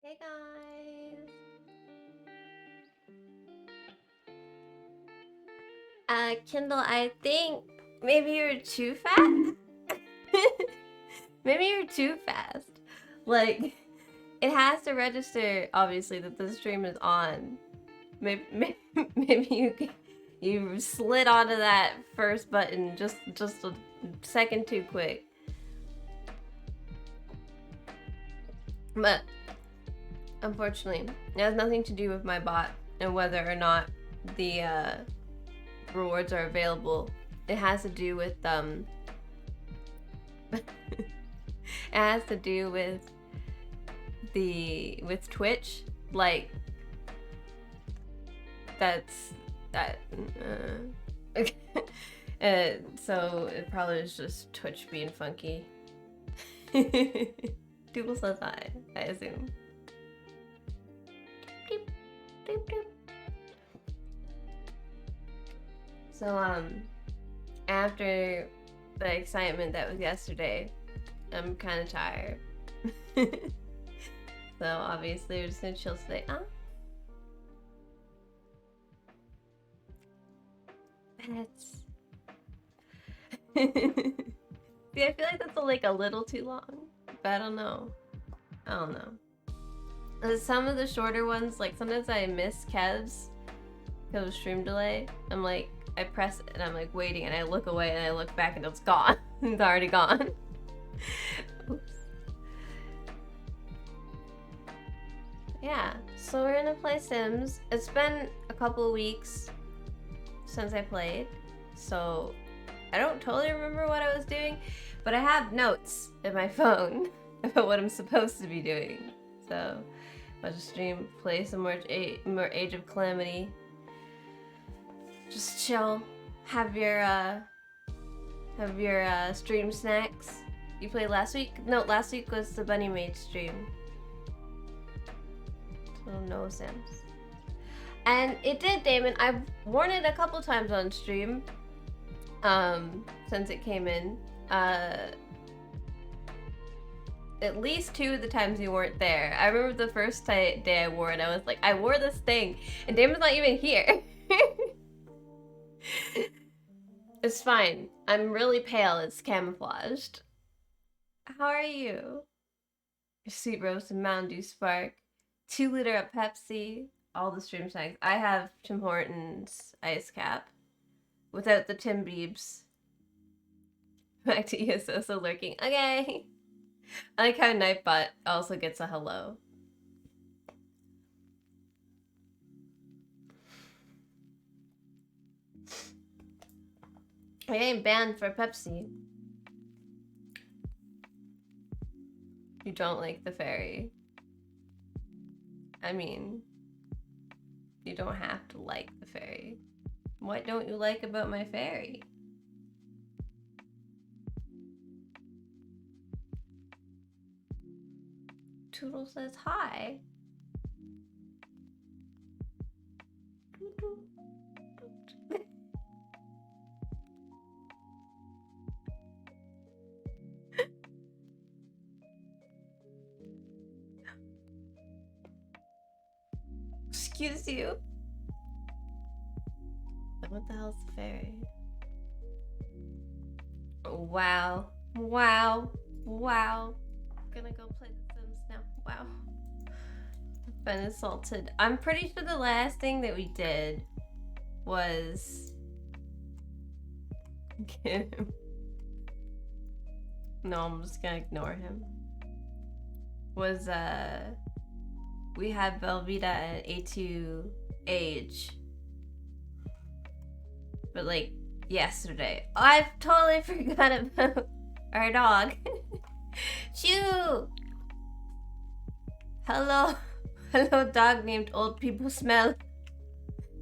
Hey guys. Kindle, I think maybe you're too fast. Maybe you're too fast. Like, it has to register, obviously, that the stream is on. Maybe you slid onto that first button just a second too quick. But unfortunately, it has nothing to do with my bot and whether or not the rewards are available. It has to do with it has to do with Twitch. Like that's that so it probably is just Twitch being funky. Doodle says hi, I assume. Doop, doop, doop. So after the excitement that was yesterday, I'm kind of tired. So obviously we're just gonna chill today. Pets. See, I feel like that's like a little too long, but I don't know. Some of the shorter ones, like sometimes I miss Kev's because of stream delay. I'm like, I press it and I'm like waiting and I look away and I look back and it's gone. It's already gone. Oops. Yeah, so we're gonna play Sims. It's been a couple weeks since I played, so I don't totally remember what I was doing, but I have notes in my phone about what I'm supposed to be doing. So I'll just stream, play some more Age of Calamity. Just chill, have your stream snacks. You played last week? No, last week was the Bunny Maid stream. So no Sims. And it did, Damon. I've worn it a couple times on stream. Since it came in. At least 2 of the times you weren't there. I remember the first day I wore it, I was like, I wore this thing, and Damon's not even here. It's fine. I'm really pale. It's camouflaged. How are you? Sweet roast and Mountain Dew Spark. 2-liter of Pepsi. All the stream snacks. I have Tim Hortons Ice Cap. Without the Tim Biebs. Back to you, so lurking. Okay. I like how Nightbot also gets a hello. I ain't banned for Pepsi. You don't like the fairy. I mean, you don't have to like the fairy. What don't you like about my fairy? Toodle says hi. Excuse you. What the hell's the fairy? Wow. Wow. Wow. I'm gonna go play The Sims now. Wow. I've been assaulted. I'm pretty sure the last thing that we did was get him. No, I'm just gonna ignore him. Was we had Velveeta at A2 age. But like yesterday. I've totally forgot about our dog. Chew! Hello. Hello, dog named Old People Smell.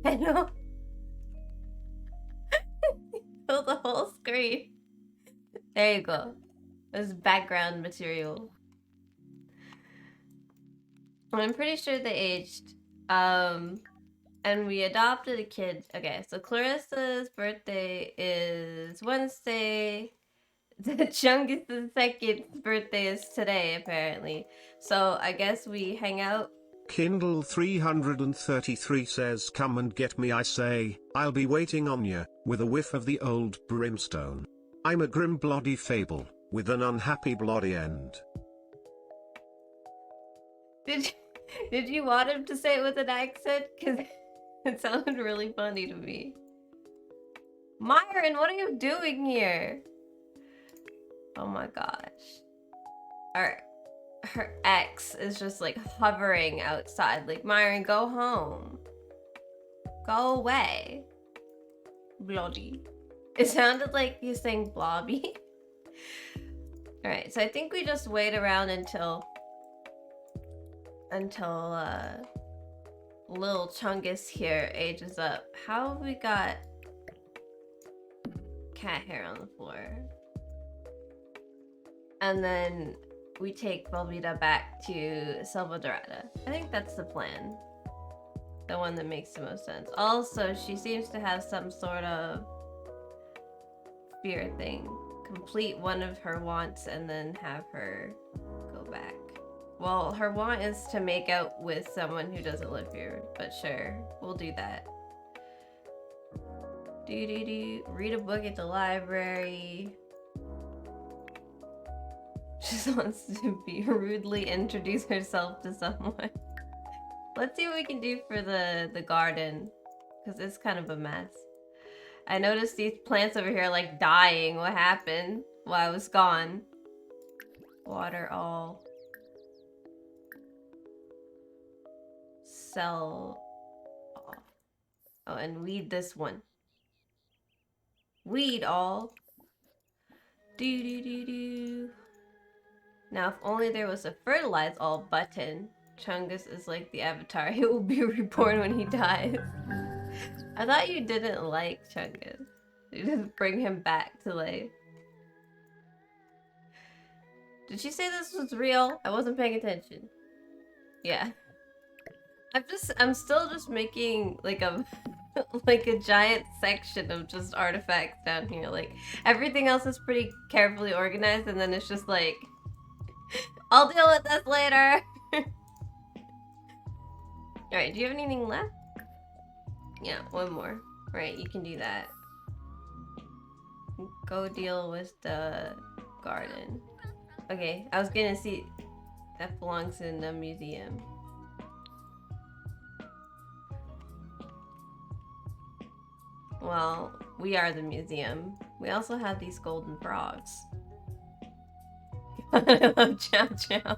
Hello. Fill the whole screen. There you go. This is background material. I'm pretty sure they aged. And we adopted a kid. Okay, so Clarissa's birthday is Wednesday, Chungus II's birthday is today, apparently. So I guess we hang out. Kindle 333 says, come and get me, I say, I'll be waiting on ya, with a whiff of the old brimstone. I'm a grim bloody fable, with an unhappy bloody end. Did you want him to say it with an accent? Because it sounded really funny to me. Myron, what are you doing here? Oh my gosh. Her ex is just like hovering outside, like, Myron, go home. Go away. Bloody. It sounded like he's saying blobby. Alright, so I think we just wait around until little Chungus here ages up. How have we got cat hair on the floor? And then we take Velveeta back to Salvadorada. I think that's the plan. The one that makes the most sense. Also, she seems to have some sort of fear thing. Complete one of her wants and then have her go back. Well, her want is to make out with someone who doesn't live here, but sure, we'll do that. Read a book at the library. She just wants to be rudely introduce herself to someone. Let's see what we can do for the garden, because it's kind of a mess. I noticed these plants over here are like dying. What happened while I was gone? Water all. Sell off. Oh, and weed this one. Weed all. Now, if only there was a fertilize all button. Chungus is like the avatar. He will be reborn when he dies. I thought you didn't like Chungus. You just bring him back to life. Did she say this was real? I wasn't paying attention. Yeah. I'm still just making like a like a giant section of just artifacts down here. Like everything else is pretty carefully organized, and then it's just like, I'll deal with this later. Alright, do you have anything left? Yeah, one more. Right, you can do that. Go deal with the garden. Okay, I was gonna see. That belongs in the museum. Well, we are the museum. We also have these golden frogs. I love Chow Chow.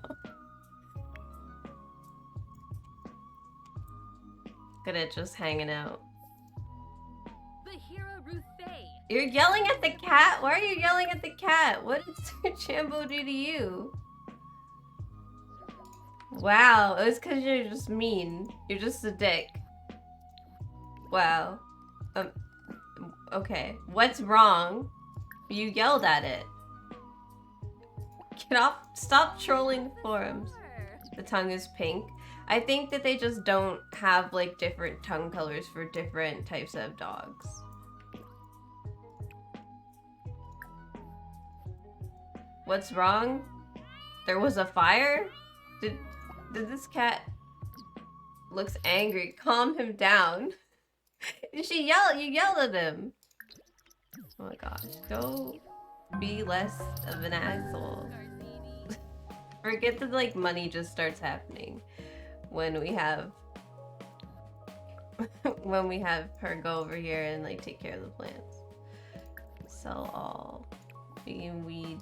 Good at just hanging out. You're yelling at the cat? Why are you yelling at the cat? What did Chambo do to you? Wow, it was because you're just mean. You're just a dick. Wow. Okay. What's wrong? You yelled at it. Get off. Stop trolling forums. The tongue is pink. I think that they just don't have like different tongue colors for different types of dogs. What's wrong? There was a fire? Did this cat looks angry? Calm him down. She yelled. You yelled at him. Oh my gosh. Go be less of an asshole. Forget that like money just starts happening when we have her go over here and like take care of the plants. Sell all. We can weed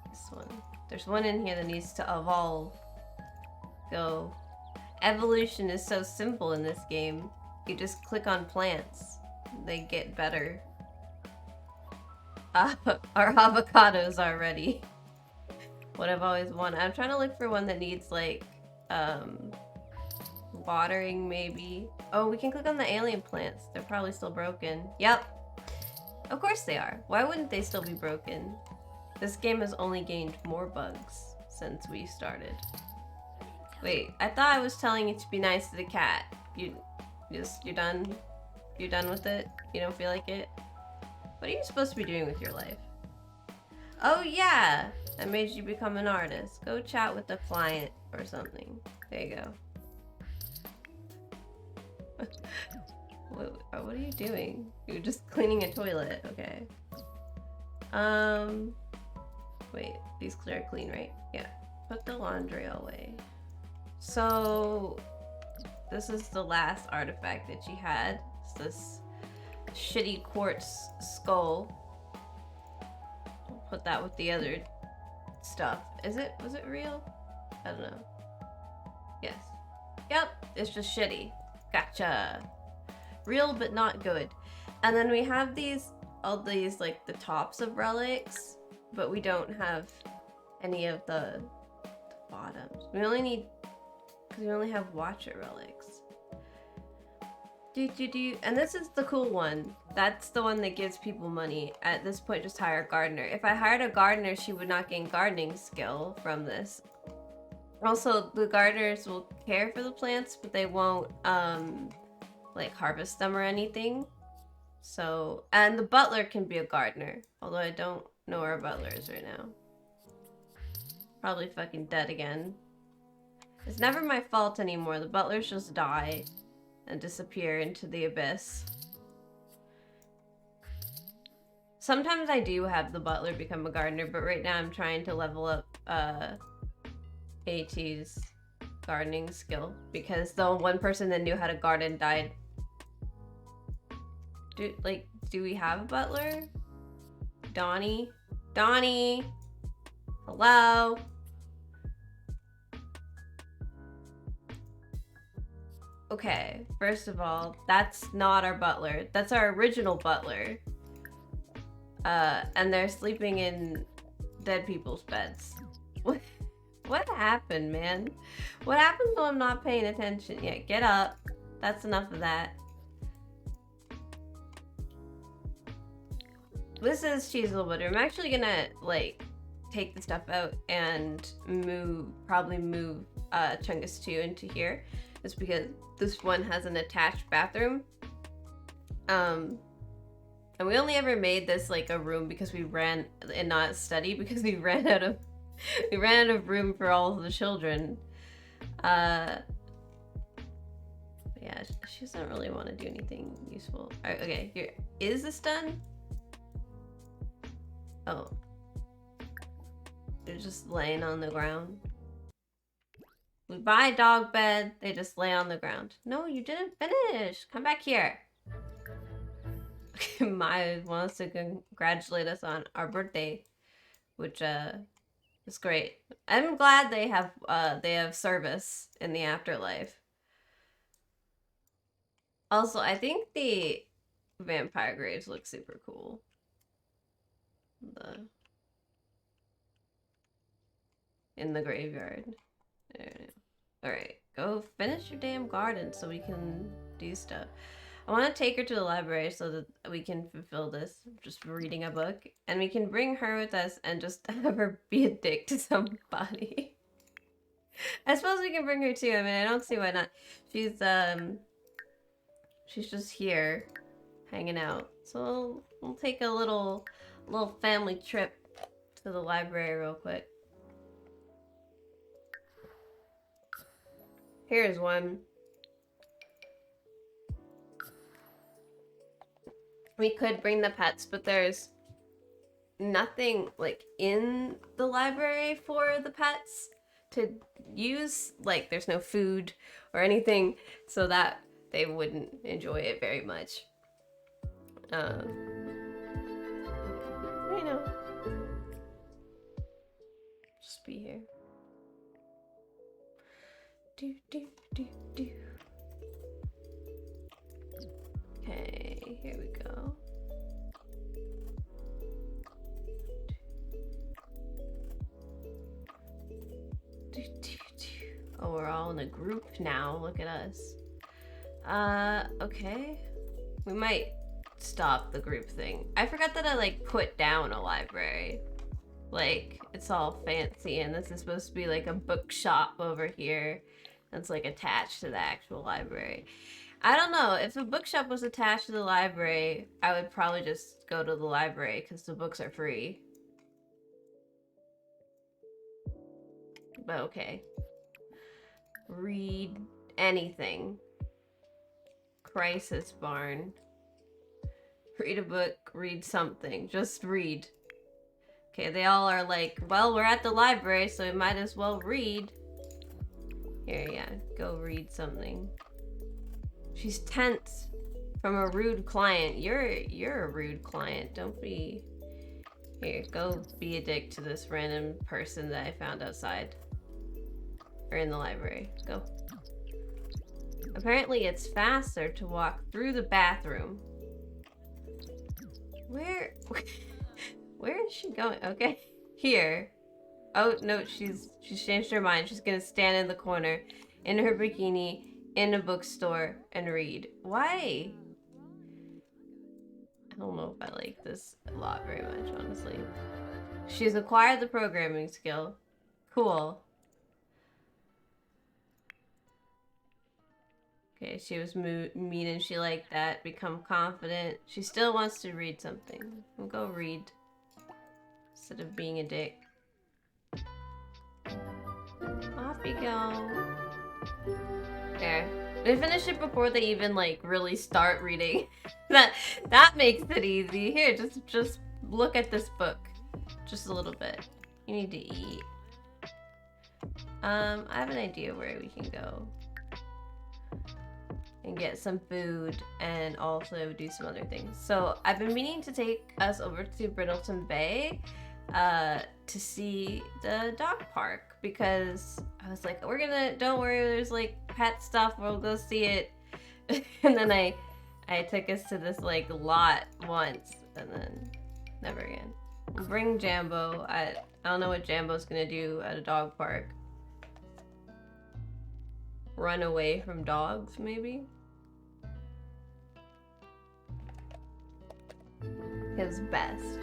this one. There's one in here that needs to evolve. Go. Evolution is so simple in this game. You just click on plants. They get better. Our avocados are ready. What I've always wanted. I'm trying to look for one that needs like watering maybe. Oh, we can click on the alien plants. They're probably still broken. Yep. Of course they are. Why wouldn't they still be broken? This game has only gained more bugs since we started. Wait, I thought I was telling you to be nice to the cat. You're done? You're done with it? You don't feel like it? What are you supposed to be doing with your life? Oh yeah! I made you become an artist. Go chat with the client or something. There you go. What are you doing? You're just cleaning a toilet. Okay. Wait. These are clean, right? Yeah. Put the laundry away. So, this is the last artifact that she had. It's this shitty quartz skull. I'll put that with the other stuff. Was it real? I don't know. Yes. Yep, it's just shitty. Gotcha. Real but not good. And then we have all these like the tops of relics, but we don't have any of the bottoms. We only need, because we only have watcher relics. And this is the cool one. That's the one that gives people money. At this point, just hire a gardener. If I hired a gardener, she would not gain gardening skill from this. Also, the gardeners will care for the plants, but they won't like harvest them or anything. So, and the butler can be a gardener, although I don't know where our butler is right now. Probably fucking dead again. It's never my fault anymore. The butlers just die and disappear into the abyss. Sometimes I do have the butler become a gardener, but right now I'm trying to level up AT's gardening skill because the one person that knew how to garden died. Do we have a butler? Donnie? Donnie? Hello? Okay, first of all, that's not our butler. That's our original butler. And they're sleeping in dead people's beds. What happened, man? What happened when I'm not paying attention? Yeah, get up. That's enough of that. This is Cheeseable Butter. I'm actually gonna, like, take the stuff out and probably move Chungus II into here. Just because this one has an attached bathroom. And we only ever made this like a room because we ran, and not a study, because we ran out of room for all of the children. Yeah, she doesn't really want to do anything useful. All right, okay, here. Is this done? Oh. They're just laying on the ground. We buy a dog bed, they just lay on the ground. No, you didn't finish. Come back here. Maya wants to congratulate us on our birthday, which is great. I'm glad they have service in the afterlife. Also, I think the vampire graves look super cool. In the graveyard. Alright, go finish your damn garden so we can do stuff. I want to take her to the library so that we can fulfill this, just reading a book. And we can bring her with us and just have her be a dick to somebody. I suppose we can bring her too. I mean, I don't see why not. She's just here, hanging out. So we'll take a little family trip to the library real quick. Here's one. We could bring the pets, but there's nothing like in the library for the pets to use. Like there's no food or anything, so that they wouldn't enjoy it very much. You know, just be here. Okay, here we go. Oh, we're all in a group now. Look at us. Okay. We might stop the group thing. I forgot that I like put down a library. Like, it's all fancy and this is supposed to be like a bookshop over here. That's like attached to the actual library. I don't know. If the bookshop was attached to the library, I would probably just go to the library because the books are free. but okay. Read anything. Crisis barn. Read a book, read something. Just read. Okay, they all are like, well, we're at the library, so we might as well read. Here, yeah, go read something. She's tense from a rude client. You're a rude client. Don't be... Here, go be a dick to this random person that I found outside. Or in the library. Go. Apparently it's faster to walk through the bathroom. Where is she going? Okay. Here. Oh, no, she's changed her mind. She's gonna stand in the corner in her bikini in a bookstore and read. Why? I don't know if I like this a lot very much, honestly. She's acquired the programming skill. Cool. Okay, she was mean and she liked that. Become confident. She still wants to read something. We'll go read. Instead of being a dick. Off you go. There. They finish it before they even, like, really start reading. that makes it easy. Here, just look at this book. Just a little bit. You need to eat. I have an idea where we can go. And get some food and also do some other things. So I've been meaning to take us over to Brindleton Bay to see the dog park because I was like, don't worry, there's like pet stuff, we'll go see it. And then I took us to this like lot once and then never again. Bring Jambo. I don't know what Jambo's gonna do at a dog park. Run away from dogs, maybe? His best.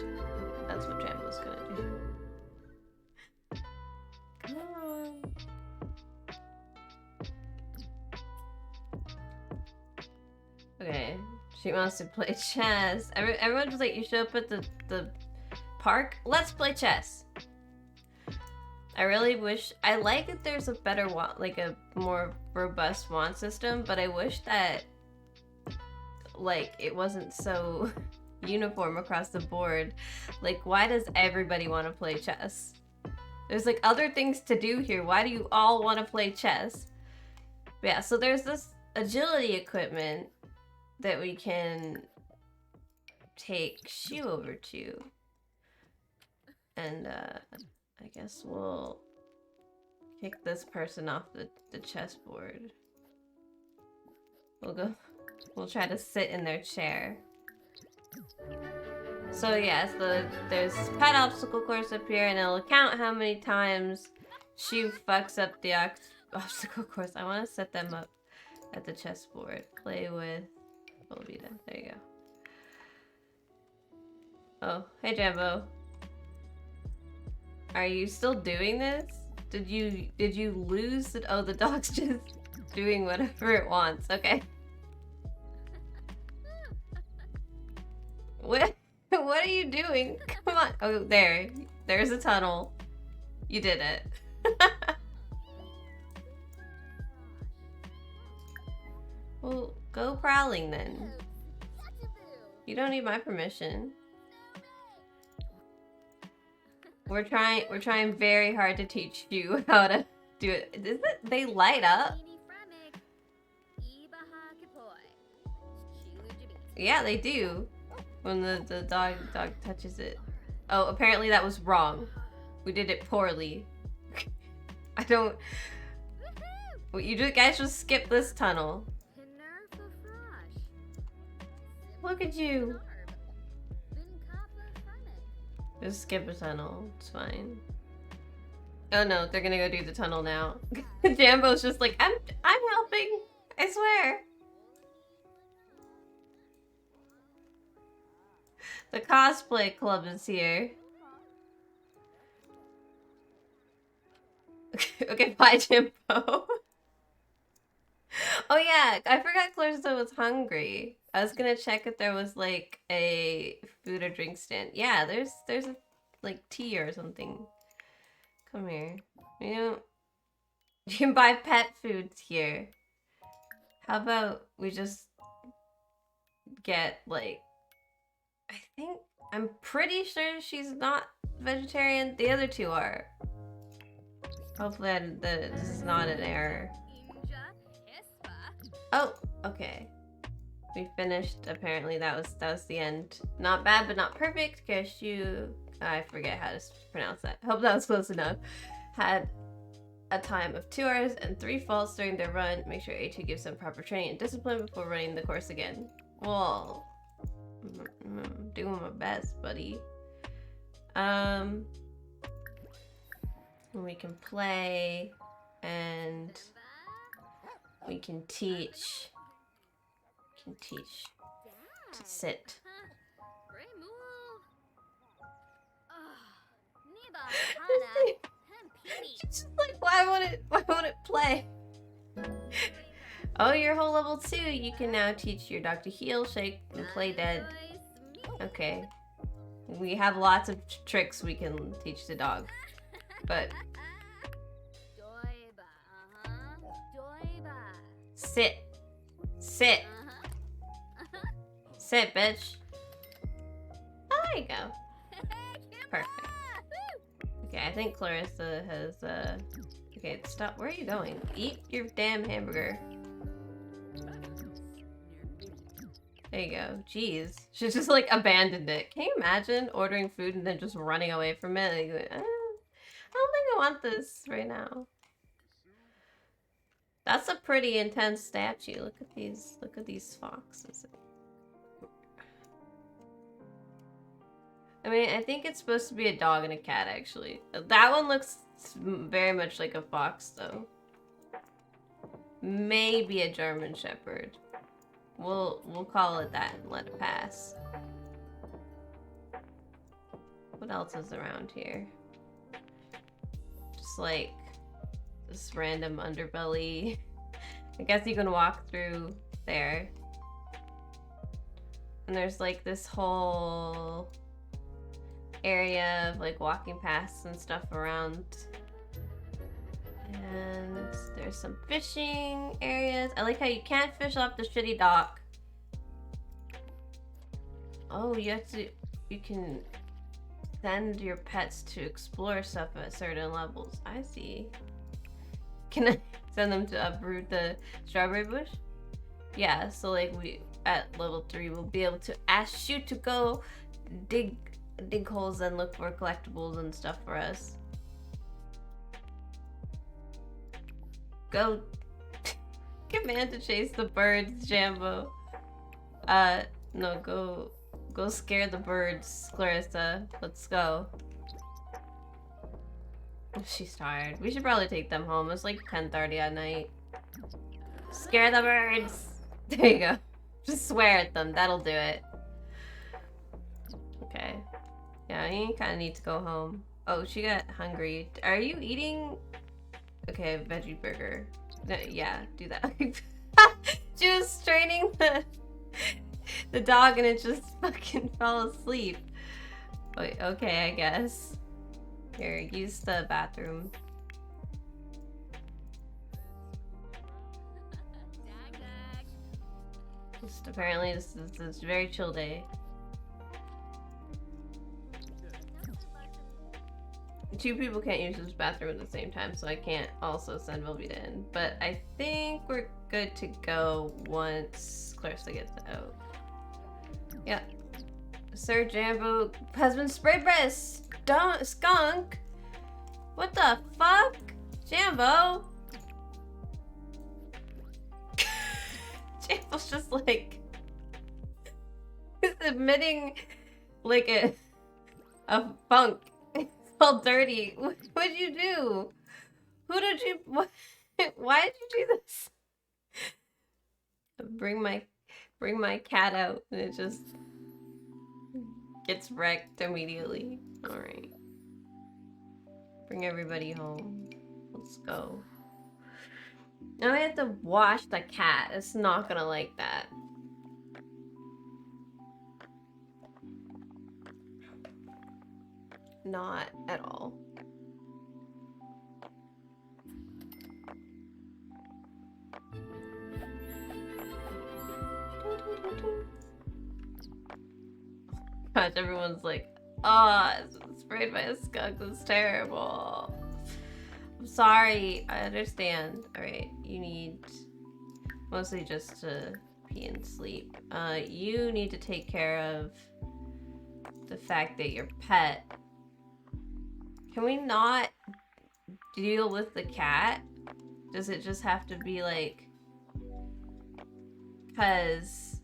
That's what Jambo's gonna do. Come on. Okay, she wants to play chess. Everyone's just like, you show up at the park? Let's play chess. I really wish, I like that there's a better want, like a more robust want system, but I wish that like it wasn't so uniform across the board. Like, why does everybody want to play chess? There's like other things to do here. Why do you all want to play chess? But yeah, so there's this agility equipment that we can take Shu over to. And I guess we'll kick this person off the chessboard. We'll try to sit in their chair. So yes, there's pet obstacle course up here and it'll count how many times she fucks up the obstacle course. I want to set them up at the chessboard. Play with Velveeta. There you go. Oh, hey Jambo. Are you still doing this? Did you lose it? Oh, the dog's just doing whatever it wants. Okay. What are you doing? Come on. Oh, there's a tunnel. You did it. Well, go prowling then. You don't need my permission. We're trying very hard to teach you how to do it. Is it they light up? Yeah, they do. When the dog touches it. Oh, apparently that was wrong. We did it poorly. I don't... Well, guys just skip this tunnel. Look at you. Just skip a tunnel. It's fine. Oh no, they're gonna go do the tunnel now. Jambo's just like, I'm helping. I swear. The cosplay club is here. Okay, bye, Jimbo. Oh yeah, I forgot Clarissa was hungry. I was gonna check if there was like a food or drink stand. Yeah, there's a like tea or something. Come here. You can buy pet foods here. How about we just get, like... I'm pretty sure she's not vegetarian. The other two are. Hopefully this is not an error. Oh, okay. We finished. Apparently that was the end. Not bad, but not perfect. Cashew. I forget how to pronounce that. Hope that was close enough. Had a time of 2 hours and 3 faults during their run. Make sure A2 gives them proper training and discipline before running the course again. Well, I'm doing my best, buddy. We can play and we can teach. To sit. Just like, why won't it play? Oh, you're whole level 2. You can now teach your dog to heal, shake, and play dead. Okay. We have lots of tricks we can teach the dog. But... Sit. Sit. Sit, bitch. Oh, there you go. Perfect. Okay, I think Clarissa has, Okay, stop. Where are you going? Eat your damn hamburger. There you go. Jeez. She's just, like, abandoned it. Can you imagine ordering food and then just running away from it? Like, I don't think I want this right now. That's a pretty intense statue. Look at these foxes. I mean, I think it's supposed to be a dog and a cat, actually. That one looks very much like a fox, though. Maybe a German Shepherd. We'll call it that and let it pass. What else is around here? Just like this random underbelly. I guess you can walk through there. And there's like this whole area of like walking paths and stuff around. And there's some fishing areas. I like how you can't fish off the shitty dock. Oh, you can send your pets to explore stuff at certain levels. I see. Can I send them to uproot the strawberry bush? Yeah, so like at level 3 we'll be able to ask you to go dig holes and look for collectibles and stuff for us. Go command to chase the birds, Jambo. No, go scare the birds, Clarissa. Let's go. She's tired. We should probably take them home. It's like 10:30 at night. Scare the birds! There you go. Just swear at them. That'll do it. Okay. Yeah, you kind of need to go home. Oh, she got hungry. Are you eating? Okay, veggie burger. Yeah, do that. She was training the dog and it just fucking fell asleep. Wait, okay, I guess. Here, use the bathroom. Apparently this is a very chill day. Two people can't use this bathroom at the same time, so I can't also send Velveeta in. But I think we're good to go once Clarissa gets out. Yeah. Sir Jambo has been spray breast. Skunk? What the fuck? Jambo? Jambo's just like... he's emitting like a funk. All dirty. What'd you do? Who did you... Why did you do this? Bring my cat out and it just gets wrecked immediately. Alright. Bring everybody home. Let's go. Now I have to wash the cat. It's not gonna like that. Not at all. gosh, everyone's like, oh, sprayed by a skunk was terrible. I'm sorry, I understand. Alright, you need mostly just to pee and sleep. You need to take care of the fact that your pet... Can we not deal with the cat? Does it just have to be like... Cause...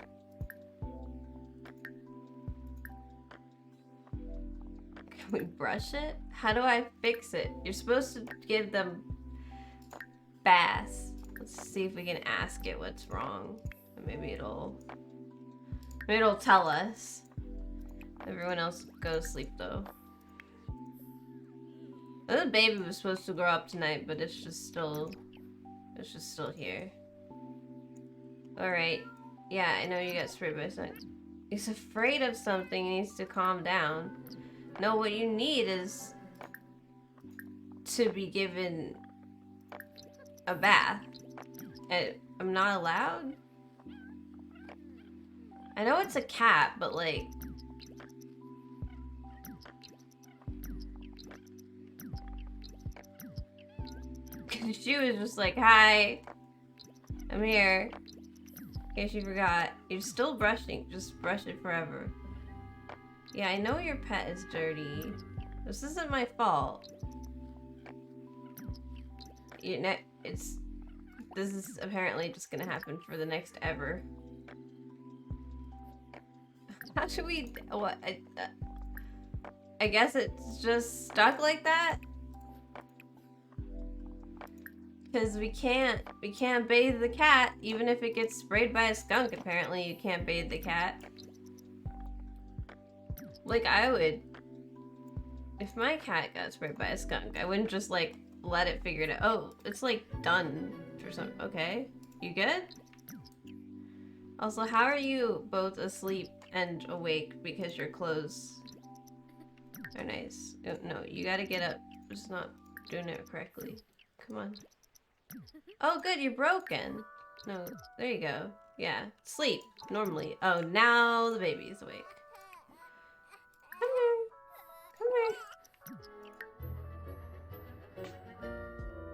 Can we brush it? How do I fix it? You're supposed to give them baths. Let's see if we can ask it what's wrong. Maybe it'll tell us. Everyone else go to sleep though. The baby was supposed to grow up tonight, but it's just still here. Alright. Yeah, I know you got sprayed by something. He's afraid of something, he needs to calm down. No, what you need is to be given a bath. I'm not allowed? I know it's a cat, but like... She was just like, hi, I'm here. In case you forgot. You're still brushing, just brush it forever. Yeah, I know your pet is dirty. This isn't my fault. This is apparently just gonna happen for the next ever. How should we, what, I guess it's just stuck like that? Because we can't bathe the cat, even if it gets sprayed by a skunk. Apparently you can't bathe the cat. Like I would, if my cat got sprayed by a skunk, I wouldn't just like let it figure it out. Oh, it's like done or something. Okay, you good? Also, how are you both asleep and awake because your clothes are nice? No, you gotta get up. Just not doing it correctly. Come on. Oh, good, you're broken. No, there you go. Yeah, sleep normally. Oh, now the baby's awake. Come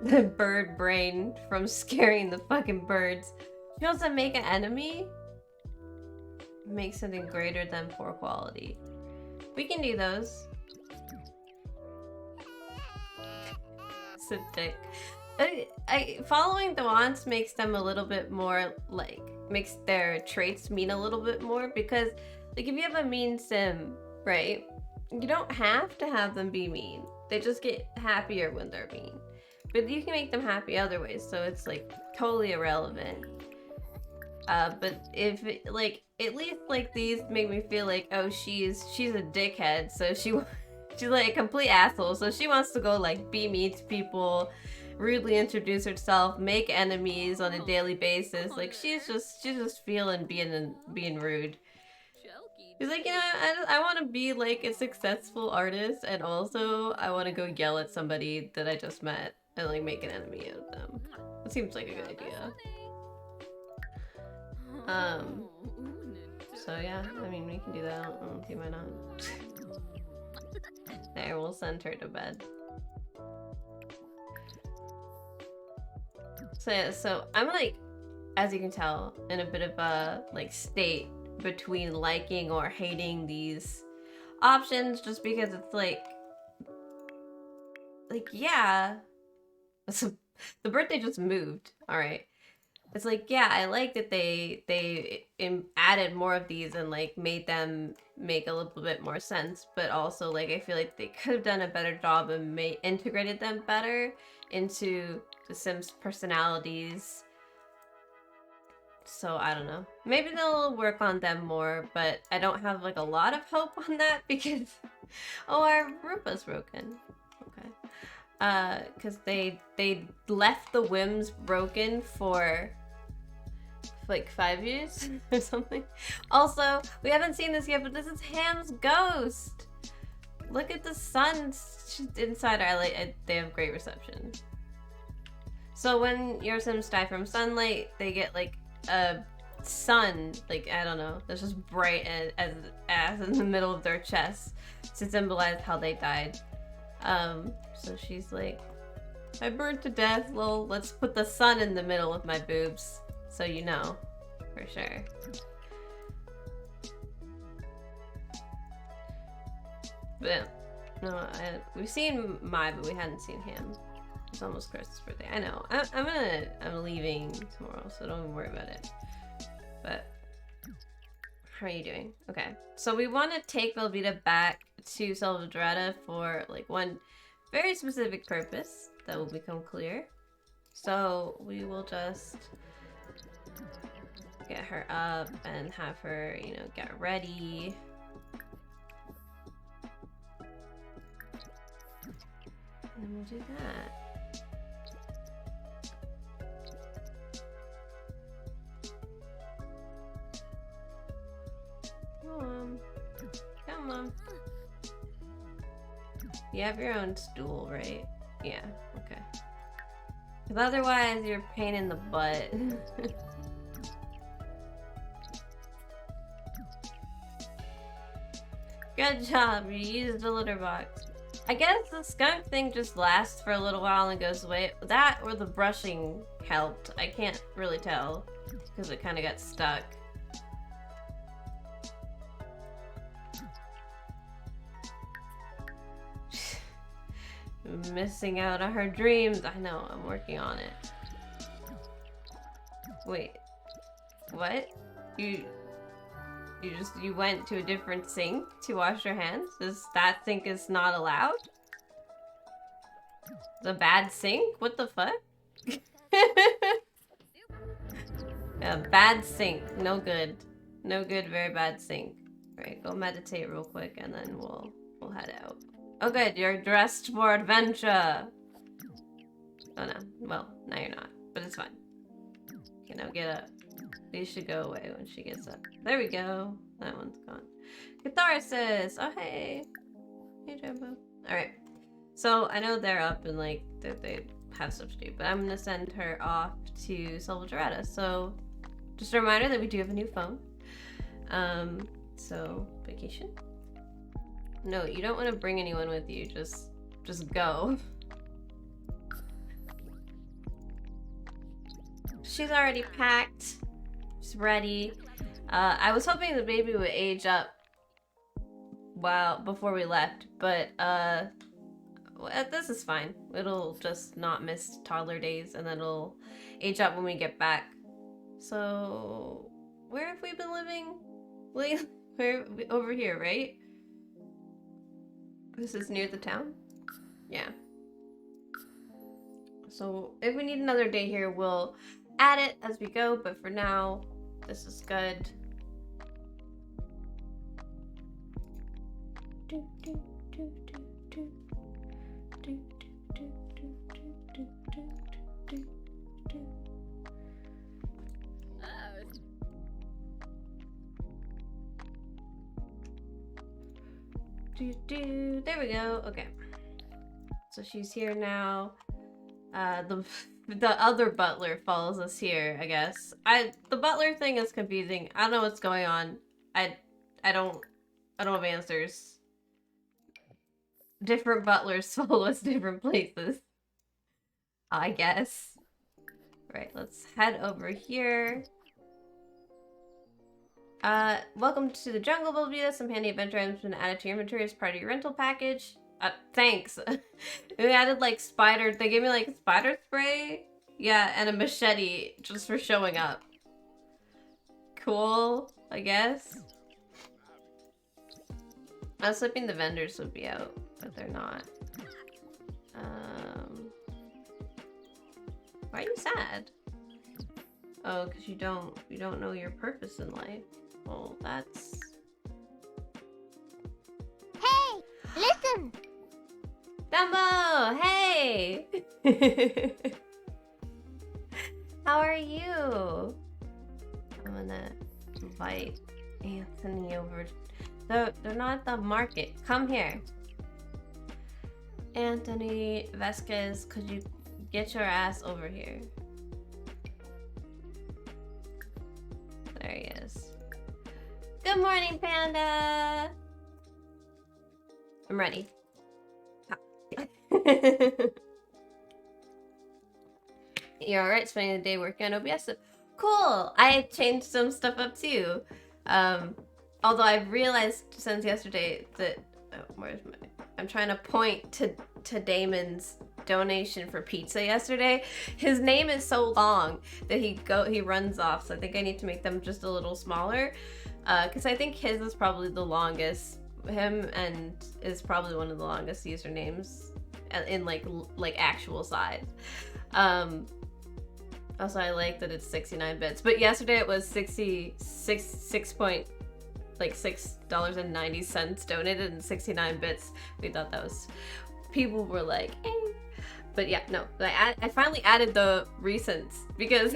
here. The bird brain from scaring the fucking birds. She wants to make an enemy? Make something greater than poor quality. We can do those. Septic. Following the wants makes them a little bit more, like, makes their traits mean a little bit more, because, like, if you have a mean sim, right, you don't have to have them be mean. They just get happier when they're mean. But you can make them happy other ways, so it's, like, totally irrelevant. But if, like, at least, like, these make me feel like, oh, she's a dickhead, so she's, like, a complete asshole, so she wants to go, like, be mean to people, rudely introduce herself, make enemies on a daily basis. Like she's just feeling being rude. He's like, you know, I want to be like a successful artist, and also I want to go yell at somebody that I just met and like make an enemy out of them. That seems like a good idea. So yeah, I mean we can do that. I don't see why not. There, we'll send her to bed. So I'm like, as you can tell, in a bit of a like state between liking or hating these options, just because it's like yeah, so the birthday just moved. All right, it's like, yeah, I like that they added more of these and like made them make a little bit more sense, but also like I feel like they could have done a better job and integrated them better into the Sims personalities. So I don't know, maybe they'll work on them more, but I don't have like a lot of hope on that because oh, our Rupa's broken. Okay, because they left the whims broken for like 5 years or something. Also, we haven't seen this yet, but this is Ham's ghost. Look at the sun inside our light. They have great reception. So when your Sims die from sunlight, they get like a sun, like, I don't know, that's just bright as in the middle of their chest to symbolize how they died. So she's like, I burned to death, lol, let's put the sun in the middle of my boobs, so you know, for sure. But, no, we've seen Mai, but we hadn't seen him. It's almost Chris's birthday. I know. I'm leaving tomorrow, so don't even worry about it. But how are you doing? Okay. So we want to take Velveeta back to Velveeta for like one very specific purpose that will become clear. So we will just get her up and have her, you know, get ready. And we'll do that. Come on. You have your own stool, right? Yeah, okay. Because otherwise you're a pain in the butt. Good job, you used the litter box. I guess the skunk thing just lasts for a little while and goes away. That or the brushing helped. I can't really tell because it kind of got stuck. Missing out on her dreams. I know, I'm working on it. Wait, what? You went to a different sink to wash your hands? That sink is not allowed? The bad sink? What the fuck? Yeah, bad sink. No good. No good, very bad sink. Alright, go meditate real quick and then we'll head out. Oh good, you're dressed for adventure! Oh no, well, now you're not, but it's fine. Okay, now get up. These should go away when she gets up. There we go. That one's gone. Catharsis! Oh hey! Hey Jumbo. Alright. So I know they're up and like they have stuff to do, but I'm gonna send her off to Velveeta. So just a reminder that we do have a new phone. So vacation. No, you don't want to bring anyone with you. Just go. She's already packed. She's ready. I was hoping the baby would age up before we left, but this is fine. It'll just not miss toddler days, and then it'll age up when we get back. So, where have we been living? Over here, right? This is near the town? Yeah. So if we need another day here, we'll add it as we go, but for now, this is good. There we go. Okay. So she's here now. The other butler follows us here, I guess. The butler thing is confusing. I don't know what's going on. I don't have answers. Different butlers follow us different places, I guess. Right, let's head over here. Welcome to the jungle, Velveeta. Some handy adventure items have been added to your inventory as part of your rental package. Thanks. We added like they gave me like spider spray. Yeah, and a machete just for showing up. Cool, I guess. I was hoping the vendors would be out, but they're not. Why are you sad? Oh, because you don't know your purpose in life. Well, that's... Hey! Listen! Dumbo! Hey! How are you? I'm gonna invite Anthony over. They're not at the market. Come here. Anthony Vasquez, could you get your ass over here? There he is. Good morning, Panda! I'm ready. You're alright spending the day working on OBS? Cool! I changed some stuff up too. Although I've realized since yesterday that... Oh, where's my... I'm trying to point to Damon's donation for pizza yesterday. His name is so long that he runs off, so I think I need to make them just a little smaller. Because I think his is probably the longest. Him and is probably one of the longest usernames in like actual size. Also, I like that it's 69 bits, but yesterday it was $6.90 donated and 69 bits. We thought that was, people were like, eh. But yeah, no, I finally added the recents because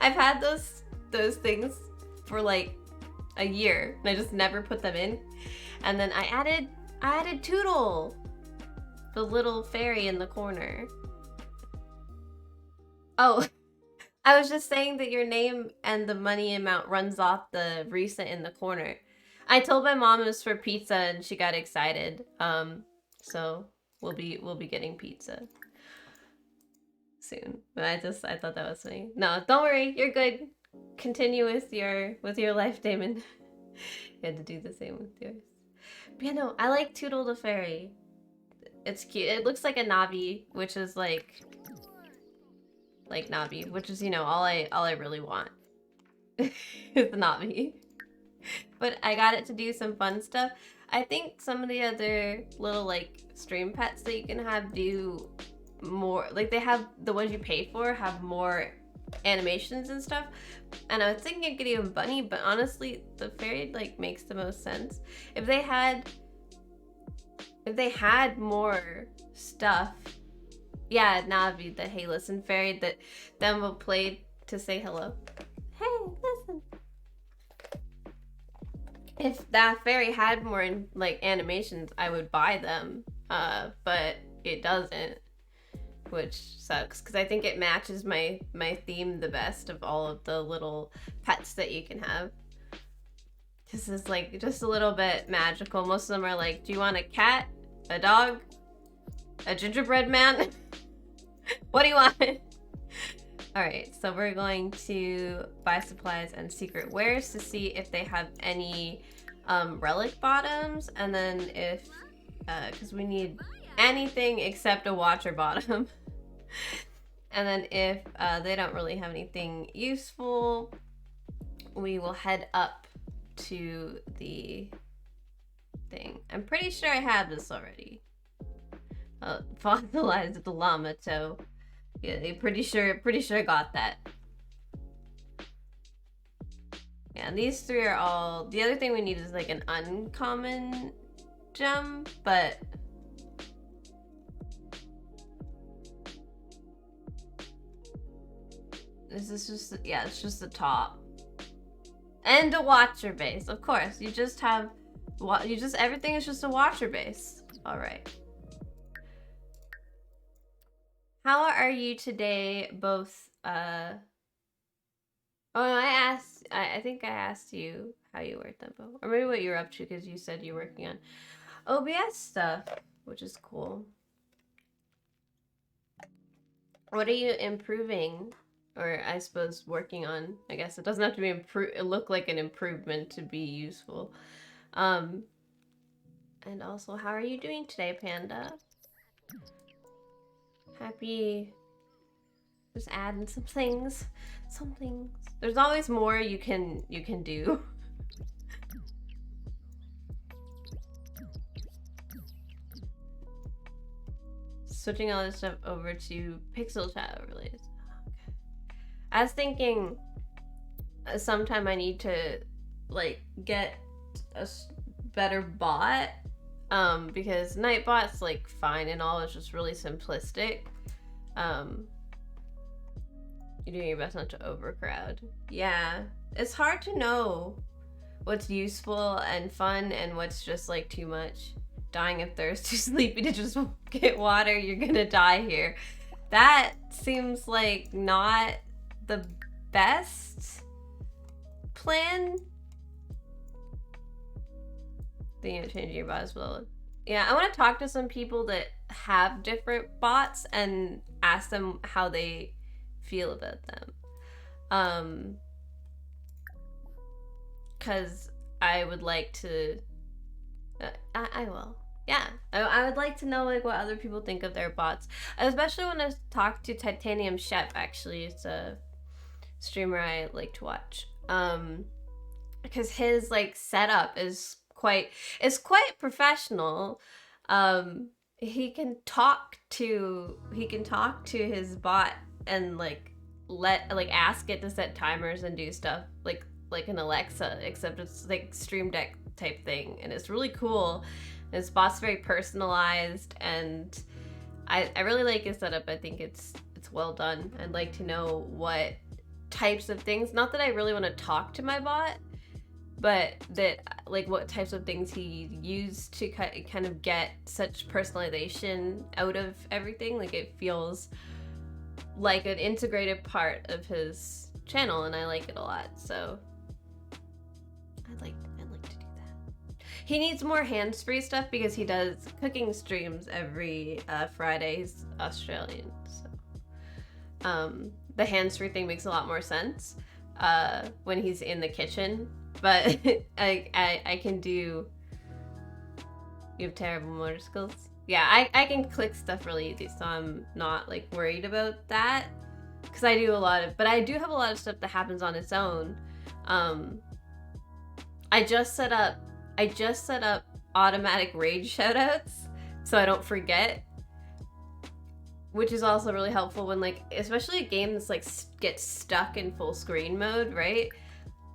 I've had those things for like a year and I just never put them in. And then I added Toodle, the little fairy in the corner. Oh, I was just saying that your name and the money amount runs off the recent in the corner. I told my mom it was for pizza and she got excited. So we'll be getting pizza soon. But I thought that was funny. No, don't worry, you're good. Continue with your life, Damon. You had to do the same with yours. But yeah, no, I like Toodle the fairy. It's cute. It looks like a Navi, which is like Navi, which is, you know, all I really want is the Navi. But I got it to do some fun stuff. I think some of the other little like stream pets that you can have do more, like they have the ones you pay for have more animations and stuff. And I was thinking of getting a bunny, but honestly, the fairy like makes the most sense. If they had more stuff. Yeah, Navi, the hey listen fairy that then will play to say hello. Hey, listen. If that fairy had more like animations, I would buy them. But it doesn't, which sucks because I think it matches my theme the best of all of the little pets that you can have. This is like just a little bit magical. Most of them are like, do you want a cat, a dog, a gingerbread man? What do you want? Alright, so we're going to buy supplies and secret wares to see if they have any relic bottoms, and then if, because we need anything except a watcher bottom. And then if they don't really have anything useful, we will head up to the thing. I'm pretty sure I have this already. Fossilized the llama toe. Yeah, they pretty sure got that. Yeah, and these three are all. The other thing we need is like an uncommon gem, but this is just, yeah, it's just the top. And a watcher base, of course. You just have, everything is just a watcher base. All right. How are you today, both, oh, I think I asked you how you were, Tempo. Or maybe what you're up to, because you said you're working on OBS stuff, which is cool. What are you improving? Or I suppose working on? I guess it doesn't have to be look like an improvement to be useful. And also, how are you doing today, Panda? Happy just adding some things. There's always more you can do. Switching all this stuff over to pixel chat overlays. Okay. I was thinking sometime I need to like get a better bot. Because Nightbot's like fine and all, it's just really simplistic. You're doing your best not to overcrowd. Yeah, it's hard to know what's useful and fun and what's just like too much. Dying of thirst, too sleepy to just get water, you're gonna die here. That seems like not the best, plan. Thinking of changing your bot as well. Yeah, I want to talk to some people that have different bots and ask them how they feel about them. Cause I would like to. I will. Yeah, I would like to know like what other people think of their bots, especially when I talk to Titanium Chef. Actually, it's a streamer I like to watch. Because his like setup is quite professional. He can talk to his bot and like ask it to set timers and do stuff like an Alexa, except it's like Stream Deck type thing, and it's really cool. His bot's very personalized, and I really like his setup. I think it's well done. I'd like to know what types of things, not that I really want to talk to my bot, but that like what types of things he used to kind of get such personalization out of everything. Like it feels like an integrated part of his channel, and I like it a lot. So I'd like to do that. He needs more hands-free stuff because he does cooking streams every Friday. He's Australian, so the hands-free thing makes a lot more sense when he's in the kitchen. But I can do. You have terrible motor skills. Yeah, I can click stuff really easy, so I'm not like worried about that. Because I do a lot of, but I do have a lot of stuff that happens on its own. I just set up automatic rage shoutouts so I don't forget, which is also really helpful when like, especially a game that's like gets stuck in full screen mode, right?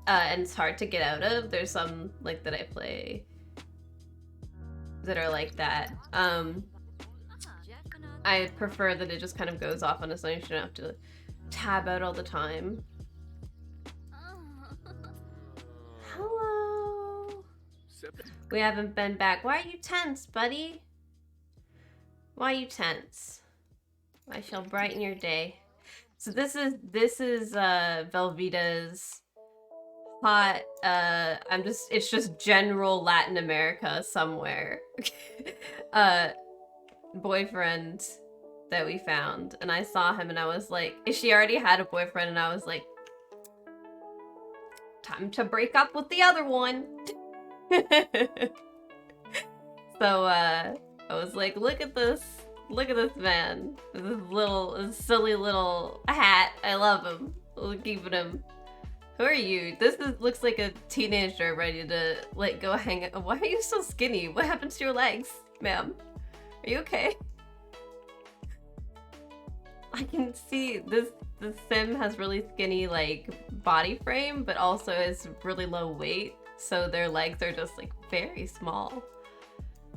And it's hard to get out of. There's some like that I play that are like that. I prefer that it just kind of goes off on its own. You don't have to tab out all the time. Hello. We haven't been back. Why are you tense, buddy? Why are you tense? I shall brighten your day. So this is Velveeta's hot, it's just general Latin America somewhere. Boyfriend that we found, and I saw him and I was like, she already had a boyfriend, and I was like, time to break up with the other one. So I was like, look at this man, this silly little hat. I love him. We'll keep him. Who are you? Looks like a teenager ready to like go hang out. Why are you so skinny? What happened to your legs, ma'am? Are you okay? I can see the sim has really skinny like body frame, but also is really low weight, so their legs are just like very small.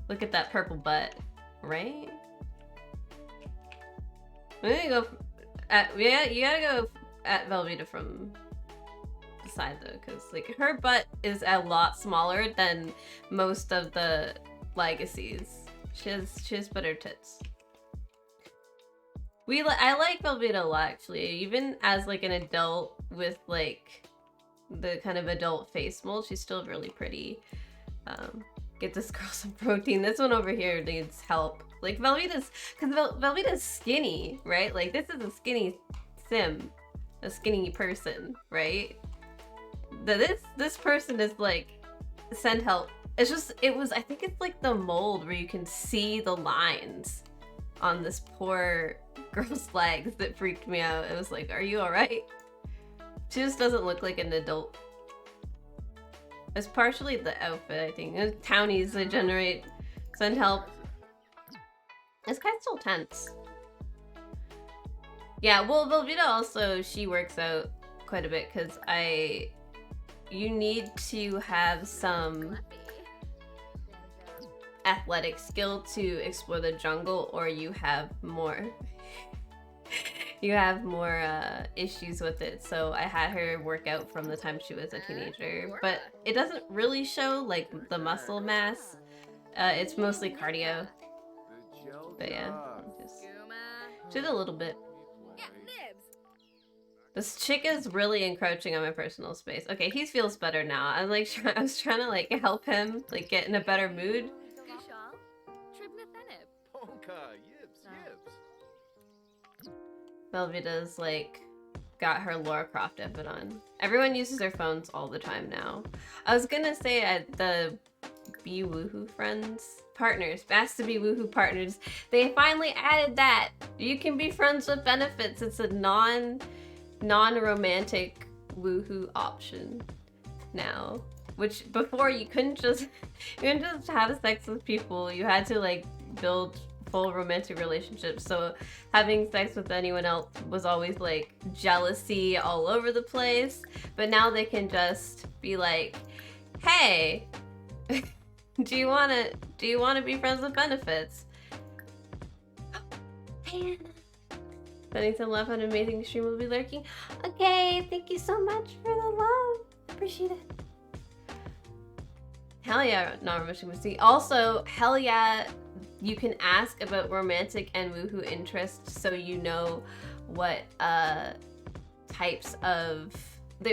Look at that purple butt, right? I'm gonna go yeah, you gotta go at Velveeta from the side though, because like her butt is a lot smaller than most of the legacies. She has better tits. I like Velveeta a lot actually, even as like an adult with like the kind of adult face mold. She's still really pretty. Get this girl some protein. This one over here needs help. Like Velveeta's, because Velveeta's skinny, right? Like this is a skinny sim, a skinny person, right? This person is like, send help. It's just, I think it's like the mold where you can see the lines on this poor girl's legs that freaked me out. It was like, are you alright? She just doesn't look like an adult. It's partially the outfit, I think. Townies, they generate, send help. This guy's still tense. Yeah, well, Velveeta also, she works out quite a bit because you need to have some athletic skill to explore the jungle, or you have more issues with it. So I had her work out from the time she was a teenager, but it doesn't really show like the muscle mass. It's mostly cardio. But yeah, just a little bit. This chick is really encroaching on my personal space. Okay, he feels better now. I was trying to like help him like get in a better mood. Velveeta's like got her Lara Croft outfit on. Everyone uses their phones all the time now. I was gonna say at the Be Woohoo friends partners, Best to Be Woohoo partners, they finally added that. You can be friends with benefits. It's a non-romantic woohoo option now. Which before you couldn't just have sex with people. You had to like build full romantic relationships. So having sex with anyone else was always like jealousy all over the place. But now they can just be like, hey, do you wanna be friends with benefits? Hannah. Sending some love, an amazing stream will be lurking. Okay, thank you so much for the love. Appreciate it. Hell yeah, non-romantic mistake. Also, hell yeah, you can ask about romantic and woohoo interests so you know what types of...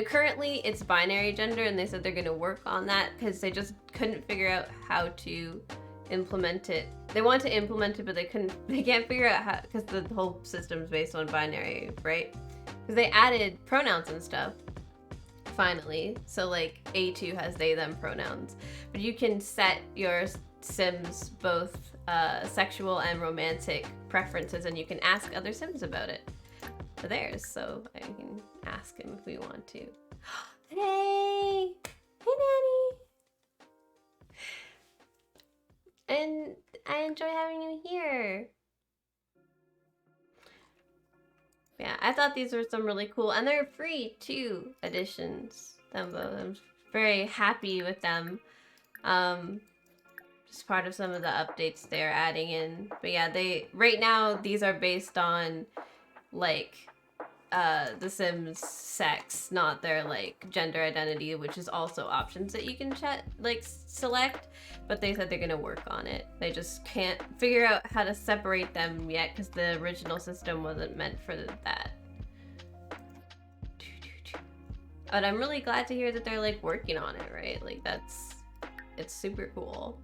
Currently, it's binary gender, and they said they're going to work on that because they just couldn't figure out how to implement it. They want to implement it, but they can't figure out how, because the whole system's based on binary, right? Because they added pronouns and stuff, finally. So like A2 has they, them pronouns. But you can set your Sims both sexual and romantic preferences, and you can ask other Sims about it for theirs. So I can ask him if we want to. Hey! Hey, Nanny! And I enjoy having you here. Yeah, I thought these were some really cool, and they're free too, additions. I'm very happy with them. Just part of some of the updates they're adding in. But yeah, right now these are based on like the Sims sex, not their like gender identity, which is also options that you can select. But they said they're gonna work on it. They just can't figure out how to separate them yet because the original system wasn't meant for that. But I'm really glad to hear that they're like working on it, right? Like it's super cool.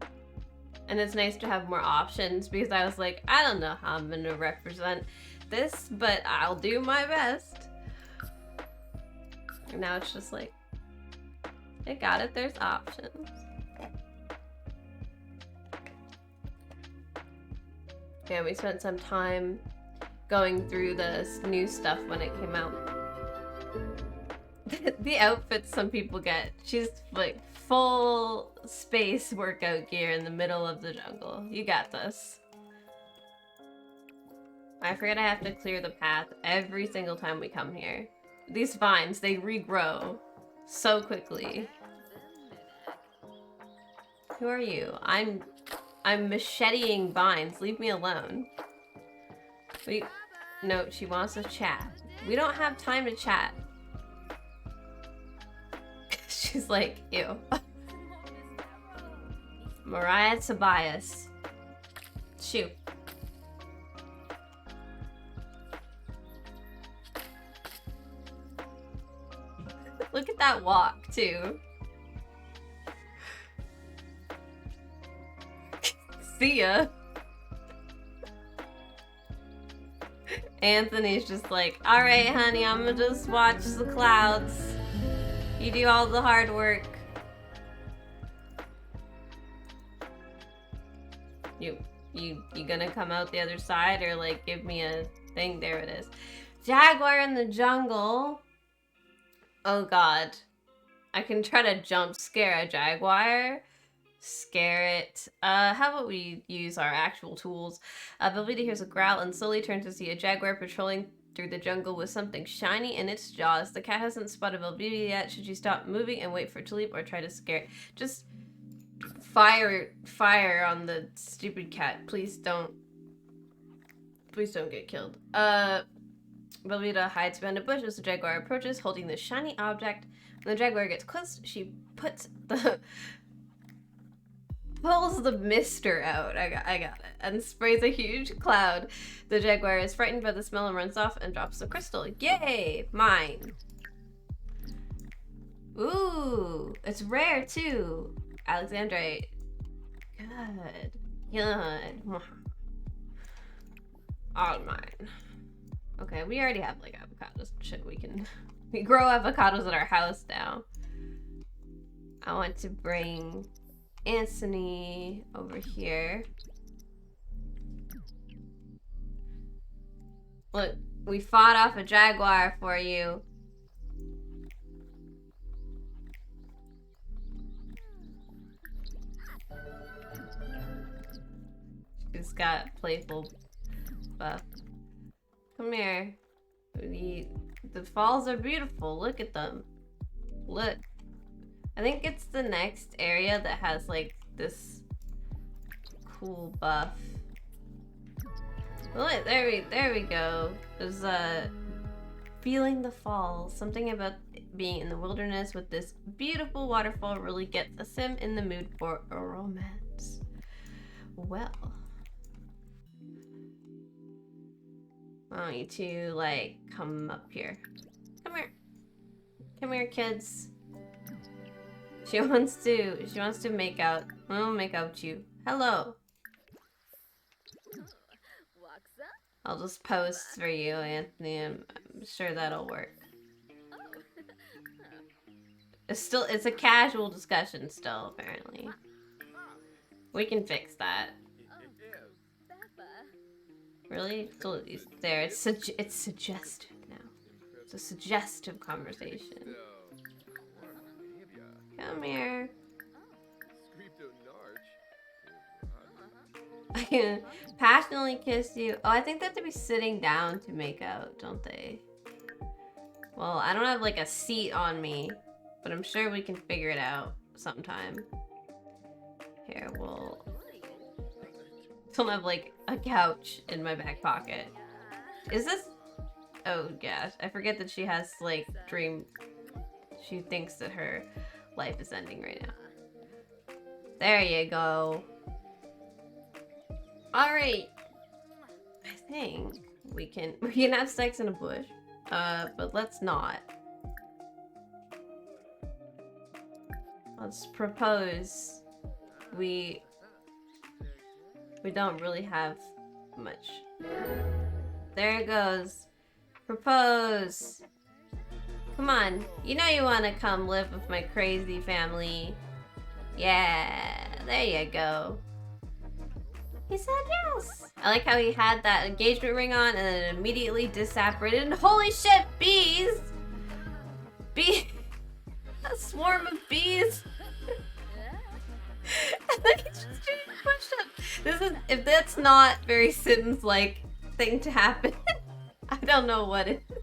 And it's nice to have more options because I was like, I don't know how I'm gonna represent this, but I'll do my best. And now it's just like, I got it, there's options. Yeah, we spent some time going through the new stuff when it came out. The outfits some people get. She's like full space workout gear in the middle of the jungle. You got this. I forget I have to clear the path every single time we come here. These vines, they regrow so quickly. Who are you? I'm macheting vines. Leave me alone. No, she wants to chat. We don't have time to chat. She's like, ew. Mariah Tobias. Shoot. Look at that walk, too. See ya. Anthony's just like, alright, honey, I'm gonna just watch the clouds. You do all the hard work. You gonna come out the other side or like give me a thing? There it is. Jaguar in the jungle. Oh god. I can try to jump scare a jaguar. Scare it. How about we use our actual tools? Velveeta hears a growl and slowly turns to see a jaguar patrolling through the jungle with something shiny in its jaws. The cat hasn't spotted Velveeta yet. Should you stop moving and wait for it to leap or try to scare it? Just fire on the stupid cat. Please don't get killed. Velveeta hides behind a bush as the jaguar approaches, holding the shiny object. When the jaguar gets close, she puts the pulls the mister out. I got it. And sprays a huge cloud. The jaguar is frightened by the smell and runs off and drops the crystal. Yay! Mine. Ooh, it's rare too. Alexandrite. Good. Good. All mine. Okay, we already have like avocados and shit. We grow avocados at our house now. I want to bring Anthony over here. Look, we fought off a jaguar for you. She's got playful buff. Come here. The falls are beautiful. Look at them. Look. I think it's the next area that has like this cool buff. Look, there we go. There's feeling the falls. Something about being in the wilderness with this beautiful waterfall really gets him in the mood for a romance. Well, I want you to like come up here. Come here. Come here, kids. She wants to make out. I'll make out with you. Hello. I'll just post for you, Anthony. I'm sure that'll work. It's a casual discussion still, apparently. We can fix that. Really? Still, there. It's suggestive now. It's a suggestive conversation. Come here. I can passionately kiss you. Oh, I think they have to be sitting down to make out, don't they? Well, I don't have like a seat on me, but I'm sure we can figure it out sometime. Here, we'll... don't have like a couch in my back pocket. Is this... oh gosh, I forget that she has like dream... she thinks that her life is ending right now. There you go. Alright. I think we can have sex in a bush. But let's not. Let's propose. We don't really have much. There it goes. Propose. Come on. You know you want to come live with my crazy family. Yeah, there you go. He said yes. I like how he had that engagement ring on and then immediately disapparated. And holy shit, bees! Bee... a swarm of bees. And then he's just doing push-ups. This is... if that's not very Sims-like thing to happen, I don't know what it is.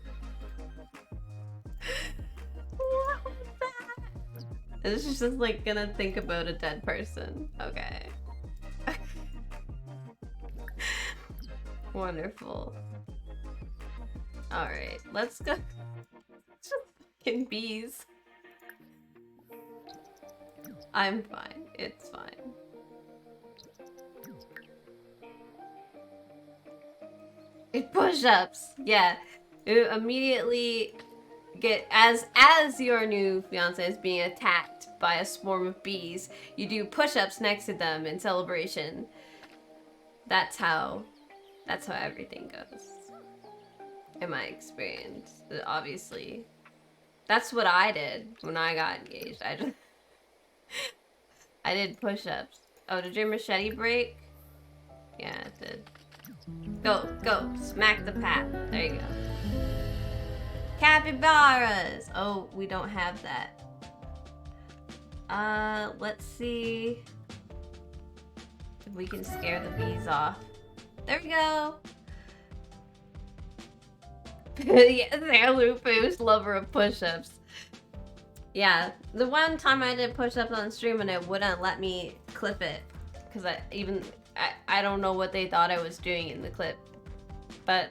What was that? This is just like gonna think about a dead person. Okay. Wonderful. Alright, let's go. Just fucking bees. I'm fine. It's fine. It push-ups. Yeah. You immediately get as your new fiance is being attacked by a swarm of bees, you do push-ups next to them in celebration. That's how everything goes. In my experience, obviously. That's what I did when I got engaged. I did push-ups. Oh, did your machete break? Yeah, it did. Go, smack the path. There you go. Capybaras! Oh, we don't have that. Let's see if we can scare the bees off. There we go! Yes, Lupu's lover of push-ups. Yeah, the one time I did push-ups on stream and it wouldn't let me clip it. Because I don't know what they thought I was doing in the clip. But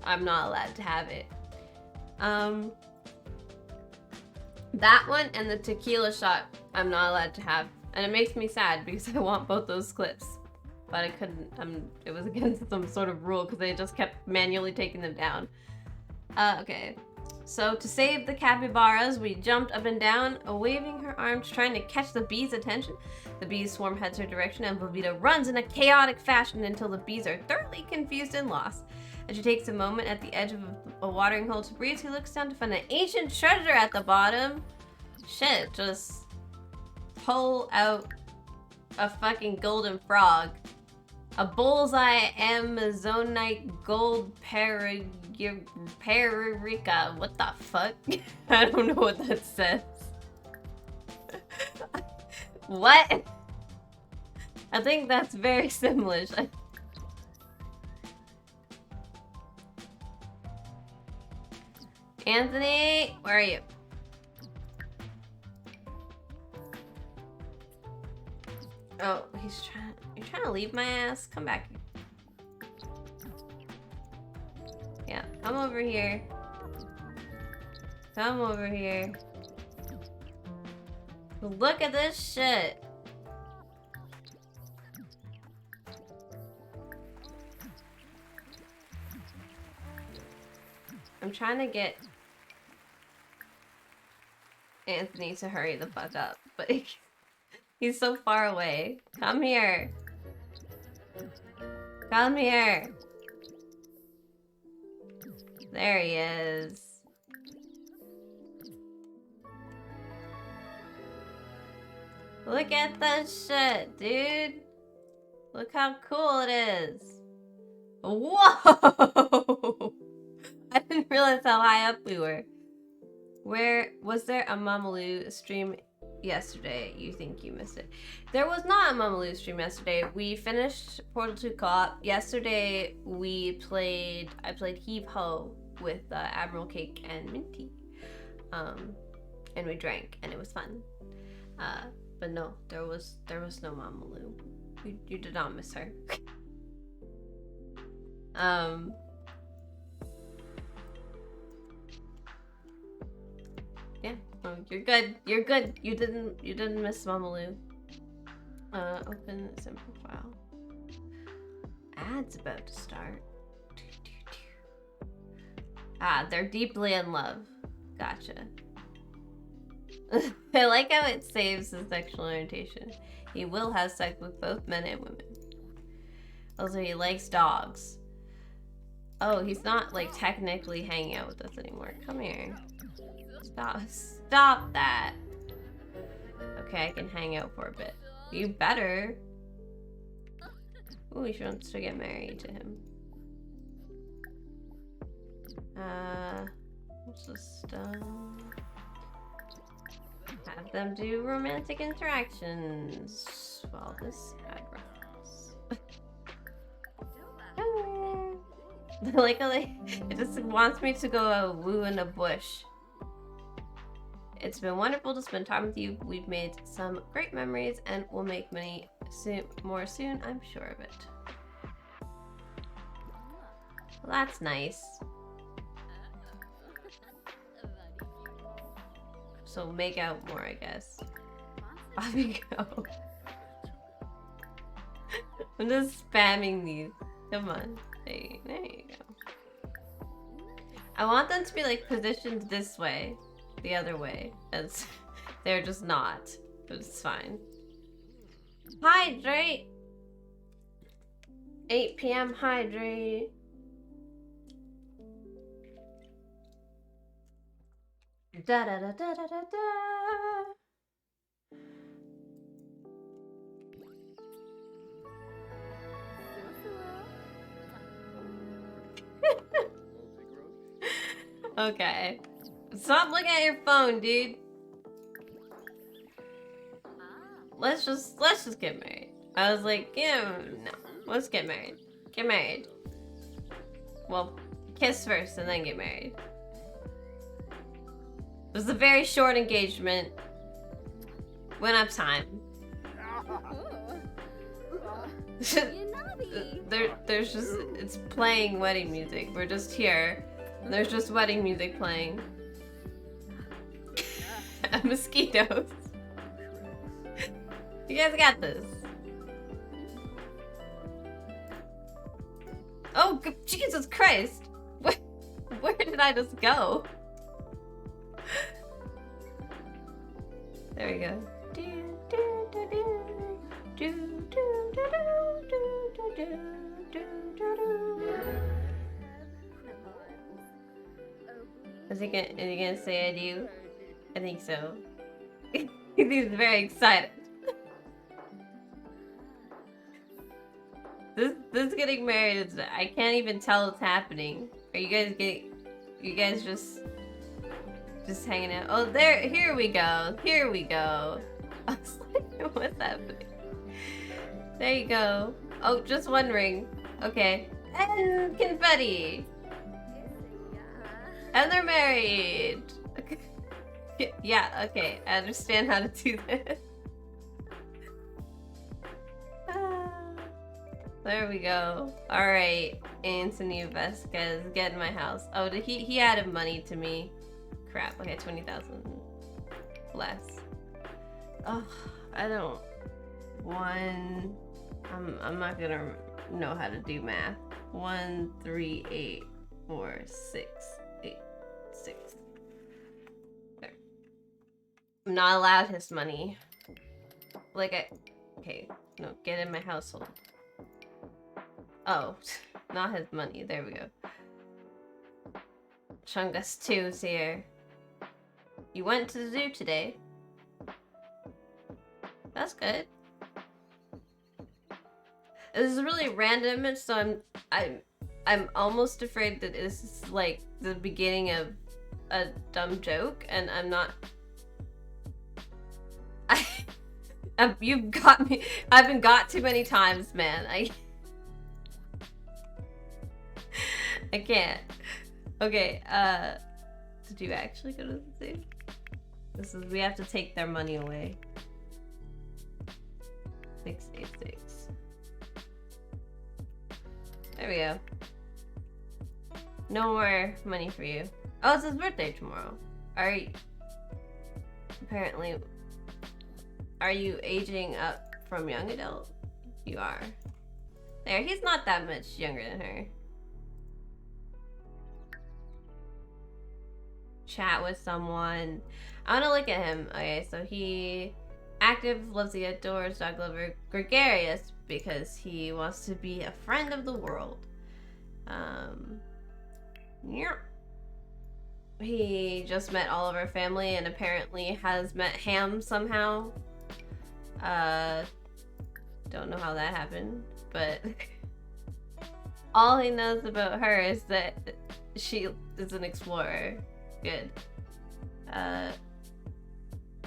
I'm not allowed to have it. That one and the tequila shot I'm not allowed to have And it makes me sad because I want both those clips. But I couldn't, it was against some sort of rule because they just kept manually taking them down. Okay. So to save the capybaras, we jumped up and down, waving her arms, trying to catch the bees' attention. The bees swarm heads her direction, and Velveeta runs in a chaotic fashion until the bees are thoroughly confused and lost. As she takes a moment at the edge of a watering hole to breathe, she looks down to find an ancient treasure at the bottom. Shit, just pull out a fucking golden frog. A bullseye Amazonite gold pararica. What the fuck? I don't know what that says. What? I think that's very Simlish. Anthony, where are you? Oh, you're trying to leave my ass? Come back. Yeah, come over here. Come over here. Look at this shit. I'm trying to get Anthony to hurry the fuck up, but he's so far away. Come here. Come here. There he is. Look at this shit, dude. Look how cool it is. Whoa! I didn't realize how high up we were. Where was there a Mamaloo stream yesterday? You think you missed it? There was not a Mamaloo stream yesterday. We finished Portal 2 co-op. Yesterday I played Heave Ho with Admiral Cake and Minty. And we drank and it was fun. But no, there was no Mamaloo. You did not miss her. Yeah, oh, you're good. You're good. You didn't miss Mamaloo. Open the sim profile. Ad's about to start. Ah, they're deeply in love. Gotcha. I like how it saves the sexual orientation. He will have sex with both men and women. Also, he likes dogs. Oh, he's not like technically hanging out with us anymore. Come here. Stop that. Okay, I can hang out for a bit. You better. Ooh, she wants to get married to him. Just have them do romantic interactions while this ad runs. I like how it just wants me to go woo in a bush. It's been wonderful to spend time with you. We've made some great memories and we'll make many more soon, I'm sure of it. Well, that's nice. So make out more, I guess. Off you go. I'm just spamming these. Come on. Hey, there you go. I want them to be like positioned this way, the other way, as they're just not. But it's fine. Hydrate! 8 p.m. hydrate. Da da da da da da da. Okay. Stop looking at your phone, dude. Let's just get married. I was like, yeah, no. Let's get married. Get married. Well, kiss first and then get married. It was a very short engagement. Went up time. There's just, it's playing wedding music. We're just here. And there's just wedding music playing. Mosquitoes. You guys got this. Oh, Jesus Christ! Where did I just go? There we go. Is he gonna say I do? I think so. He's very excited. This getting married is, I can't even tell what's happening. Are you guys just hanging out? Oh, here we go. Here we go. I was like, what's happening? There you go. Oh, just wondering. Okay. And confetti. And they're married. Okay. Yeah, okay. I understand how to do this. There we go. Alright, Antonio Vasquez, get in my house. Oh, he added money to me. Crap, okay, 20,000 less. Oh, I don't... I'm not gonna know how to do math. 1, 3, 8, 4, 6, 8, 6. There. I'm not allowed his money. Okay, no, get in my household. Oh, not his money. There we go. Chungus II is here. You went to the zoo today. That's good. This is really random, so I'm almost afraid that this is like the beginning of a dumb joke, and I'm not. You've got me. I've been got too many times, man. I can't. Okay, did you actually go to the zoo? We have to take their money away. 686. There we go. No more money for you. Oh, it's his birthday tomorrow. Apparently, are you aging up from young adult? You are. There, he's not that much younger than her. Chat with someone. I want to look at him. Okay, so he active, loves the outdoors, dog lover, gregarious because he wants to be a friend of the world. Yeah. He just met all of our family and apparently has met Ham somehow. Don't know how that happened, but all he knows about her is that she is an explorer. Good.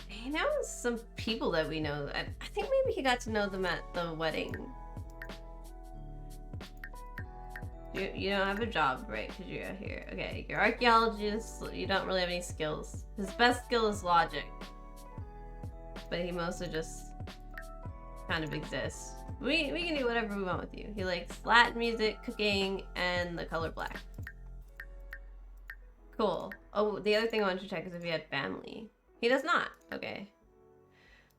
He knows some people that we know. I think maybe he got to know them at the wedding. You don't have a job, right? Because you're out here. Okay, you're archaeologist. You don't really have any skills. His best skill is logic. But he mostly just kind of exists. We can do whatever we want with you. He likes Latin music, cooking, and the color black. Cool. Oh, the other thing I wanted to check is if he had family. He does not. Okay.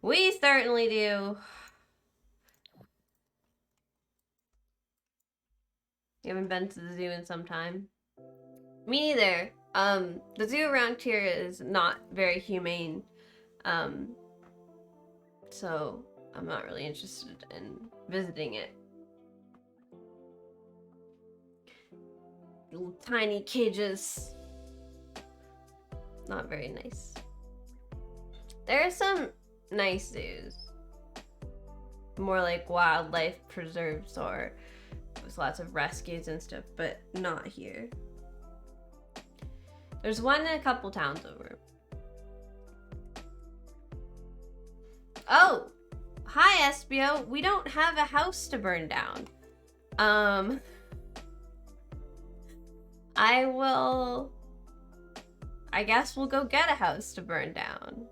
We certainly do. You haven't been to the zoo in some time? Me neither. The zoo around here is not very humane. So I'm not really interested in visiting it. Little tiny cages. Not very nice. There are some nice zoos. More like wildlife preserves or there's lots of rescues and stuff, but not here. There's one in a couple towns over. Oh! Hi, Espio. We don't have a house to burn down. I guess we'll go get a house to burn down.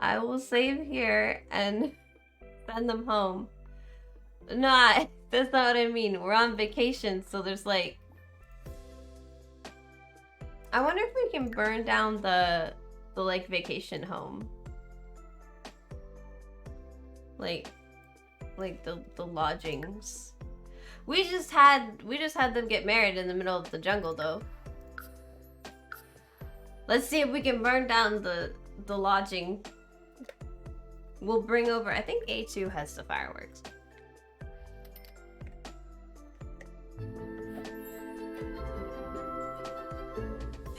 I will save here and send them home. No, that's not what I mean. We're on vacation, so there's like... I wonder if we can burn down the like vacation home. Like the lodgings. We just had them get married in the middle of the jungle though. Let's see if we can burn down the lodging. We'll bring over, I think A2 has the fireworks.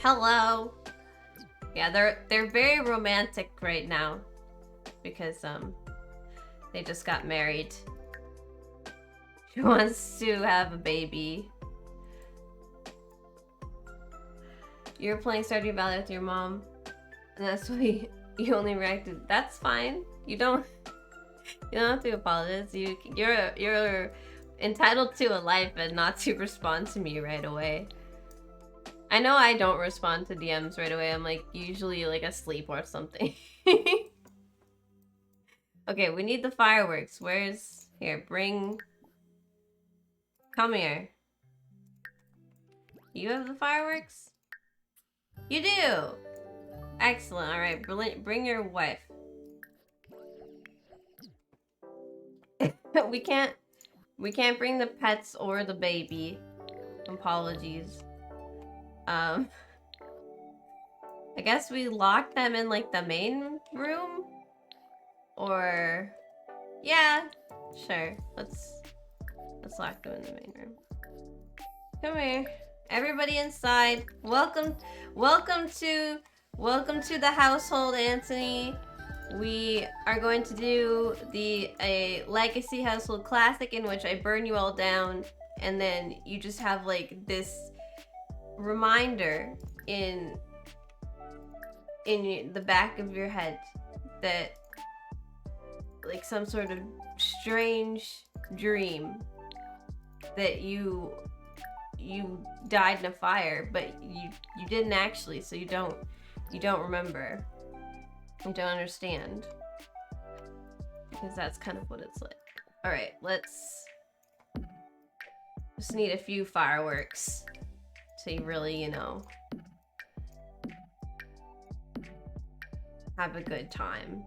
Hello. Yeah, they're very romantic right now because they just got married. She wants to have a baby. You're playing Stardew Valley with your mom, and that's why you only reacted. That's fine. You don't have to apologize. You're entitled to a life and not to respond to me right away. I know I don't respond to DMs right away. I'm like usually like asleep or something. Okay, we need the fireworks. Where's here? Come here. You have the fireworks? You do. Excellent. All right, bring your wife. we can't bring the pets or the baby. Apologies. I guess we lock them in like the main room, or yeah, sure. Let's lock them in the main room. Come here, everybody inside. Welcome to the household, Anthony. We are going to do a legacy household classic in which I burn you all down, and then you just have like this reminder in the back of your head that like some sort of strange dream that you died in a fire, but you didn't actually, so you don't remember. You don't understand. Because that's kind of what it's like. Alright, let's just need a few fireworks. So you really, have a good time.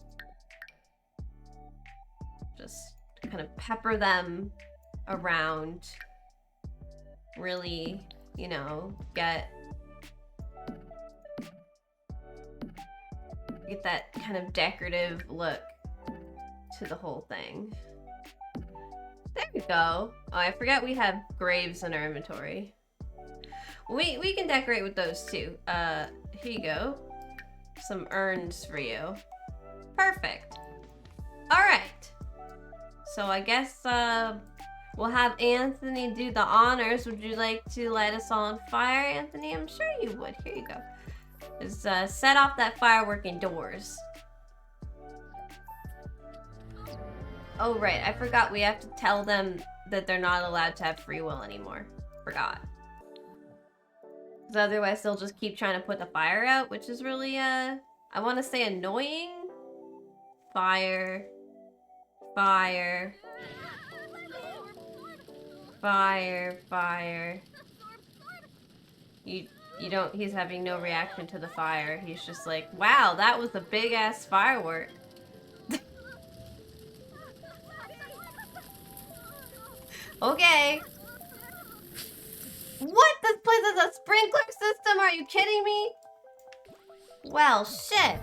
Just kind of pepper them around. Really, get that kind of decorative look to the whole thing. There we go. Oh, I forgot we have graves in our inventory. We can decorate with those too. Here you go. Some urns for you. Perfect. Alright. So I guess we'll have Anthony do the honors. Would you like to light us all on fire, Anthony? I'm sure you would. Here you go. Just set off that firework indoors. Oh right, I forgot we have to tell them that they're not allowed to have free will anymore. Forgot. Because otherwise they'll just keep trying to put the fire out, which is really, I want to say annoying. Fire. Fire. Fire. Fire. You don't, he's having no reaction to the fire. He's just like, wow, that was a big ass firework. Okay. What? This place has a sprinkler system? Are you kidding me? Well, shit.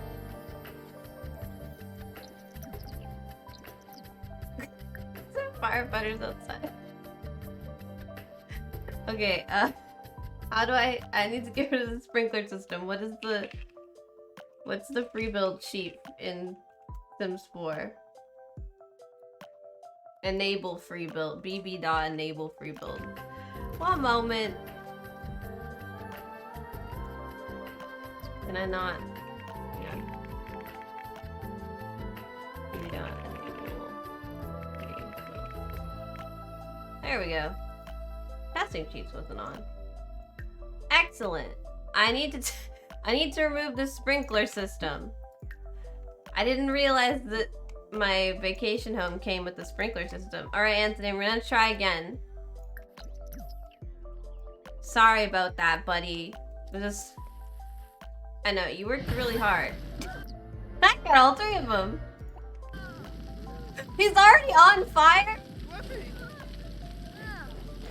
Some firefighters outside. Okay, how do I need to get rid of the sprinkler system. What's the free build sheet in Sims 4? Enable free build. bb.enable free build. One moment. Can I not? Yeah. There we go. Testing sheets wasn't on. Excellent. I need to remove the sprinkler system. I didn't realize that my vacation home came with the sprinkler system. Alright, Anthony, we're gonna try again. Sorry about that, buddy. I know, you worked really hard. I got all 3 of them. He's already on fire?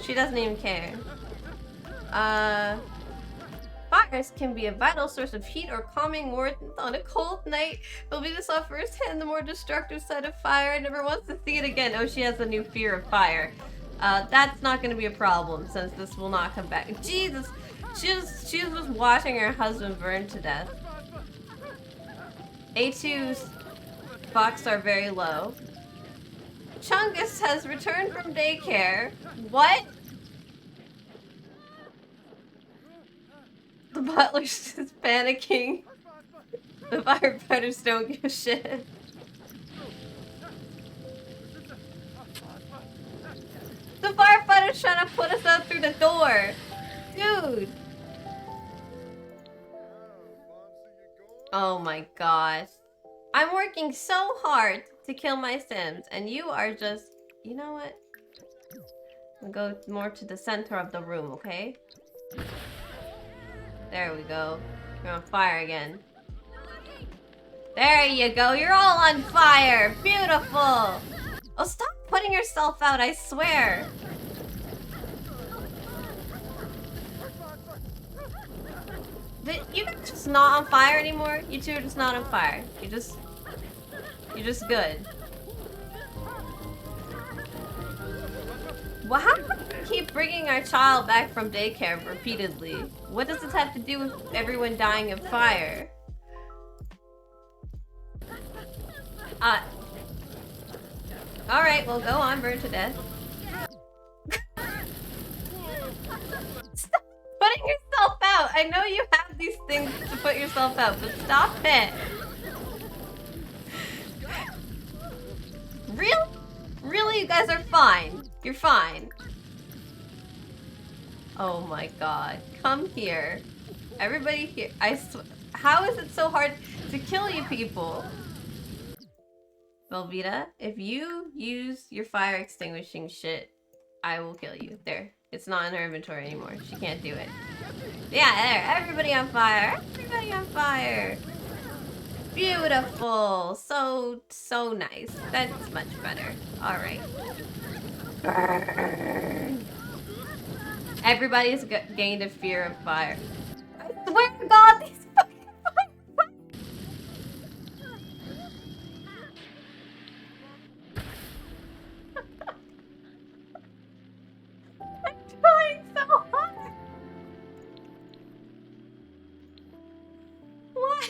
She doesn't even care. Fires can be a vital source of heat or calming warmth on a cold night. Velveeta saw firsthand the more destructive side of fire and never wants to see it again. Oh, she has a new fear of fire. That's not gonna be a problem since this will not come back. Jesus! She was just watching her husband burn to death. A2's bucks are very low. Chungus has returned from daycare. What? The butler's just panicking. The firefighters don't give a shit. The firefighters trying to put us out through the door. Dude. Oh my gosh. I'm working so hard to kill my Sims, and you are just... You know what? I'll go more to the center of the room, okay? There we go. You're on fire again. There you go. You're all on fire. Beautiful. Oh, stop putting yourself out, I swear. You guys just not on fire anymore? You two are just not on fire. You're just good. Well, how do we keep bringing our child back from daycare repeatedly? What does this have to do with everyone dying of fire? Alright, well go on, burn to death. Stop putting yourself out! I know you have these things to put yourself out, but stop it! Really? Really, you guys are fine. You're fine. Oh my god. Come here. Everybody here. How is it so hard to kill you people? Velveeta, if you use your fire extinguishing shit, I will kill you. There. It's not in her inventory anymore. She can't do it. Yeah, there. Everybody on fire. Everybody on fire. Beautiful. So nice. That's much better. Alright. Everybody's gained a fear of fire. I swear to God, these fucking I'm trying so hard. Why?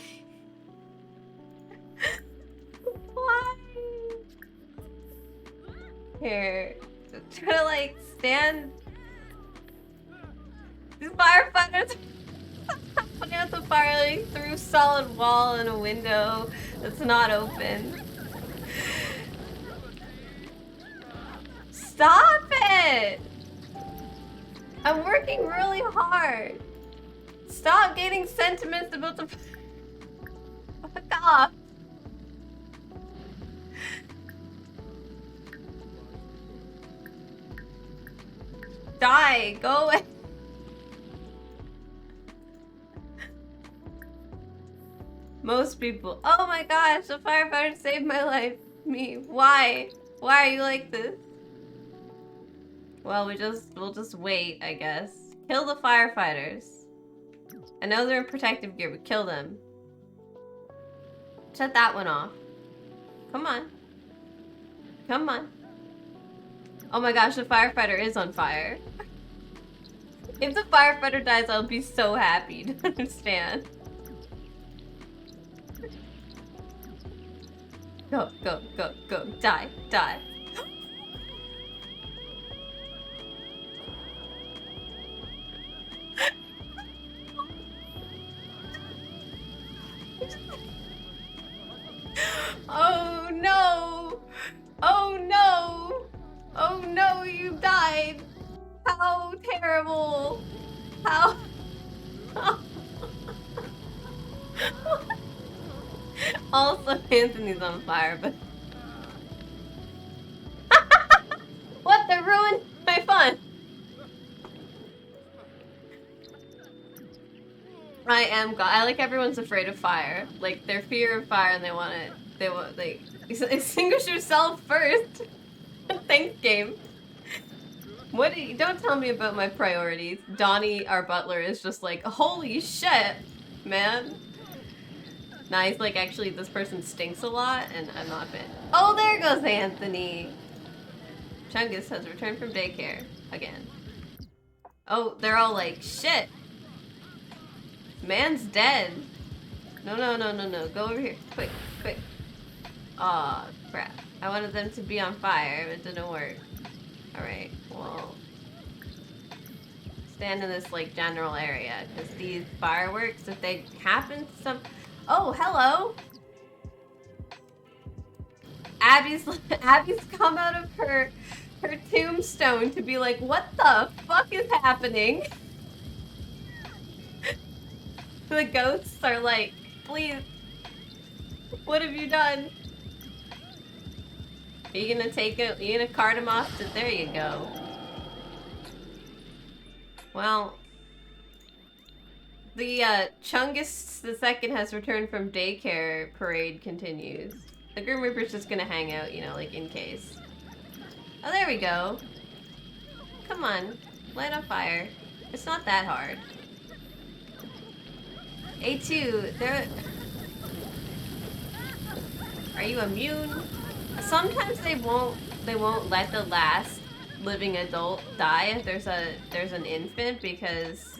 Why? Here. Try to like stand. These firefighters putting out the fire like through solid wall and a window that's not open. Stop it! I'm working really hard. Stop getting sentiments about the... Fuck off. Die. Go away. Most people. Oh my gosh, the firefighter saved my life. Me. Why? Why are you like this? Well, we'll just wait, I guess. Kill the firefighters. I know they're in protective gear, but kill them. Shut that one off. Come on. Come on. Oh my gosh, the firefighter is on fire. If the firefighter dies, I'll be so happy to understand. Go, go, go, go. Die, die. Oh no! Oh no! Oh no, you died! How terrible! How... Also, Anthony's on fire, but... What? They ruined my fun! I am God. I like everyone's afraid of fire. Like, their fear of fire and they want it. They want, like, extinguish yourself first. Thanks, game. What do you, don't tell me about my priorities. Donnie, our butler, is just like, holy shit, man. Nah, he's like, actually, this person stinks a lot, and I'm not a fan. Oh, there goes Anthony! Chungus has returned from daycare. Again. Oh, they're all like, shit! Man's dead. No, no, no, no, no. Go over here. Quick, quick. Aw, crap. I wanted them to be on fire, but it didn't work. Alright, well... stand in this, like, general area, because these fireworks, if they happen some... Oh, hello! Abby's come out of her tombstone to be like, what the fuck is happening? The ghosts are like, please, what have you done? Are you gonna take it? Are you gonna cart him off? There you go. Well, the Chungus II has returned from daycare parade continues. The Grim Reaper's just gonna hang out, you know, like in case. Oh, there we go. Come on, light on fire. It's not that hard. A2, there. Are you immune? Sometimes they won't let the last living adult die if there's an infant, because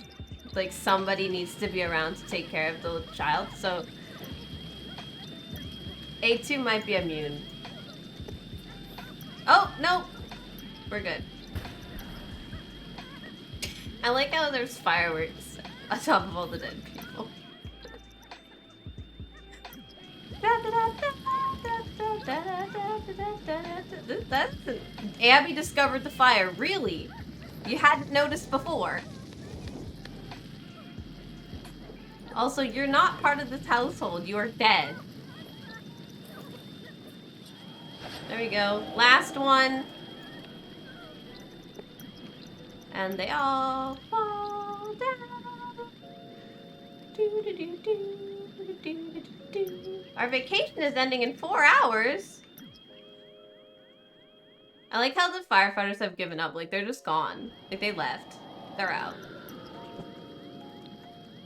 like somebody needs to be around to take care of the child. So A2 might be immune. Oh no, we're good. I like how there's fireworks on top of all the dead people. That's Abby discovered the fire. Really? You hadn't noticed before. Also, you're not part of this household. You are dead. There we go. Last one. And they all fall down. Do, do, do, do, do, do, do. Our vacation is ending in 4 hours. I like how the firefighters have given up. Like, they're just gone. Like, they left. They're out.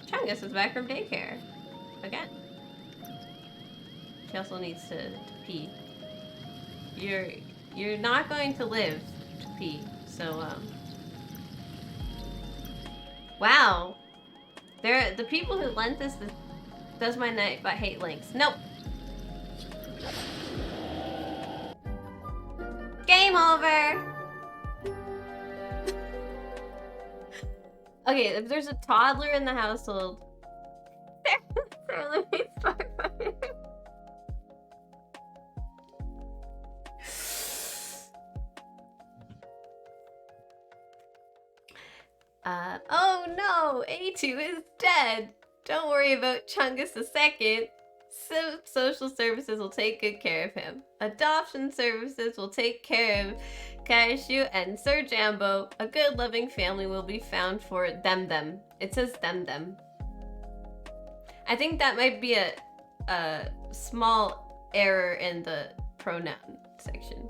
Chungus is back from daycare. Again. She also needs to pee. You're not going to live to pee. So, wow. The people who lent this does my night but hate links. Nope. Game over! Okay, if there's a toddler in the household... Oh no! A2 is dead! Don't worry about Chungus II. Social services will take good care of him. Adoption services will take care of Cashew and Sir Jambo. A good loving family will be found for them. It says them. I think that might be a small error in the pronoun section.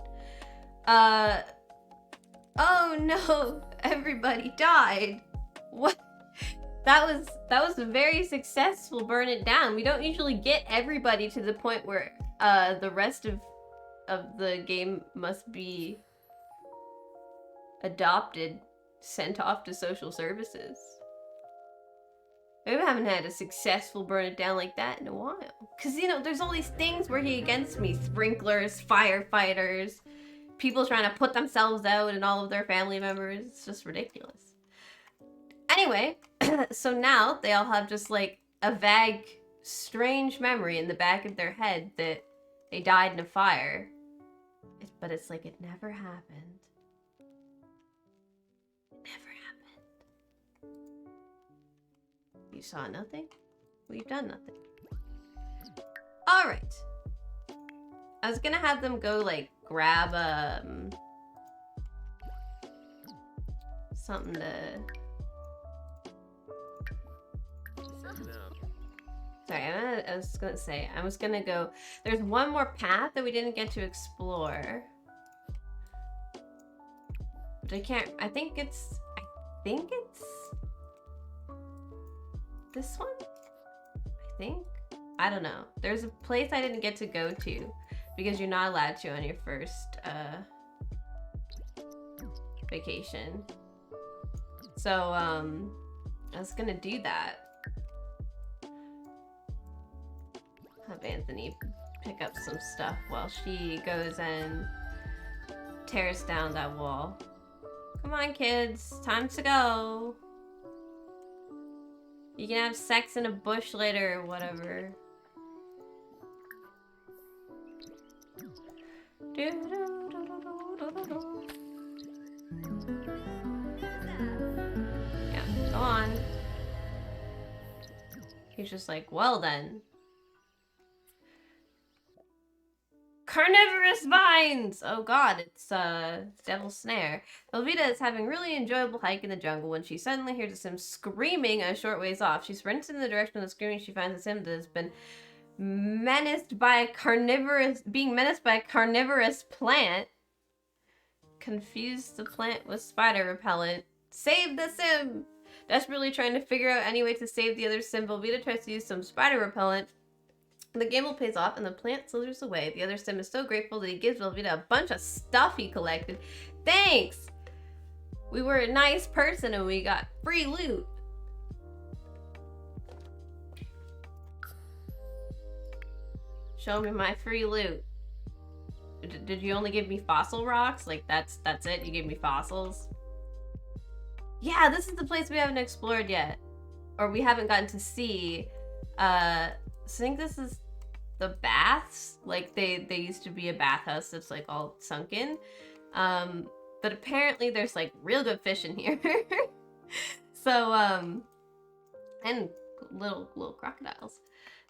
Oh no, everybody died. What? That was very successful. Burn it down. We don't usually get everybody to the point where the rest of the game must be adopted, sent off to social services. Maybe I haven't had a successful burn it down like that in a while. Cause you know, there's all these things working against me. Sprinklers, firefighters, people trying to put themselves out and all of their family members. It's just ridiculous. Anyway, so now they all have just like a vague, strange memory in the back of their head that they died in a fire. But it's like it never happened. It never happened. You saw nothing? Well, you've done nothing. Alright. I was gonna have them go like grab something to... Sorry, I was gonna go. There's one more path that we didn't get to explore. But I can't, I think it's this one? I think? I don't know. There's a place I didn't get to go to because you're not allowed to on your first vacation. So I was gonna do that. Have Anthony pick up some stuff while she goes and tears down that wall. Come on, kids, time to go. You can have sex in a bush later or whatever. Yeah, go on. He's just like, well then. Carnivorous vines! Oh god, it's Devil's Snare. Velveeta is having a really enjoyable hike in the jungle when she suddenly hears a sim screaming a short ways off. She sprints in the direction of the screaming. She finds a sim that has been menaced by a carnivorous plant. Confused the plant with spider repellent. Save the sim! Desperately trying to figure out any way to save the other sim, Velveeta tries to use some spider repellent. The gamble pays off and the plant slithers away. The other sim is so grateful that he gives Velveeta a bunch of stuff he collected. Thanks! We were a nice person and we got free loot. Show me my free loot. Did you only give me fossil rocks? Like that's it? You gave me fossils? Yeah, this is the place we haven't explored yet. Or we haven't gotten to see. I think this is the baths. Like they used to be a bathhouse that's like all sunken. But apparently there's like real good fish in here. So and little crocodiles.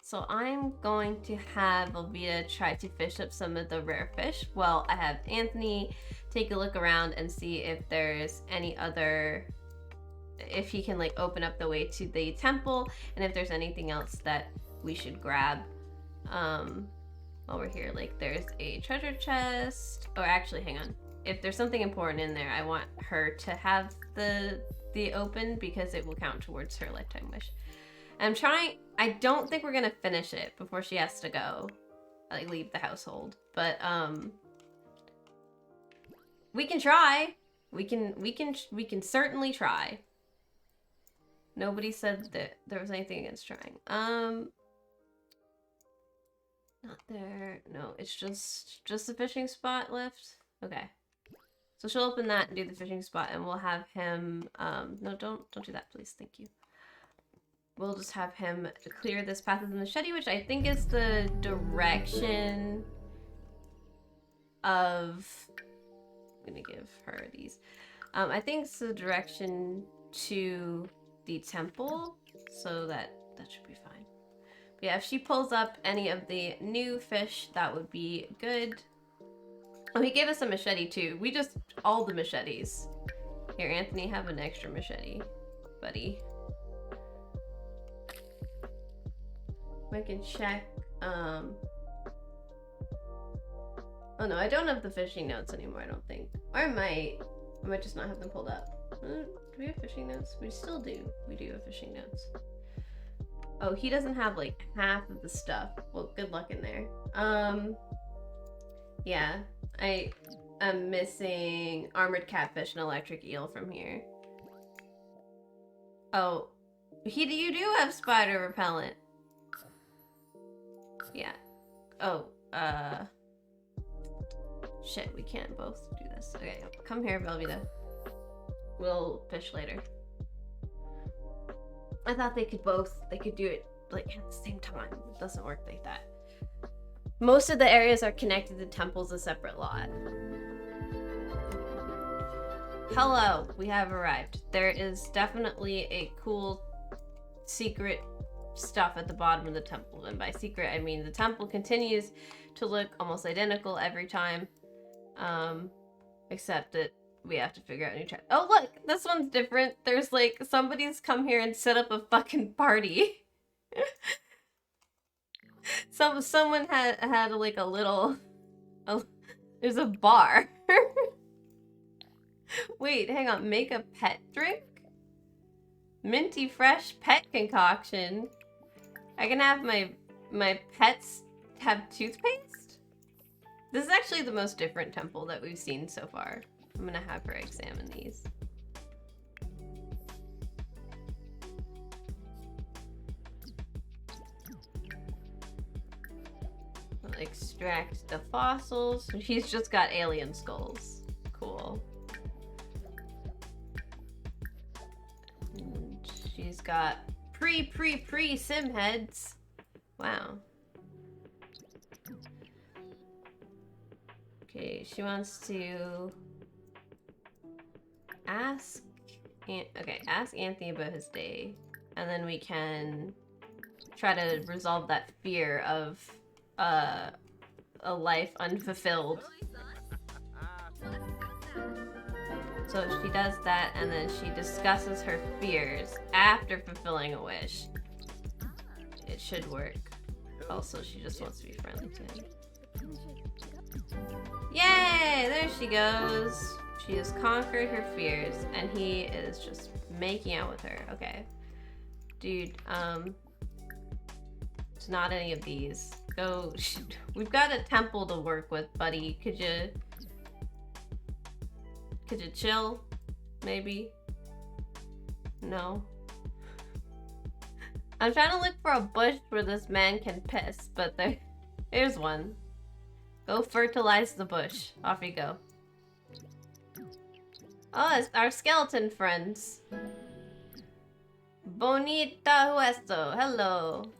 So I'm going to have Velveeta try to fish up some of the rare fish while I have Anthony take a look around and see if there's any other, if he can like open up the way to the temple and if there's anything else that we should grab while we're here. Like there's a treasure chest, or actually hang on, if there's something important in there I want her to have the open because it will count towards her lifetime wish. I don't think we're gonna finish it before she has to go like leave the household, but we can try. We can certainly try. Nobody said that there was anything against trying. Not there. No, it's just the fishing spot left. Okay. So she'll open that and do the fishing spot and we'll have him no, don't do that, please. Thank you. We'll just have him clear this path with the machete, which I think is the direction of, I'm gonna give her these. I think it's the direction to the temple, so that should be fine. But yeah, if she pulls up any of the new fish, that would be good. Oh, he gave us a machete too. We just, all the machetes. Here, Anthony, have an extra machete, buddy. I can check, oh no, I don't have the fishing notes anymore, I don't think. Or I might just not have them pulled up. Do we have fishing notes? We still do. We do have fishing notes. Oh, he doesn't have like half of the stuff. Well, good luck in there. Yeah, I am missing armored catfish and electric eel from here. Oh, you do have spider repellent. Yeah. Oh, shit, we can't both do this. Okay, come here, Velveeta. We'll fish later. I thought they could do it like at the same time. It doesn't work like that. Most of the areas are connected to temples, a separate lot. Hello, we have arrived. There is definitely a cool secret stuff at the bottom of the temple, and by secret I mean the temple continues to look almost identical every time, except that we have to figure out a new trap. Oh look, this one's different. There's like somebody's come here and set up a fucking party. Someone had like a little... there's a bar. Wait, hang on. Make a pet drink? Minty fresh pet concoction. I can have my pets have toothpaste? This is actually the most different temple that we've seen so far. I'm gonna have her examine these. I'll extract the fossils. She's just got alien skulls. Cool. And she's got pre sim heads. Wow. Okay, she wants to ask Anthony about his day, and then we can try to resolve that fear of a life unfulfilled. So she does that, and then she discusses her fears after fulfilling a wish. It should work. Also, she just wants to be friendly to him. Yay! There she goes. She has conquered her fears, and he is just making out with her. Okay. Dude, it's not any of these. Go. We've got a temple to work with, buddy. Could you chill? Maybe? No? I'm trying to look for a bush where this man can piss, but there's one. Go fertilize the bush. Off you go. Oh, it's our skeleton friends. Bonita Hueso. Hello.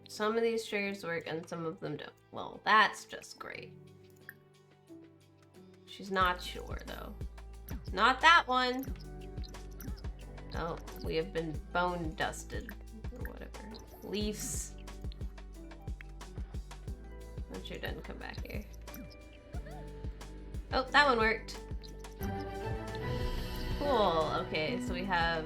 Some of these triggers work and some of them don't. Well, that's just great. She's not sure, though. Not that one. Oh, we have been bone dusted. Or whatever. Leaves. I'm sure it doesn't come back here. Oh, that one worked. Cool. Okay, so we have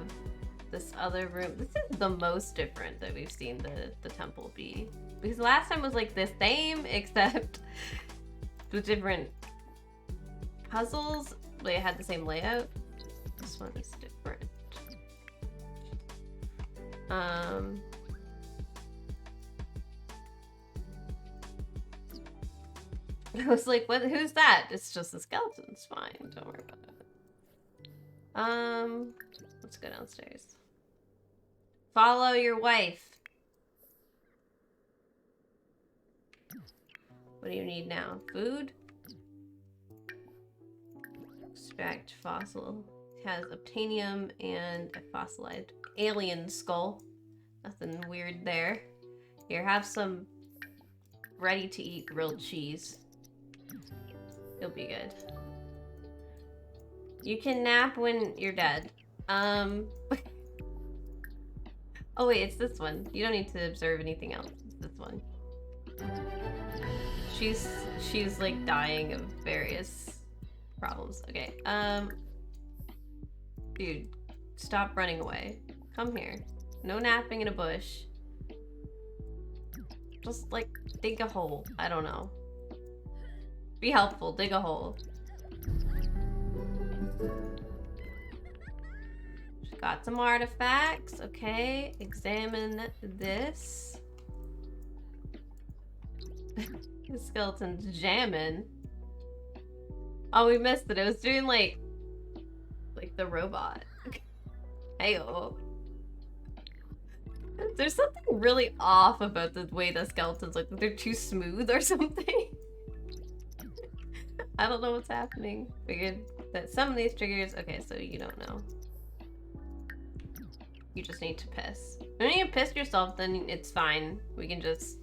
this other room. This is the most different that we've seen the temple be. Because last time was like the same, except with different puzzles. They had the same layout. This one is different. I was like, what? Who's that? It's just a skeleton. It's fine. Don't worry about it. Let's go downstairs. Follow your wife. What do you need now? Food? Extract fossil. It has obtanium and a fossilized alien skull. Nothing weird there. Here, have some ready-to-eat grilled cheese. You'll be good. You can nap when you're dead. Oh wait, it's this one. You don't need to observe anything else. It's this one. She's like dying of various problems. Okay, dude, stop running away. Come here. No napping in a bush. Just like dig a hole. I don't know. Be helpful, dig a hole. Got some artifacts. Okay, examine this. The skeleton's jamming. Oh, we missed it. It was doing like the robot. Hey-oh. There's something really off about the way the skeletons look. They're too smooth or something. I don't know what's happening. Figured that some of these triggers... Okay, so you don't know. You just need to piss. When you piss yourself, then it's fine. We can just...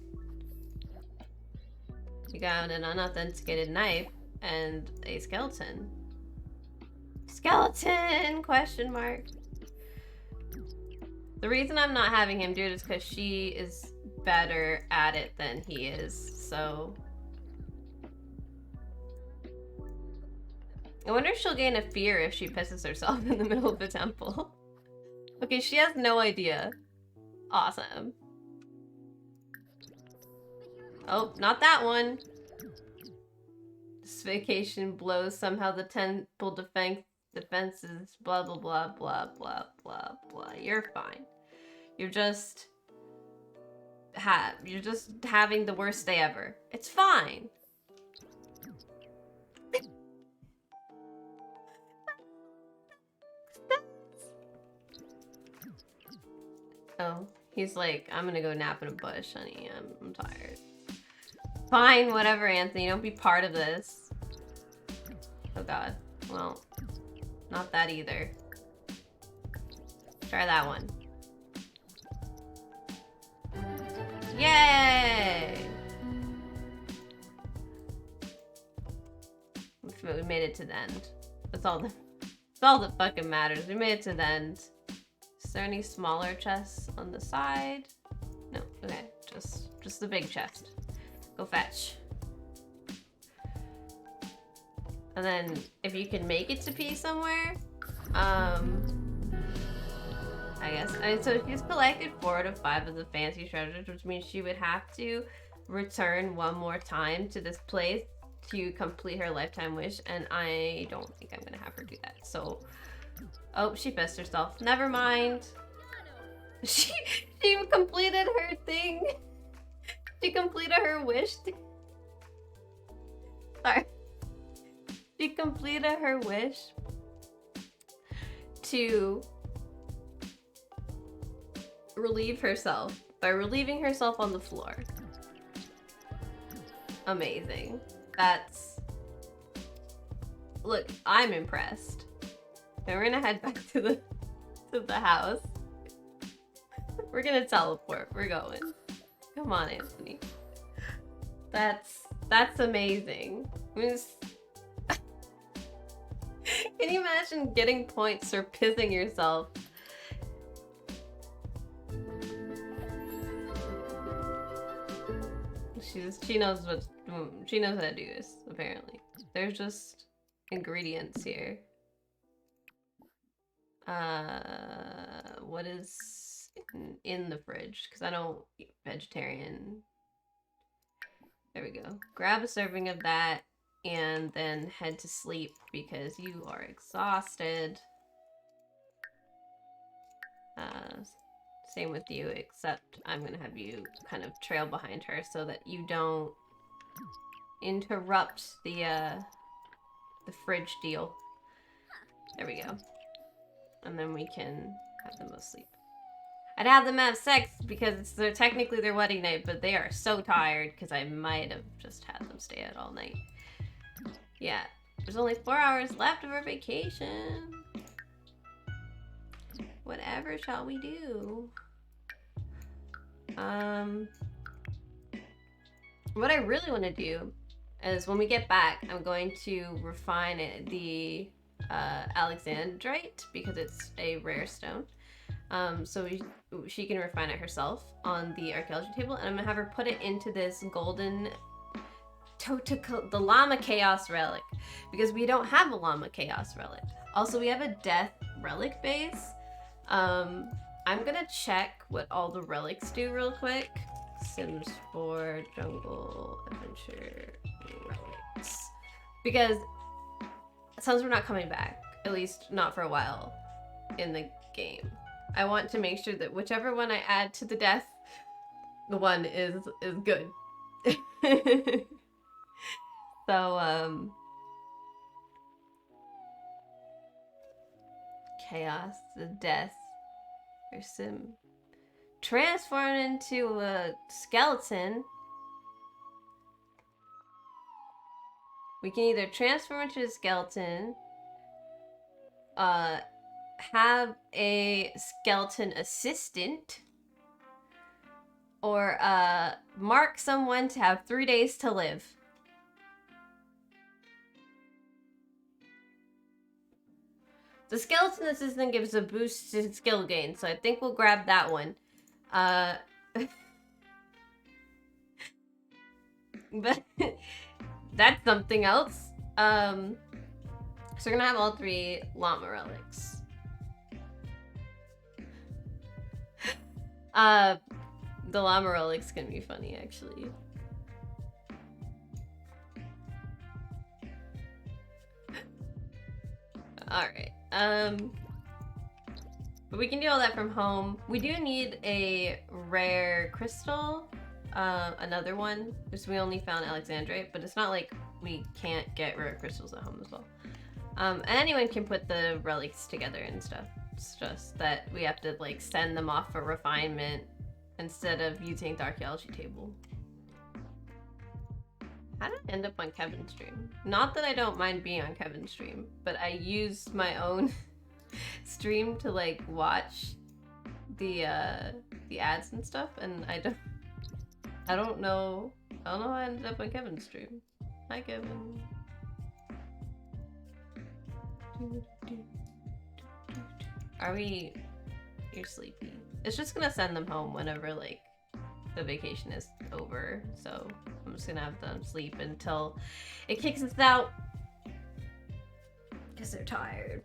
You got an unauthenticated knife and a skeleton. Skeleton? Question mark. The reason I'm not having him do it is because she is better at it than he is, so... I wonder if she'll gain a fear if she pisses herself in the middle of the temple. Okay, she has no idea. Awesome. Oh, not that one. This vacation blows. Somehow the temple defenses, blah, blah, blah, blah, blah, blah, blah. You're fine. You're just... You're just having the worst day ever. It's fine. Oh, he's like, I'm gonna go nap in a bush, honey. I'm tired. Fine, whatever, Anthony. Don't be part of this. Oh god. Well, not that either. Try that one. Yay! We made it to the end. That's all that fucking matters. We made it to the end. Is there any smaller chests on the side? No, okay. Just the big chest. Go fetch. And then if you can make it to P somewhere, I guess. So she's collected 4 out of 5 of the fancy treasures, which means she would have to return one more time to this place to complete her lifetime wish, and I don't think I'm gonna have her do that. So, oh, she pissed herself. Never mind. She completed her thing. She completed her wish. Sorry. She completed her wish to relieve herself by relieving herself on the floor. Amazing. That's... Look, I'm impressed. And we're gonna head back to the house. We're gonna teleport. We're going. Come on, Anthony. That's amazing. I mean, can you imagine getting points for pissing yourself? She knows how to do this, apparently. There's just ingredients here. What is in the fridge? Because I don't eat vegetarian. There we go. Grab a serving of that and then head to sleep because you are exhausted. Same with you, except I'm gonna have you kind of trail behind her so that you don't interrupt the fridge deal. There we go. And then we can have them asleep. I'd have them have sex because they're technically their wedding night, but they are so tired because I might have just had them stay out all night. Yeah, there's only 4 hours left of our vacation. Whatever shall we do? What I really want to do is when we get back, I'm going to refine the Alexandrite because it's a rare stone. So she can refine it herself on the archaeology table, and I'm gonna have her put it into this golden the Llama Chaos Relic because we don't have a Llama Chaos Relic. Also, we have a Death Relic base. I'm gonna check what all the relics do real quick. Sims 4 Jungle Adventure relics. Because it sounds we're not coming back, at least not for a while in the game. I want to make sure that whichever one I add to the death, the one is good. So, chaos, the death, or sim. Transform into a skeleton. We can either transform into a skeleton, have a skeleton assistant, or mark someone to have 3 days to live. The skeleton assistant gives a boost to skill gain, so I think we'll grab that one. But that's something else. So we're gonna have all 3 llama relics. The llama relic's gonna be funny, actually. Alright, but we can do all that from home. We do need a rare crystal, another one, because we only found Alexandrite, but it's not like we can't get rare crystals at home as well. And anyone can put the relics together and stuff. It's just that we have to like send them off for refinement instead of using the archaeology table. How did I end up on Kevin's stream? Not that I don't mind being on Kevin's stream, but I use my own stream to like watch the ads and stuff, and I don't know how I ended up on Kevin's stream. Hi, Kevin. Are we? You're sleepy. It's just gonna send them home whenever like the vacation is over, so I'm just gonna have them sleep until it kicks us out because they're tired.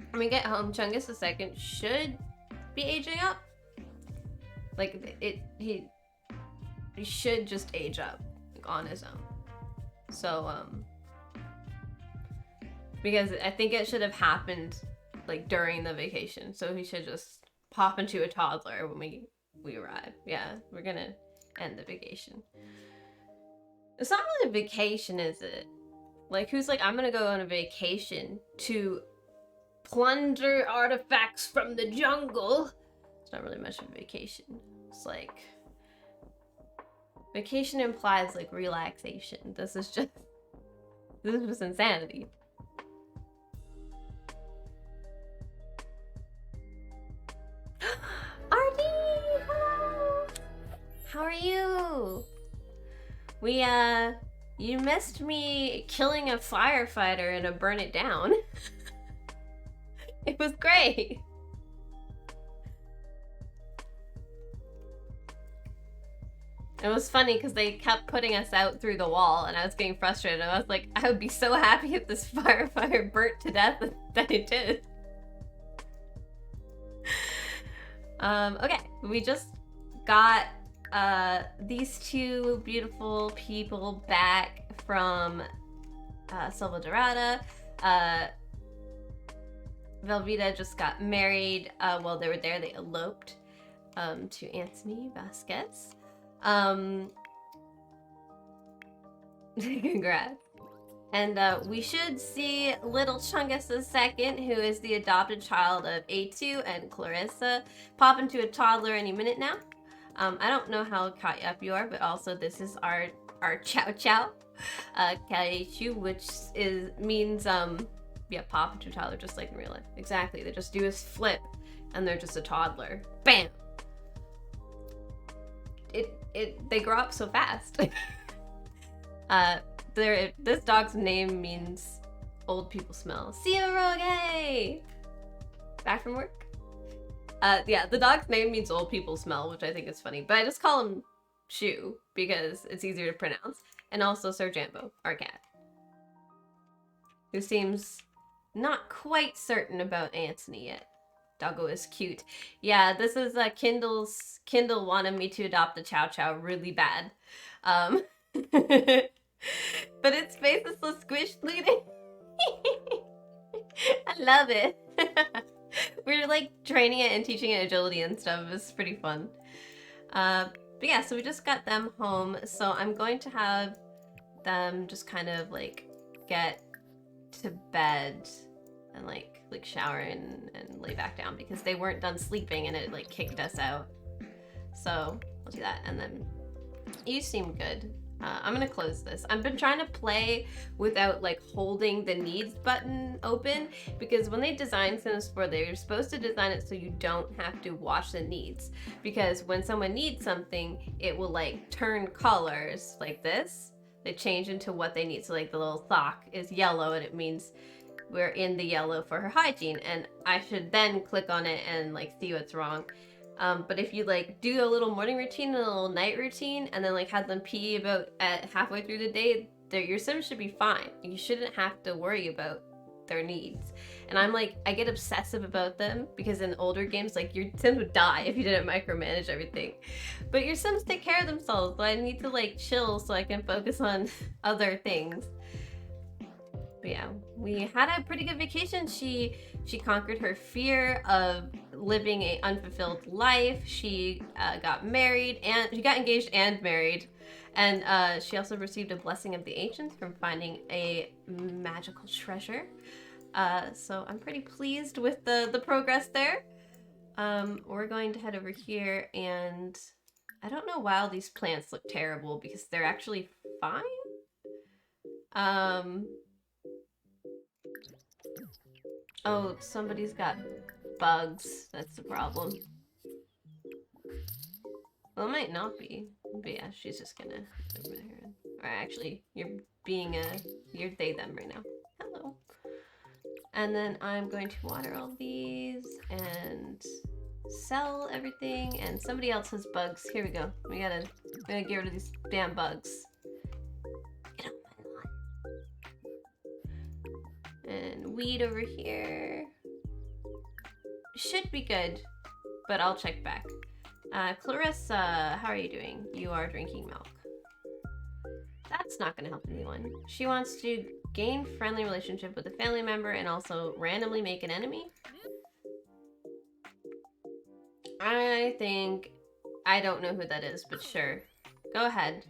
When we get home, Chungus II should be aging up. Like he should just age up like, on his own. So because I think it should have happened like during the vacation, so he should just pop into a toddler when we arrive. Yeah, we're gonna end the vacation. It's not really a vacation, is it? Like, who's like, I'm gonna go on a vacation to plunder artifacts from the jungle? It's not really much of a vacation. It's like, vacation implies like relaxation. This is just insanity. Artie, hello. How are you? You missed me killing a firefighter and a burn it down. It was great. It was funny because they kept putting us out through the wall and I was getting frustrated. I was like, I would be so happy if this firefighter burnt to death that it did. Okay, we just got these two beautiful people back from Silva Dorada. Velveeta just got married while they were there. They eloped to Anthony Vasquez. Congrats. And we should see little Chungus II, who is the adopted child of A2 and Clarissa, pop into a toddler any minute now. I don't know how caught up you are, but also this is our Chow Chow, Kaichu, which means yeah, pop into a toddler just like in real life. Exactly. They just do a flip, and they're just a toddler. Bam. They grow up so fast. This dog's name means old people smell. See you, Rogue! Back from work? Yeah, the dog's name means old people smell, which I think is funny, but I just call him Shu because it's easier to pronounce. And also Sir Jambo, our cat, who seems not quite certain about Anthony yet. Doggo is cute. Yeah, this is Kindle wanted me to adopt a Chow Chow really bad. But its face is so squished, look at it. I love it. We're like training it and teaching it agility and stuff. It's pretty fun. But yeah, so we just got them home. So I'm going to have them just kind of like get to bed and like shower and lay back down because they weren't done sleeping and it like kicked us out. So I'll do that, and then you seem good. I'm gonna close this. I've been trying to play without like holding the needs button open because when they designed Sims 4, they were supposed to design it so you don't have to watch the needs, because when someone needs something, it will like turn colors like this. They change into what they need. So like the little sock is yellow and it means we're in the yellow for her hygiene, and I should then click on it and like see what's wrong. But if you like do a little morning routine and a little night routine and then like have them pee about at halfway through the day, your Sims should be fine. You shouldn't have to worry about their needs. And I'm like, I get obsessive about them because in older games, like your Sims would die if you didn't micromanage everything. But your Sims take care of themselves, so I need to like chill so I can focus on other things. But yeah, we had a pretty good vacation. She conquered her fear of living a unfulfilled life. She got married, and she got engaged and married. And she also received a blessing of the ancients from finding a magical treasure. So I'm pretty pleased with the progress there. We're going to head over here, and I don't know why all these plants look terrible because they're actually fine. Oh, somebody's got bugs. That's the problem. Well, it might not be. But yeah, she's just gonna over there. Or actually, you're they them right now. Hello. And then I'm going to water all these and sell everything. And somebody else has bugs. Here we go. We gotta get rid of these damn bugs. Get off my lawn. And weed over here. Should be good, but I'll check back. Clarissa, how are you doing? You are drinking milk. That's not gonna help anyone. She wants to gain friendly relationship with a family member and also randomly make an enemy. I don't know who that is, but sure. Go ahead.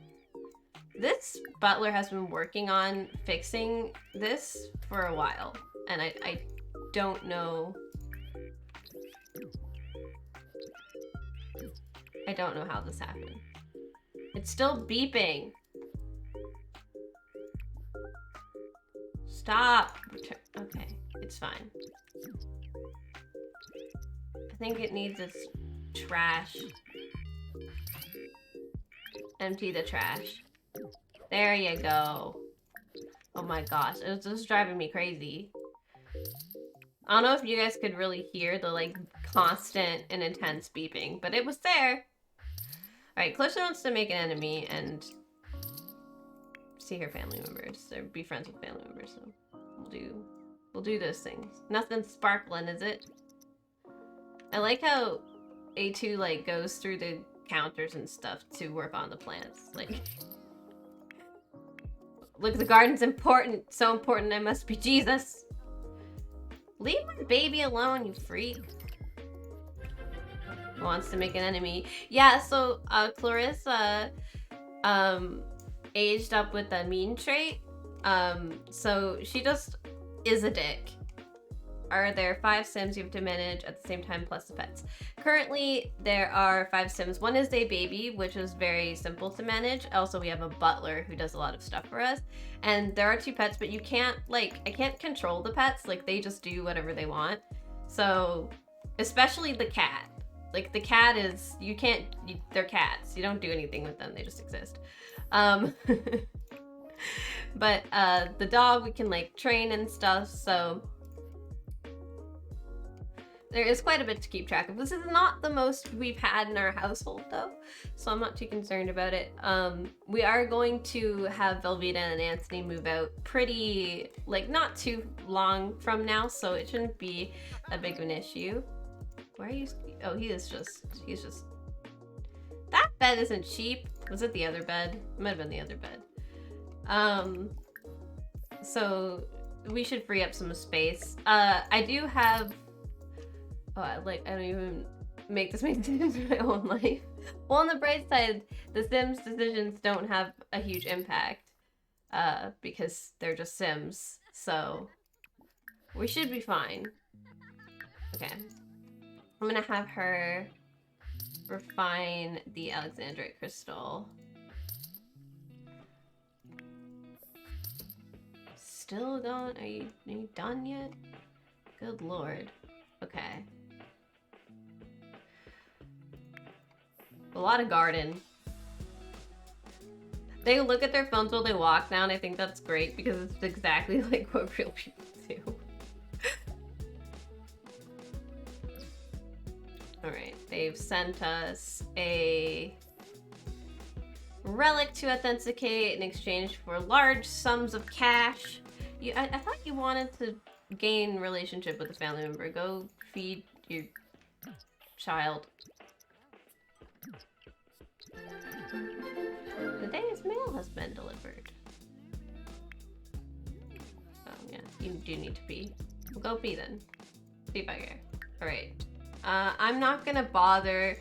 This butler has been working on fixing this for a while, and I don't know. I don't know how this happened. It's still beeping. Stop. Okay, it's fine. I think it needs its trash. Empty the trash. There you go. Oh my gosh, it was just driving me crazy. I don't know if you guys could really hear the like constant and intense beeping, but it was there. Alright, Clarissa wants to make an enemy and see her family members, or be friends with family members, so we'll do those things. Nothing sparkling, is it? I like how A2 like goes through the counters and stuff to work on the plants. Like, look, the garden's important, so important I must be Jesus. Leave my baby alone, you freak. Wants to make an enemy. Yeah, so Clarissa aged up with a mean trait. So she just is a dick. Are there 5 Sims you have to manage at the same time plus the pets? Currently, there are 5 Sims. One is a baby, which is very simple to manage. Also, we have a butler who does a lot of stuff for us. And there are 2 pets, but you can't, like, I can't control the pets. Like, they just do whatever they want. So, especially the cat. Like, the cat is, they're cats. You don't do anything with them. They just exist. But the dog we can, like, train and stuff, so there is quite a bit to keep track of. This is not the most we've had in our household, though, so I'm not too concerned about it. We are going to have Velveeta and Anthony move out pretty, like, not too long from now, so it shouldn't be that big of an issue. Where are you? Oh, he's just... That bed isn't cheap. Was it the other bed? It might have been the other bed. So we should free up some space. I do have... Oh, I don't even make this make decisions in my own life. Well, on the bright side, the Sims decisions don't have a huge impact, because they're just Sims, so we should be fine. Okay. I'm gonna have her refine the Alexandrite crystal. Still don't? Are you done yet? Good lord. Okay. A lot of garden. They look at their phones while they walk now, and I think that's great because it's exactly like what real people do. Alright, they've sent us a relic to authenticate in exchange for large sums of cash. I thought you wanted to gain relationship with a family member. Go feed your child. The day's mail has been delivered. Oh yeah, you do need to pee. Well, go pee then. See if I care. Alright. I'm not gonna bother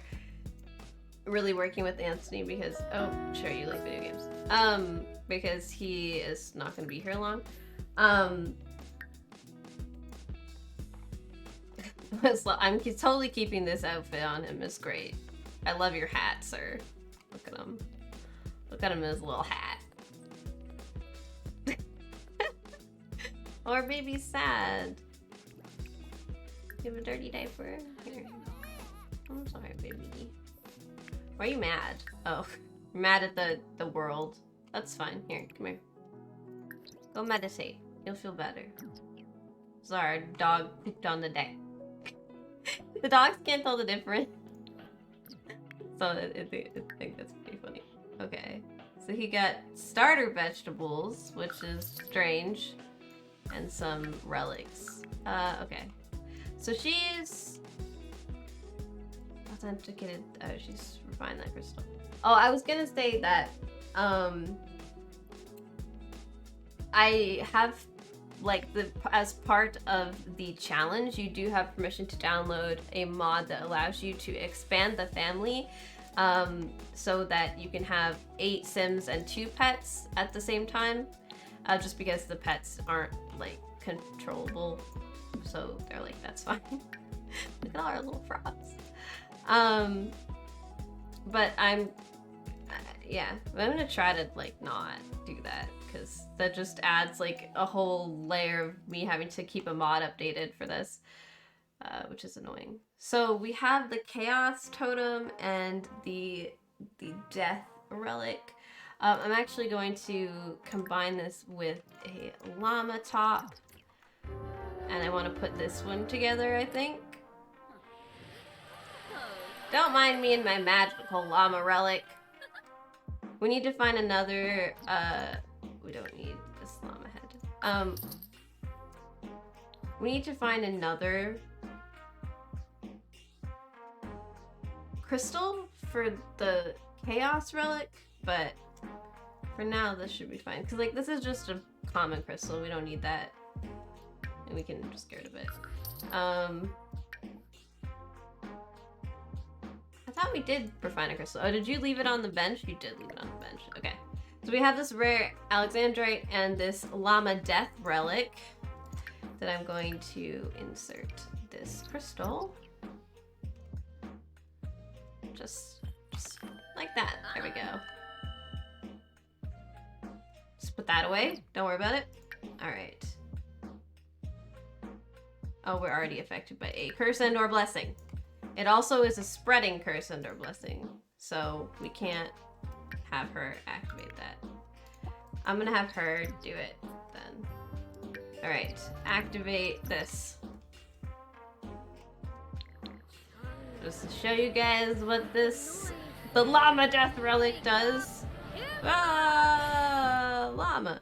really working with Anthony because, oh, sure, you like video games. Because he is not gonna be here long. I'm totally keeping this outfit on him. It's great. I love your hat, sir. Look at him. Look at him in his little hat. Or maybe sad. You have a dirty diaper. Here. I'm sorry, baby. Why are you mad? Oh, you're mad at the world. That's fine. Here, come here. Go meditate. You'll feel better. Sorry, our dog pooped on the deck. The dogs can't tell the difference. So I think that's pretty funny. Okay. So he got starter vegetables, which is strange. And some relics. Okay. So she's authenticated. Oh, she's refined that crystal. Oh, I was gonna say that I have, like, as part of the challenge, you do have permission to download a mod that allows you to expand the family, so that you can have 8 Sims and 2 pets at the same time, just because the pets aren't, like, controllable. So they're like, that's fine. Look at all our little frogs. But yeah, I'm gonna try to, like, not do that, because that just adds, like, a whole layer of me having to keep a mod updated for this, which is annoying. So we have the Chaos Totem and the Death Relic. I'm actually going to combine this with a llama top. And I want to put this one together, I think. Don't mind me and my magical llama relic. We need to find another, we don't need this llama head. We need to find another crystal for the chaos relic, but for now this should be fine. Cause, like, this is just a common crystal, we don't need that. And we can just get rid of it. I thought we did refine a crystal. Oh, did you leave it on the bench? You did leave it on the bench. Okay. So we have this rare Alexandrite and this llama death relic that I'm going to insert this crystal. Just like that. There we go. Just put that away. Don't worry about it. All right. Oh, we're already affected by a curse and or blessing. It also is a spreading curse and or blessing, so we can't have her activate that. I'm gonna have her do it then. All right, activate this. Just to show you guys what the llama death relic does. Ah, llama.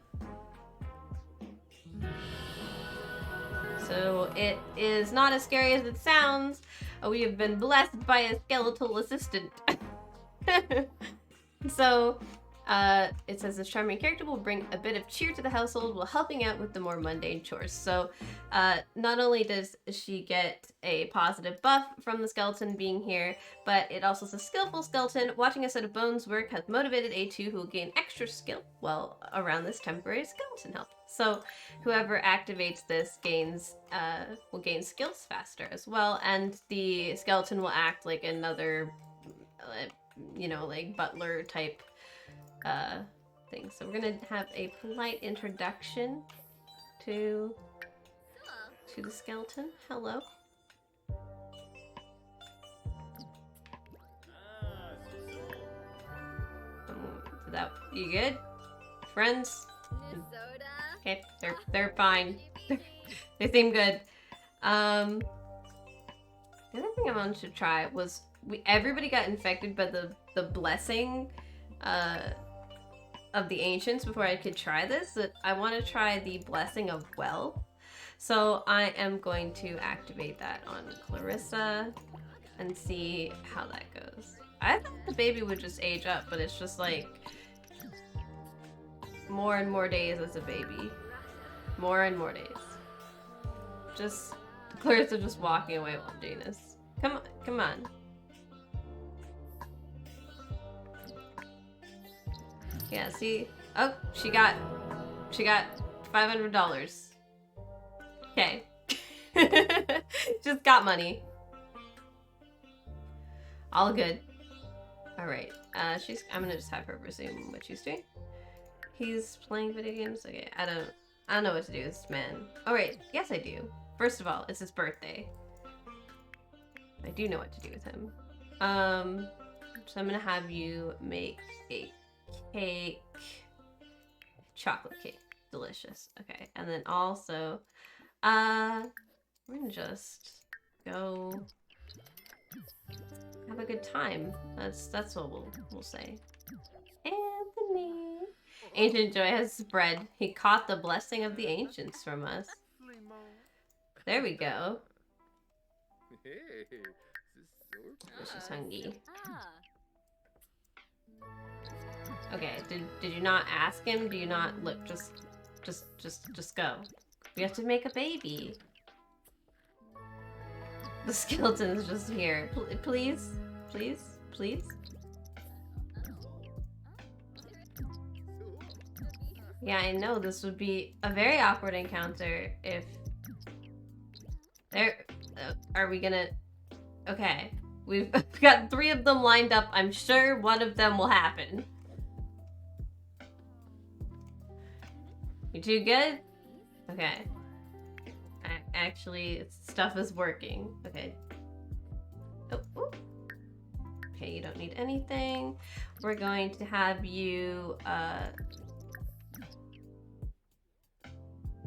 So it is not as scary as it sounds. We have been blessed by a skeletal assistant. So it says this charming character will bring a bit of cheer to the household while helping out with the more mundane chores. So not only does she get a positive buff from the skeleton being here, but it also says skillful skeleton. Watching a set of bones work has motivated A2, who will gain extra skill while around this temporary skeleton help. So whoever activates this will gain skills faster as well, and the skeleton will act like another, you know, like butler type thing. So we're gonna have a polite introduction to the skeleton. Hello. You good? Friends? Okay, they're fine. They seem good. The other thing I wanted to try was everybody got infected by the blessing of the ancients before I could try this. I want to try the blessing of well. So I am going to activate that on Clarissa and see how that goes. I thought the baby would just age up, but it's just like more and more days as a baby. More and more days. Just Clarissa just walking away while I'm doing this. Come on, come on. Yeah, see? Oh, she got $500. Okay. Just got money. All good. Alright. I'm gonna just have her resume what she's doing. He's playing video games? Okay, I don't know what to do with this man. Alright, yes I do. First of all, it's his birthday. I do know what to do with him. So I'm gonna have you make a cake. Chocolate cake. Delicious. Okay, and then also, we're gonna just go have a good time. That's what we'll say. Anthony. Ancient Joy has spread. He caught the blessing of the ancients from us. There we go. She's hungry. Okay, did you not ask him? Do you not look? Just go. We have to make a baby. The skeleton's just here. Please, please, please. Yeah, I know this would be a very awkward encounter if there. Are we gonna? Okay, we've got 3 of them lined up. I'm sure one of them will happen. You too good? Okay. Actually, stuff is working. Okay. Oh, ooh. Okay, you don't need anything. We're going to have you,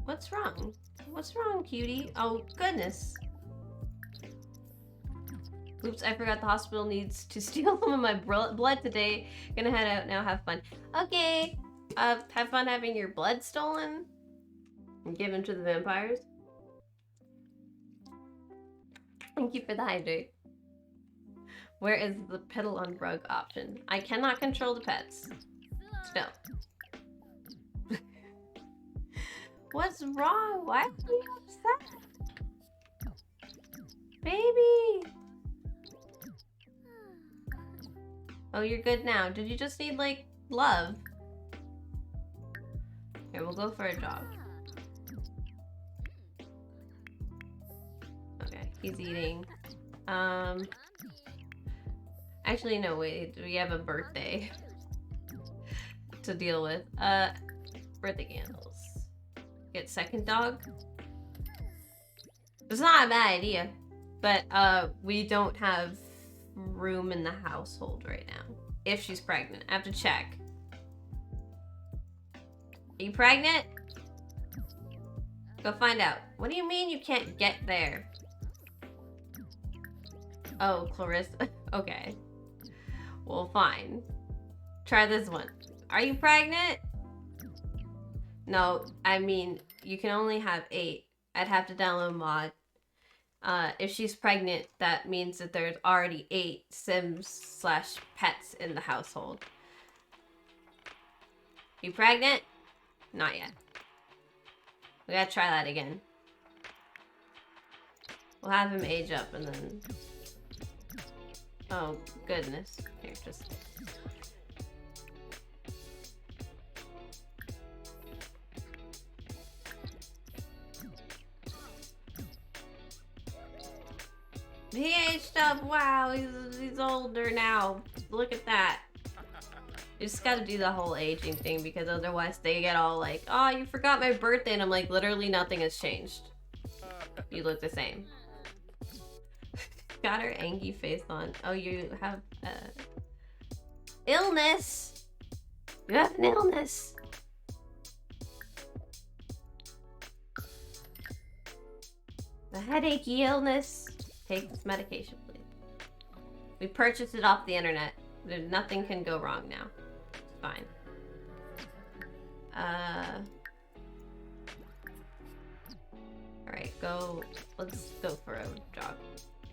What's wrong? What's wrong, cutie? Oh, goodness. Oops, I forgot the hospital needs to steal some of my blood today. Gonna head out now, have fun. Okay. Have fun having your blood stolen and given to the vampires. Thank you for the hydrate. Where is the pedal on rug option? I cannot control the pets. Still. What's wrong? Why are you upset? Baby! Oh, you're good now. Did you just need, like, love? Here, we'll go for a jog. Okay, he's eating. Actually, no, wait. We have a birthday to deal with. Birthday candles. Get second dog? It's not a bad idea. But, we don't have room in the household right now. If she's pregnant. I have to check. Are you pregnant? Go find out. What do you mean you can't get there? Oh, Clarissa. Okay. Well, fine. Try this one. Are you pregnant? No, I mean, you can only have 8. I'd have to download mod. If she's pregnant, that means that there's already 8 Sims/pets in the household. You pregnant? Not yet. We gotta try that again. We'll have him age up and then... Oh, goodness. Here, just... He aged up. Wow, he's older now. Look at that. You just gotta do the whole aging thing because otherwise they get all like, oh, you forgot my birthday. And I'm like, literally nothing has changed. You look the same. Got her angry face on. Oh, you have illness. You have an illness. A headachy illness. Take this medication, please. We purchased it off the internet. Nothing can go wrong now. It's fine. go. Let's go for a jog.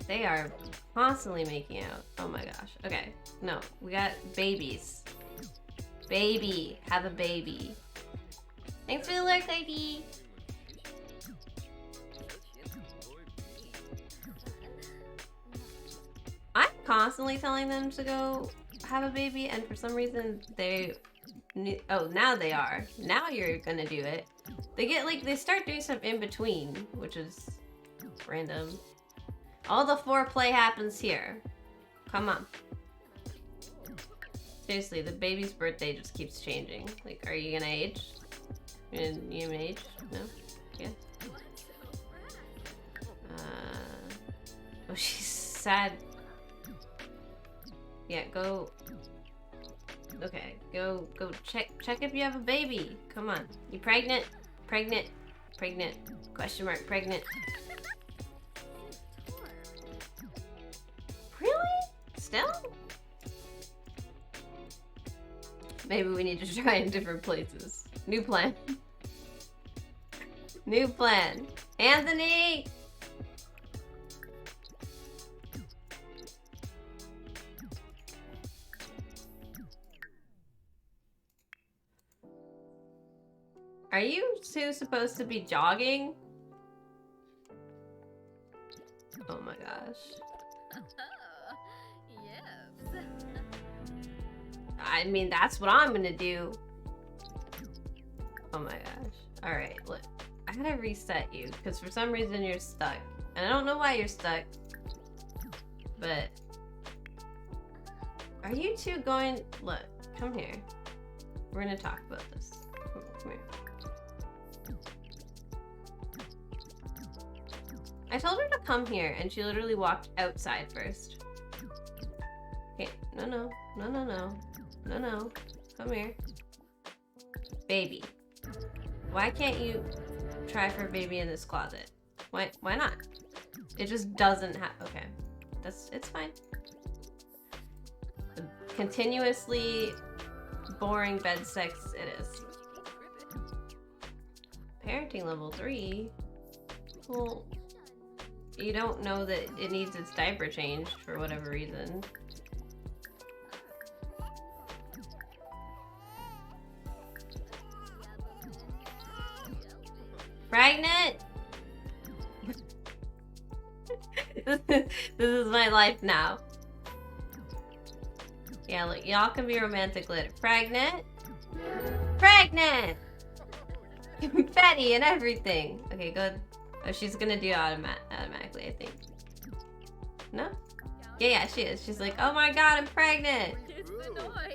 They are constantly making out. Oh my gosh. Okay. No, we got babies. Baby. Have a baby. Thanks for the lurk, lady. I'm constantly telling them to go have a baby, and for some reason they... Oh, now they are. Now you're gonna do it. They get like, they start doing stuff in between, which is random. All the foreplay happens here. Come on. Seriously, the baby's birthday just keeps changing. Like, are you gonna age? You gonna age? No? Yeah. Oh, she's sad. Yeah, go. Okay, go check if you have a baby. Come on. You pregnant? Pregnant. Pregnant. Question mark, pregnant. Really? Still? Maybe we need to try in different places. New plan. New plan. Anthony! Are you two supposed to be jogging? Oh my gosh. Yes. I mean, that's what I'm gonna do. Oh my gosh. Alright, look. I gotta reset you, because for some reason you're stuck. And I don't know why you're stuck. But... Are you two going... Look, come here. We're gonna talk about this. Come here. I told her to come here, and she literally walked outside first. Okay, no. Come here. Baby. Why can't you try for a baby in this closet? Why not? It just doesn't have... Okay. It's fine. Continuously boring bed sex it is. Parenting level 3? Well... You don't know that it needs its diaper changed for whatever reason. Pregnant? This is my life now. Yeah, look, y'all can be romantic later. Pregnant? Pregnant! Confetti and everything. Okay, good. Oh, she's gonna do automatically, I think. No? Yeah, she is. She's like, oh my god, I'm pregnant!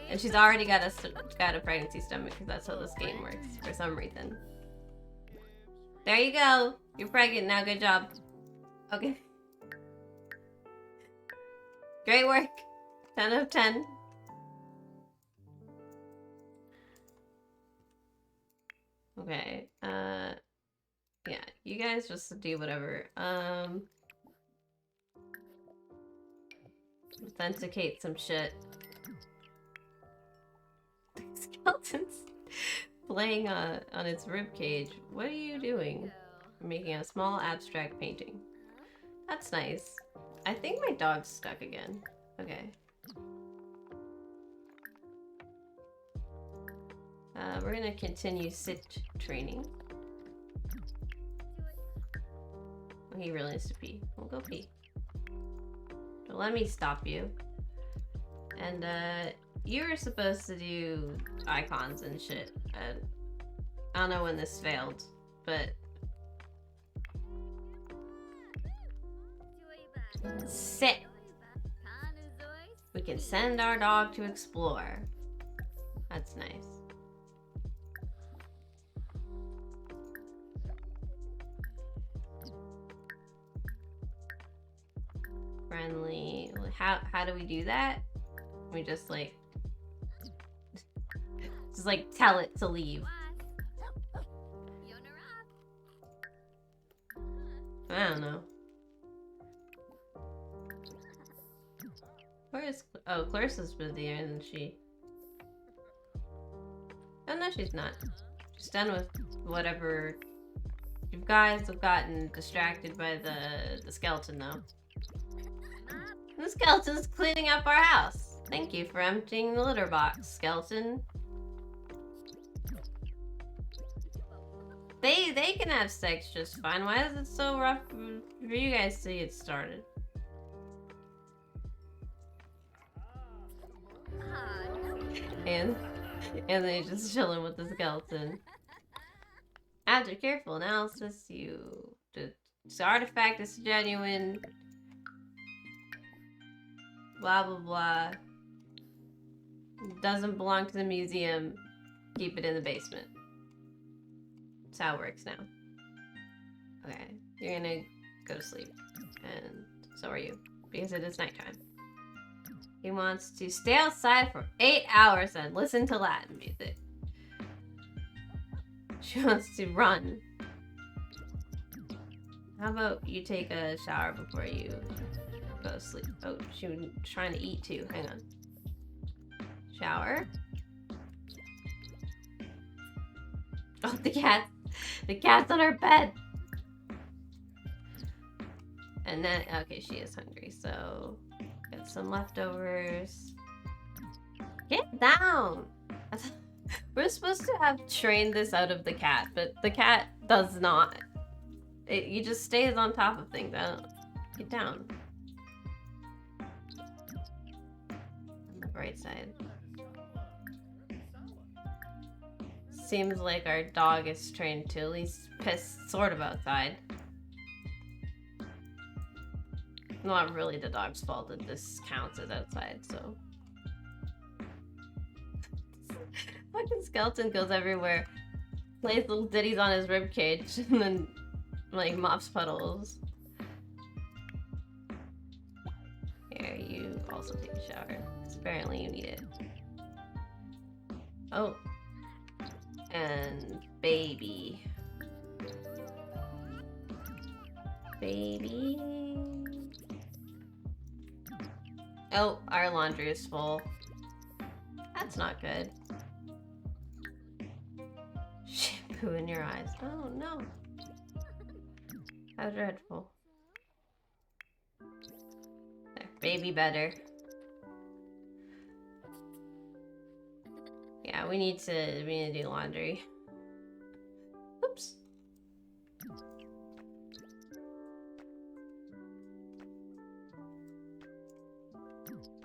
And she's already got a pregnancy stomach, because that's how this game works, for some reason. There you go! You're pregnant now, good job. Okay. Great work! 10 out of 10. Okay, yeah, you guys just do whatever. Authenticate some shit. Skeleton's playing on its rib cage. What are you doing? I'm making a small abstract painting. That's nice. I think my dog's stuck again. Okay. We're gonna continue sit training. Oh, he really needs to pee. We'll go pee. But let me stop you. And you were supposed to do icons and shit. I don't know when this failed, but sit. We can send our dog to explore. That's nice. Friendly. How do we do that? We just like tell it to leave. I don't know. Where is... Oh, Clarissa's busy, isn't she? Oh, no, she's not. She's done with whatever You guys have gotten distracted by the skeleton, though. The skeleton's cleaning up our house. Thank you for emptying the litter box, skeleton. They can have sex just fine. Why is it so rough for you guys to get started? And they're just chilling with the skeleton. After careful analysis, this artifact is genuine. Blah blah blah. Doesn't belong to the museum. Keep it in the basement. That's how it works now. Okay, you're gonna go to sleep. And so are you. Because it is nighttime. He wants to stay outside for 8 hours and listen to Latin music. She wants to run. How about you take a shower before you go to sleep? Oh, she was trying to eat too. Hang on. Shower. Oh, the cat. The cat's on her bed. And then, okay, she is hungry, so get some leftovers. Get down! We're supposed to have trained this out of the cat, but the cat does not. You just stays on top of things. Get down. On the bright side. Seems like our dog is trained to at least piss sort of outside. Not really the dog's fault that this counts as outside, so. Fucking skeleton goes everywhere, plays little ditties on his ribcage, and then, like, mops puddles. Here, you also take a shower, because apparently you need it. Oh. And baby. Baby. Oh, our laundry is full. That's not good. Shampoo in your eyes. Oh no. How dreadful. There, baby better. Yeah, we need to do laundry. Oops.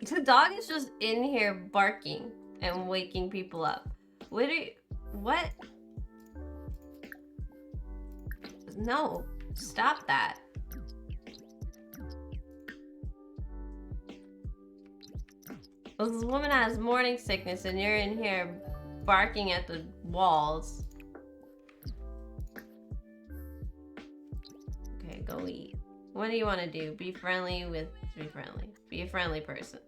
The dog is just in here barking and waking people up. What? No, stop that. This woman has morning sickness and you're in here barking at the walls. Okay, go eat. What do you want to do? Be friendly. Be a friendly person.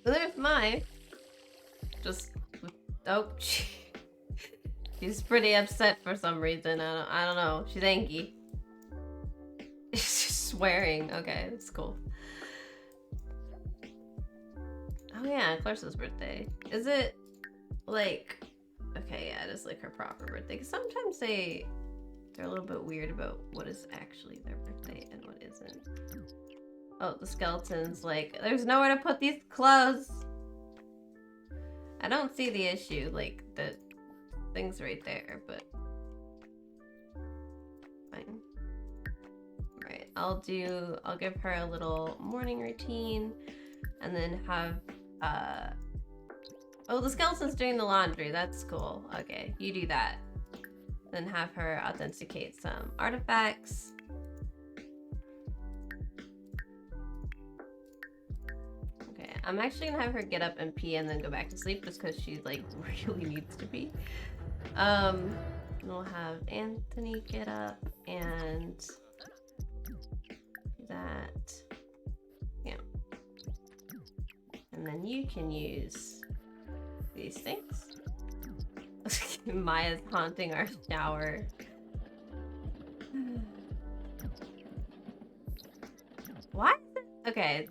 But if my just oh she's pretty upset for some reason. I don't know. She's angry. She's just swearing. Okay, that's cool. Oh yeah, Clarissa's birthday. Is it like okay, yeah, it is like her proper birthday. Cause sometimes they're a little bit weird about what is actually their birthday and what isn't. Oh, the skeleton's like, there's nowhere to put these clothes. I don't see the issue, like the thing's right there, but fine. Right, I'll give her a little morning routine and then have oh, the skeleton's doing the laundry. That's cool. Okay, you do that. Then have her authenticate some artifacts. Okay, I'm actually gonna have her get up and pee and then go back to sleep just because she like really needs to pee. We'll have Anthony get up and do that. Yeah. And then you can use these things. Maya's haunting our shower. What? Okay.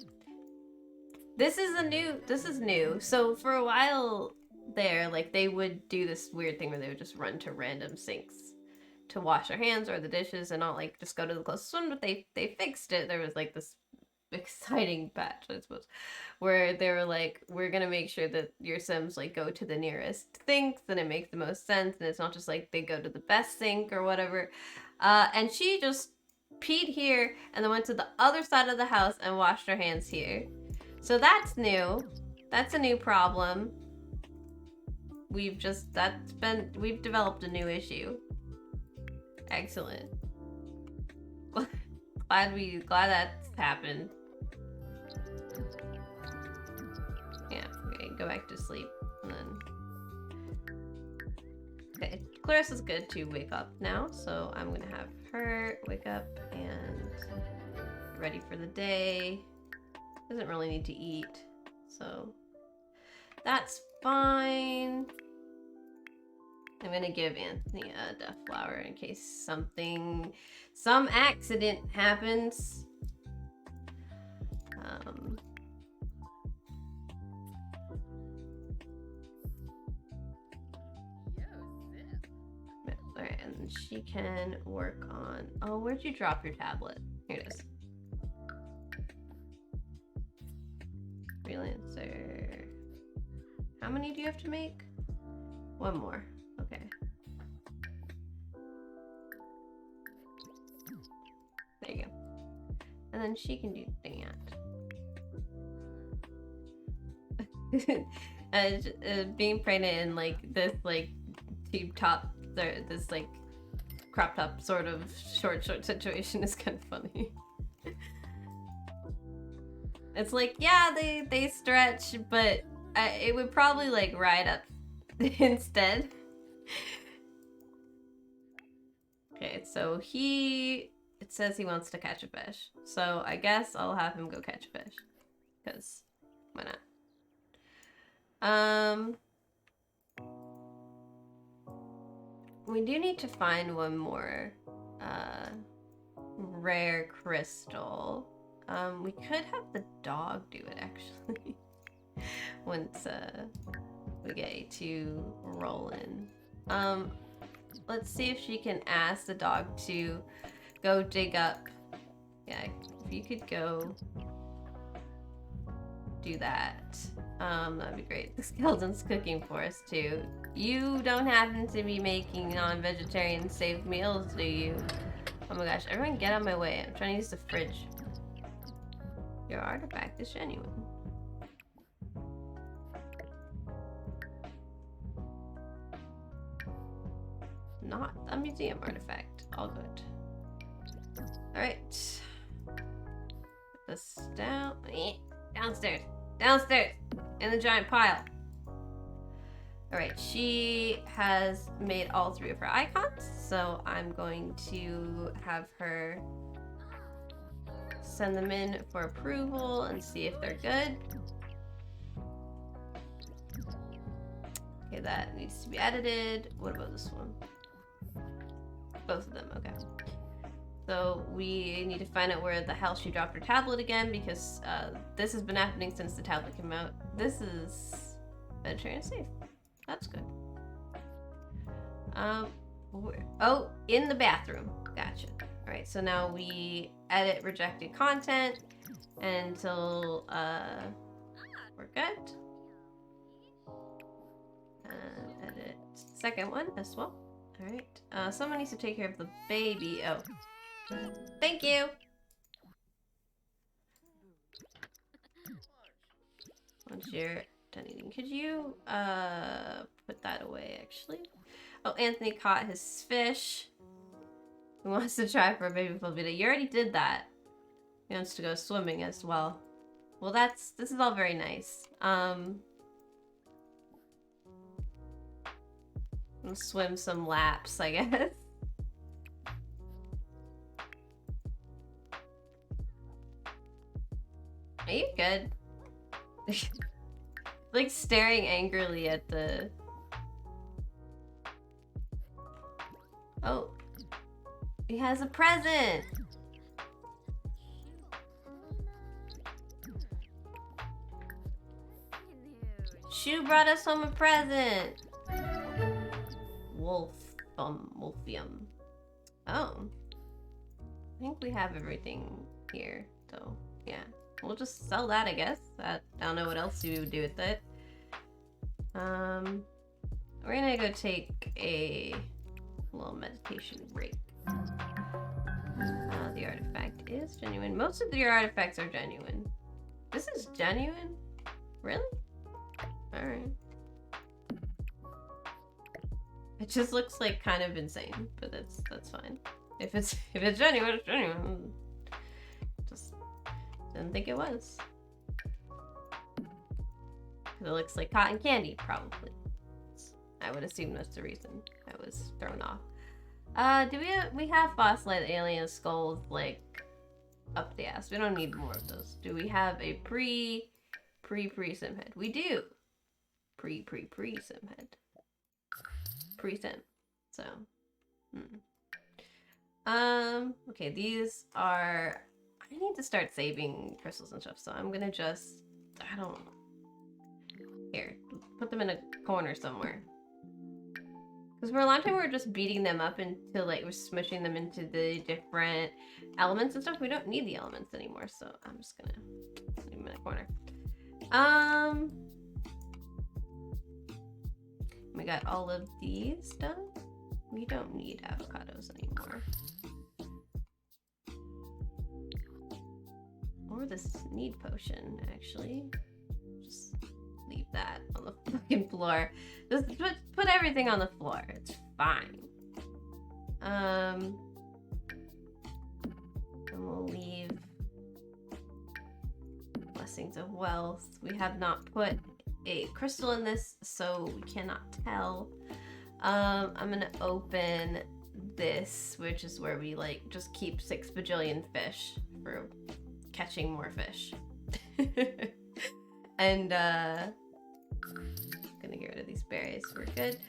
This is new. So for a while there, like they would do this weird thing where they would just run to random sinks to wash their hands or the dishes and not like just go to the closest one, but they fixed it. There was like this exciting patch, I suppose, where they were like, we're gonna make sure that your Sims like go to the nearest sinks and it makes the most sense, and it's not just like they go to the best sink or whatever. And she just peed here and then went to the other side of the house and washed her hands here. So that's new. That's a new problem. We've developed a new issue. Excellent. Glad that's happened. Yeah, okay, go back to sleep and then. Okay, Clarissa's good to wake up now, so I'm gonna have her wake up and get ready for the day. Doesn't really need to eat, so that's fine. I'm gonna give Anthony a death flower in case some accident happens. Alright, and then she can work on... Oh, where'd you drop your tablet? Here it is. Freelancer. How many do you have to make? One more. Okay. There you go. And then she can do that. Being pregnant in like this like tube top, this like crop top sort of short situation is kind of funny. It's like, yeah, they stretch, but it would probably like ride up instead. Okay, so it says he wants to catch a fish. So I guess I'll have him go catch a fish. Because why not? We do need to find one more rare crystal. We could have the dog do it actually. Once we get to rolling. Let's see if she can ask the dog to go dig up. Yeah, if you could go do that. That'd be great. The skeleton's cooking for us too. You don't happen to be making non-vegetarian safe meals, do you? Oh my gosh, everyone get out of my way. I'm trying to use the fridge. Your artifact is genuine. Not a museum artifact. All good. Alright. Put this down. Downstairs. Downstairs! In the giant pile. Alright, she has made all three of her icons, so I'm going to have her send them in for approval and see if they're good. Okay, that needs to be edited. What about this one? Both of them, okay. So we need to find out where the hell she dropped her tablet again, because this has been happening since the tablet came out. This is vegetarian safe. That's good. Oh, in the bathroom. Gotcha. All right, so now we edit rejected content until we're good. And edit second one as well. All right. Someone needs to take care of the baby. Oh. Thank you. Once you're done eating, could you put that away actually? Oh, Anthony caught his fish. He wants to try for a baby Velveeta. You already did that. He wants to go swimming as well. Well, this is all very nice. We'll swim some laps, I guess. Are you good? Like staring angrily at the... Oh. He has a present! Shu brought us home a present! Wolfium. Oh. I think we have everything here, so yeah. We'll just sell that, I guess. I don't know what else you would do with it. We're gonna go take a little meditation break. The artifact is genuine. Most of your artifacts are genuine. This is genuine? Really? Alright. It just looks like kind of insane, but that's fine. If it's genuine, it's genuine. Just didn't think it was. It looks like cotton candy, probably. I would assume that's the reason I was thrown off. Do we have fossilized alien skulls like up the ass? We don't need more of those. Do we have a pre-sim head? We do. Pre-sim head. Pre-sim. So. Okay, these are. I need to start saving crystals and stuff, so I'm gonna just. I don't. Here, put them in a corner somewhere. Because for a long time we were just beating them up until like we're smushing them into the different elements and stuff. We don't need the elements anymore, so I'm just gonna leave them in a corner. We got all of these done. We don't need avocados anymore. Or this need potion, actually. Just leave that on the fucking floor. Just put everything on the floor. It's fine. And we'll leave blessings of wealth. We have not put a crystal in this, so we cannot tell. I'm gonna open this, which is where we like just keep 6 bajillion fish for catching more fish. And gonna get rid of these berries. We're good.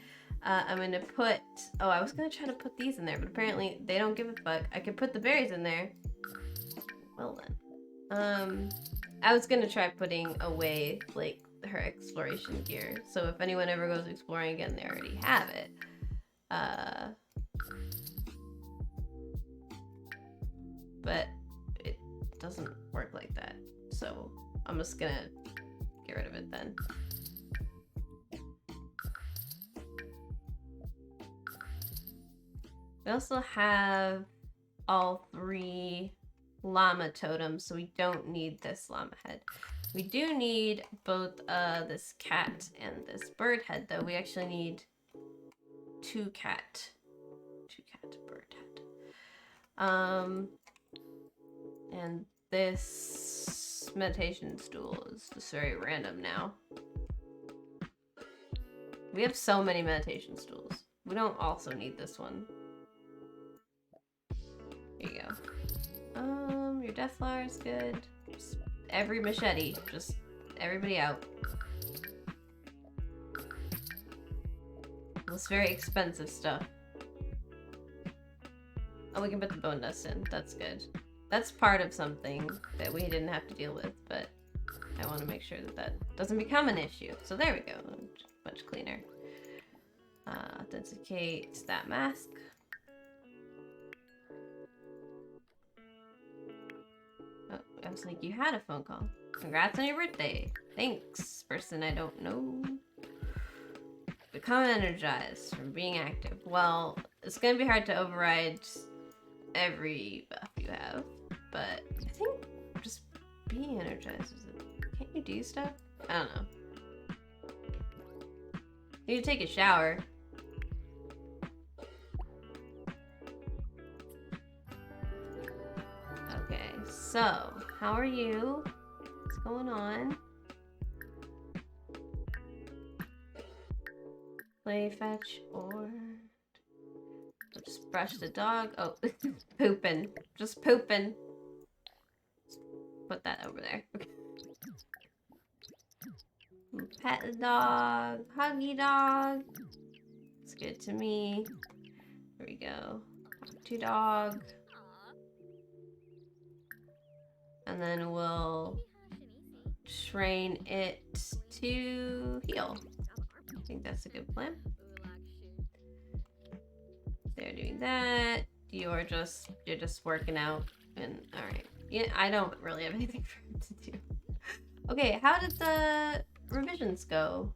I'm gonna put. Oh, I was gonna try to put these in there, but apparently they don't give a fuck. I could put the berries in there. Well then. I was gonna try putting away like her exploration gear, so if anyone ever goes exploring again, they already have it. But it doesn't work like that, so I'm just gonna get rid of it then. We also have all 3 llama totems, so we don't need this llama head. We do need both this cat and this bird head, though. We actually need 2 cat, bird head. And this meditation stool is just very random now. We have so many meditation stools. We don't also need this one. Here you go. Your death flower is good. Just every machete, just everybody out. This very expensive stuff. Oh, we can put the bone dust in. That's good. That's part of something that we didn't have to deal with, but I want to make sure that that doesn't become an issue. So there we go. Much cleaner. Authenticate that mask. Oh, I was like, you had a phone call. Congrats on your birthday. Thanks, person I don't know. Become energized from being active. Well, it's gonna be hard to override every buff you have, but I think just being energized is it. Can't you do stuff? I don't know. You can take a shower. Okay, so how are you? What's going on? Play fetch or just brush the dog. Oh, pooping. Just pooping. Put that over there. Okay. Pet the dog. Huggy dog. It's good to me. There we go. Talk to dog. And then we'll train it to heal. I think that's a good plan. They're doing that. you're just working out and alright. Yeah, I don't really have anything for him to do. Okay, how did the revisions go?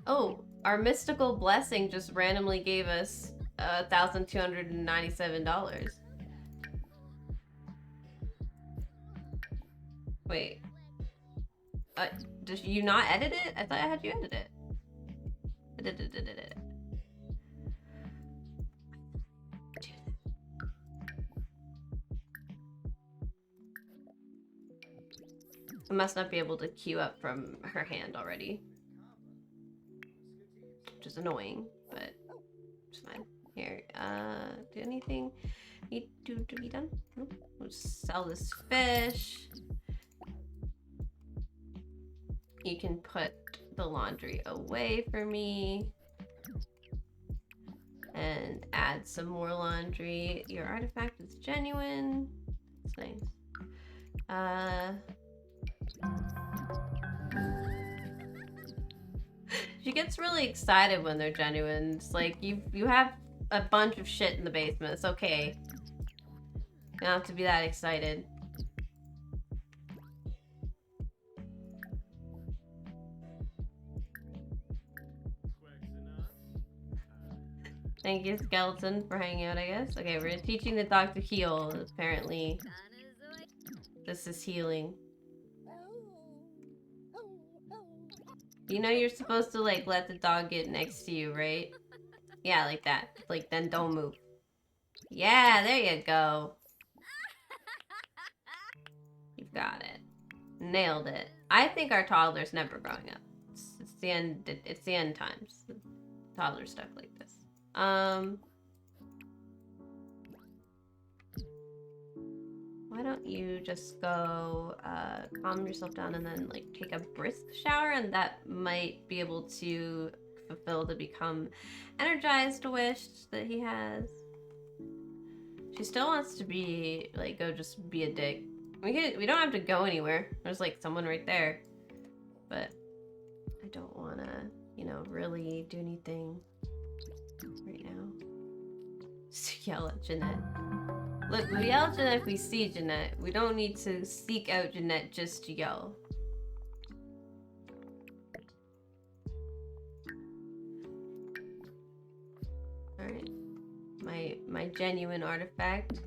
Oh, our mystical blessing just randomly gave us $1,297. Wait. Did you not edit it? I thought I had you edit it. I did it. I must not be able to queue up from her hand already. Which is annoying, but it's fine. Here, do anything need to be done? Nope. We'll just sell this fish. You can put the laundry away for me. And add some more laundry. Your artifact is genuine. It's nice. She gets really excited when they're genuine. It's like you have a bunch of shit in the basement. It's okay. You don't have to be that excited. Thank you, Skeleton, for hanging out, I guess. Okay, we're teaching the dog to heal. Apparently, this is healing. You know you're supposed to, like, let the dog get next to you, right? Yeah, like that. Like, then don't move. Yeah, there you go. You've got it. Nailed it. I think our toddler's never growing up. It's the end. It's the end times. The toddler's stuck like this. Why don't you just go calm yourself down and then like take a brisk shower, and that might be able to fulfill the become energized wish that he has. She still wants to be like go just be a dick. We don't have to go anywhere. There's like someone right there. But I don't wanna, you know, really do anything right now. Just yell at Jeanette. Look, we yell at Jeanette if we see Jeanette. We don't need to seek out Jeanette just to yell. Alright. My genuine artifact.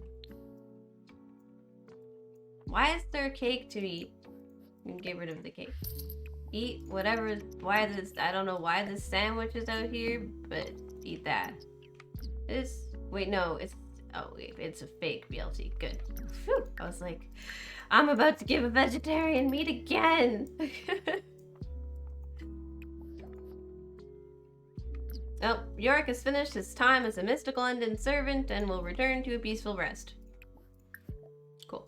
Why is there cake to eat? You can get rid of the cake. Eat whatever, why this, I don't know why this sandwich is out here, but eat that. It's, wait, no, it's, oh wait, it's a fake BLT, good. Whew, I was like, I'm about to give a vegetarian meat again. Oh, Yorick has finished his time as a mystical undone servant and will return to a peaceful rest. Cool.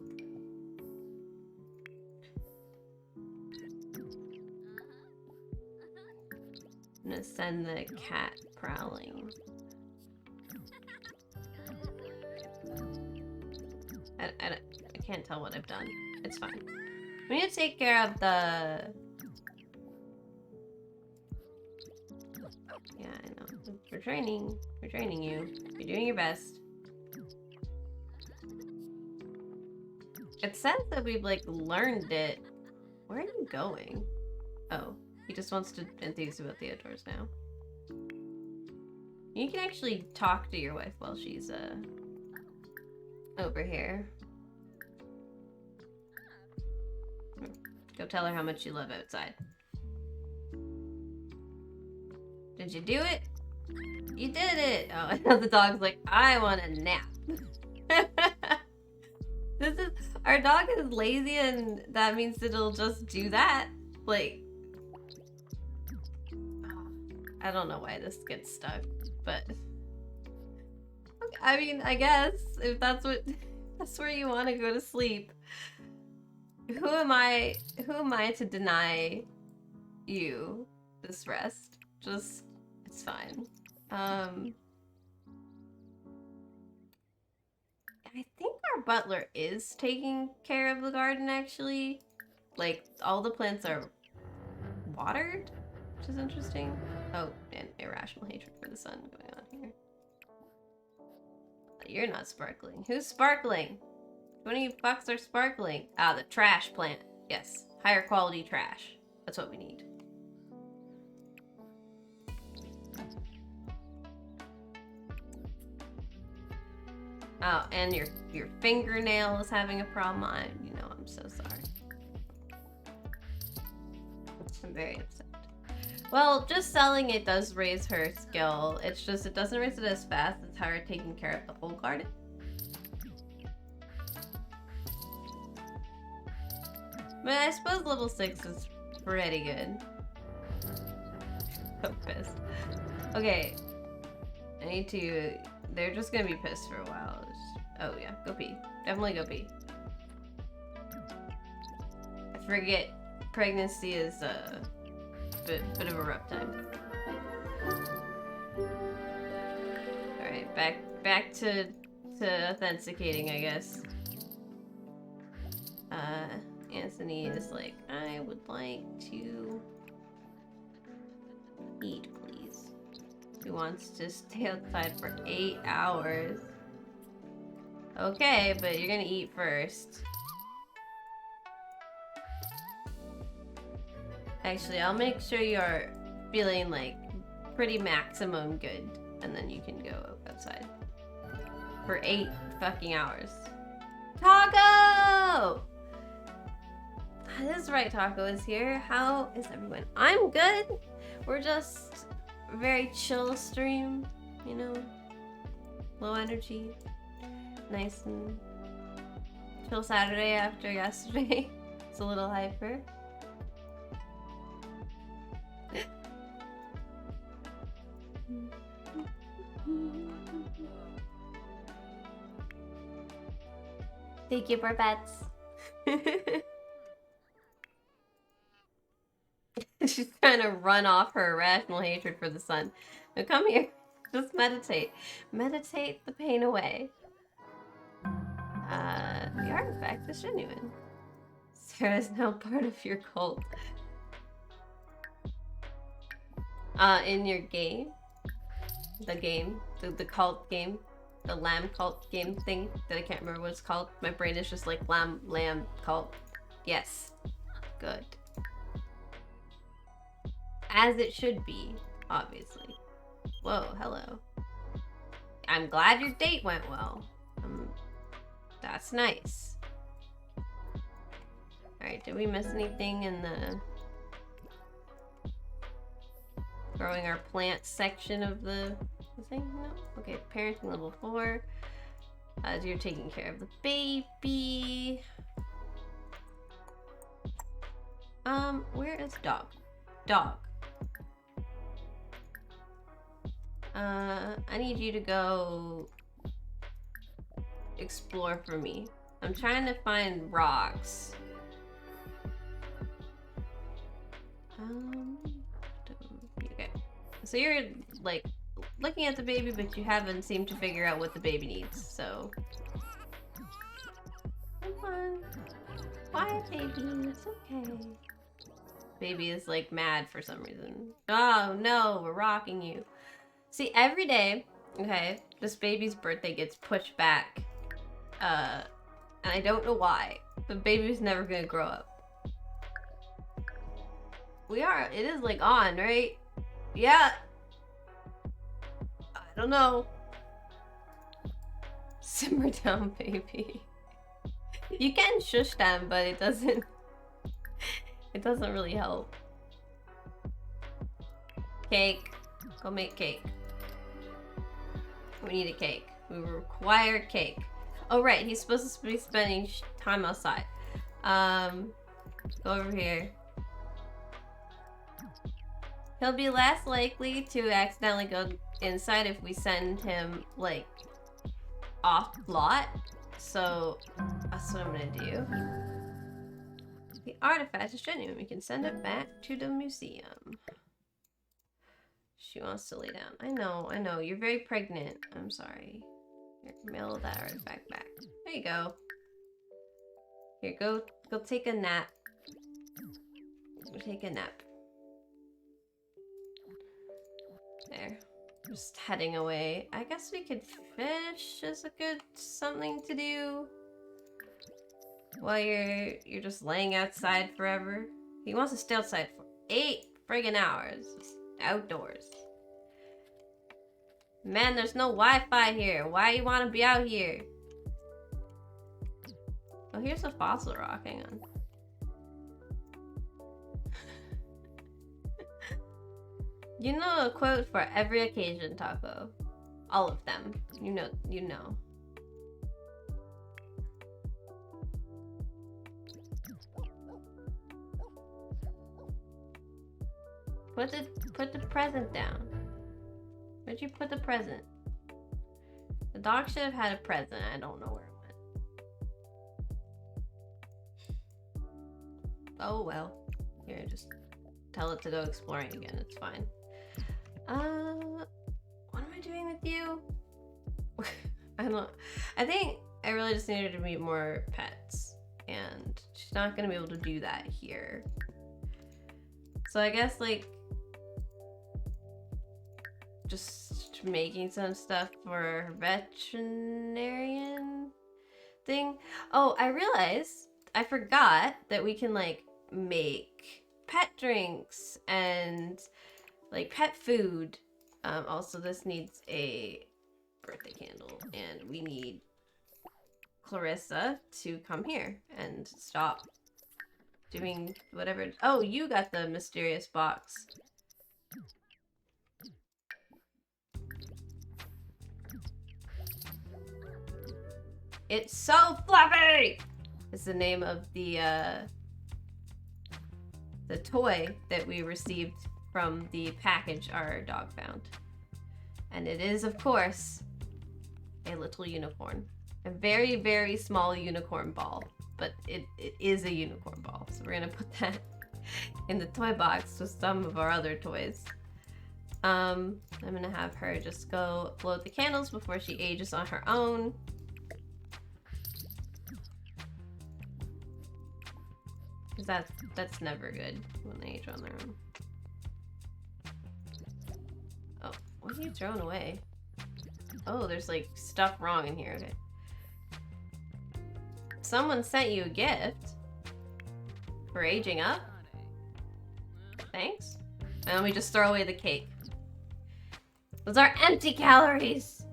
I'm gonna send the cat prowling. I can't tell what I've done. It's fine. We need to take care of the... Yeah, I know. We're training. We're training you. You're doing your best. It says that we've, like, learned it. Where are you going? Oh. He just wants to enthuse about the outdoors now. You can actually talk to your wife while she's over here. Go tell her how much you love outside. Did you do it? You did it! Oh, and now the dog's like, I want a nap. Our dog is lazy, and that means that it'll just do that. Like, I don't know why this gets stuck, but I mean, I guess if that's where you want to go to sleep. Who am I to deny you this rest? Just, it's fine. I think our butler is taking care of the garden, actually. Like, all the plants are watered, which is interesting. Oh, and irrational hatred for the sun going on here. You're not sparkling. Who's sparkling? Which one of you fucks are sparkling? Ah, the trash plant. Yes, higher quality trash. That's what we need. Oh, and your fingernail is having a problem. I'm so sorry. I'm very upset. Well, just selling it does raise her skill. It's just it doesn't raise it as fast as her taking care of the whole garden. But I suppose level 6 is pretty good. So pissed. Okay. I need to... They're just gonna be pissed for a while. Oh yeah, go pee. Definitely go pee. I forget pregnancy is a bit of a rough time. Alright, back to authenticating, I guess. Anthony is like, I would like to eat, please. He wants to stay outside for 8 hours. Okay, but you're gonna eat first. Actually, I'll make sure you're feeling like pretty maximum good, and then you can go outside for 8 fucking hours. Taco! That is right, Taco is here. How is everyone? I'm good. We're just a very chill stream, you know, low energy, nice and chill Saturday after yesterday. It's a little hyper. Thank you for pets. She's trying to run off her irrational hatred for the sun. Now come here. Just meditate. Meditate the pain away. The artifact is genuine. Sarah is now part of your cult. In your game. The cult game. The lamb cult game thing that I can't remember what it's called. My brain is just like lamb cult. Yes. Good. As it should be, obviously. Whoa, hello. I'm glad your date went well. That's nice. Alright, did we miss anything in the growing our plants section of the thing? No? Okay, parenting level 4. You're taking care of the baby. Where is dog? Dog. I need you to go explore for me. I'm trying to find rocks. Okay. So you're like looking at the baby, but you haven't seemed to figure out what the baby needs, so. Come on. Quiet, baby. It's okay. Baby is like mad for some reason. Oh no, we're rocking you. See, every day, okay, this baby's birthday gets pushed back. And I don't know why. The baby's never gonna grow up. It is like on, right? Yeah. I don't know. Simmer down, baby. You can shush them, but it doesn't really help. Cake. Go make cake. We need a cake. We require cake. Oh right, he's supposed to be spending time outside. Go over here. He'll be less likely to accidentally go inside if we send him, like, off lot. So, that's what I'm gonna do. The artifact is genuine. We can send it back to the museum. She wants to lay down. I know. You're very pregnant. I'm sorry. Here, mail that artifact back. There you go. Here, go take a nap. Go take a nap. Just heading away. I guess we could fish as a good something to do. While you're just laying outside forever. He wants to stay outside for 8 friggin' hours. Just outdoors. Man, there's no Wi-Fi here. Why you want to be out here? Oh, here's a fossil rock. Hang on. You know a quote for every occasion, Taco. All of them. You know. Put the present down. Where'd you put the present? The dog should have had a present. I don't know where it went. Oh well. Here, just tell it to go exploring again. It's fine. What am I doing with you? I think I really just needed to meet more pets, and she's not gonna be able to do that here. So I guess like just making some stuff for her veterinarian thing. Oh, I realized I forgot that we can like make pet drinks and like pet food. Also, this needs a birthday candle, and we need Clarissa to come here and stop doing whatever. Oh, you got the mysterious box. It's so fluffy! It's the name of the toy that we received from the package our dog found. And it is, of course, a little unicorn. A very, very small unicorn ball. But it is a unicorn ball. So we're gonna put that in the toy box with some of our other toys. I'm gonna have her just go blow the candles before she ages on her own. Because that's never good when they age on their own. Oh, what are you throwing away? Oh, there's like stuff wrong in here. Okay. Someone sent you a gift for aging up. Thanks. And then we just throw away the cake. Those are empty calories.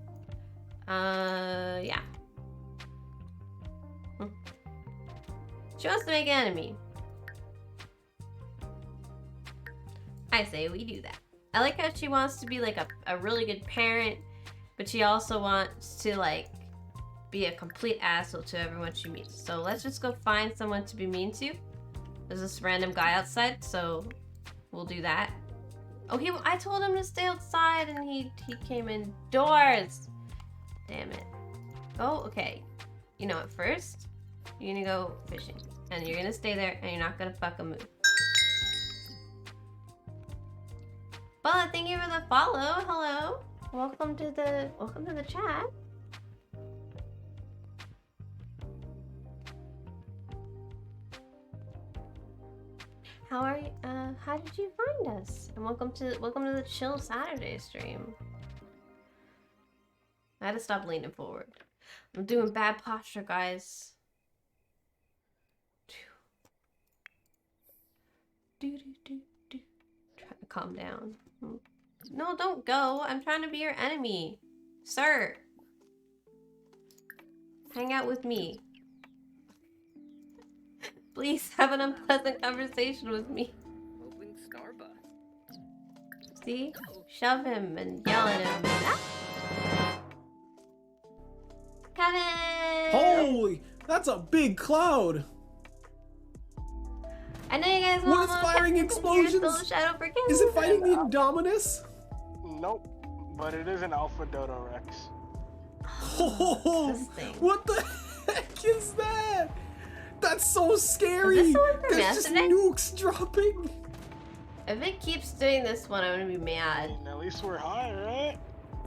Yeah. She wants to make an enemy. I say we do that. I like how she wants to be like a really good parent, but she also wants to like be a complete asshole to everyone she meets. So let's just go find someone to be mean to. There's this random guy outside, so we'll do that. Oh, I told him to stay outside and he came indoors. Damn it. Oh, okay. You know what, first, you're gonna go fishing. And you're gonna stay there and you're not gonna fucking move. Bella, thank you for the follow. Hello. Welcome to the chat. How are you? How did you find us? And welcome to the Chill Saturday stream. I had to stop leaning forward. I'm doing bad posture, guys. Try to calm down. No, don't go. I'm trying to be your enemy. Sir. Hang out with me. Please have an unpleasant conversation with me. See? Shove him and yell at him. Ah! Kevin! Holy! That's a big cloud! I know you guys What want is firing explosions? Shadow for Is it fighting the Indominus? Nope, but it is an Alpha Dodo Rex. Oh, This thing. what the heck is that? That's so scary! Is this the one from There's just yesterday? nukes dropping! If it keeps doing this one, I'm gonna be mad. And at least we're high, right?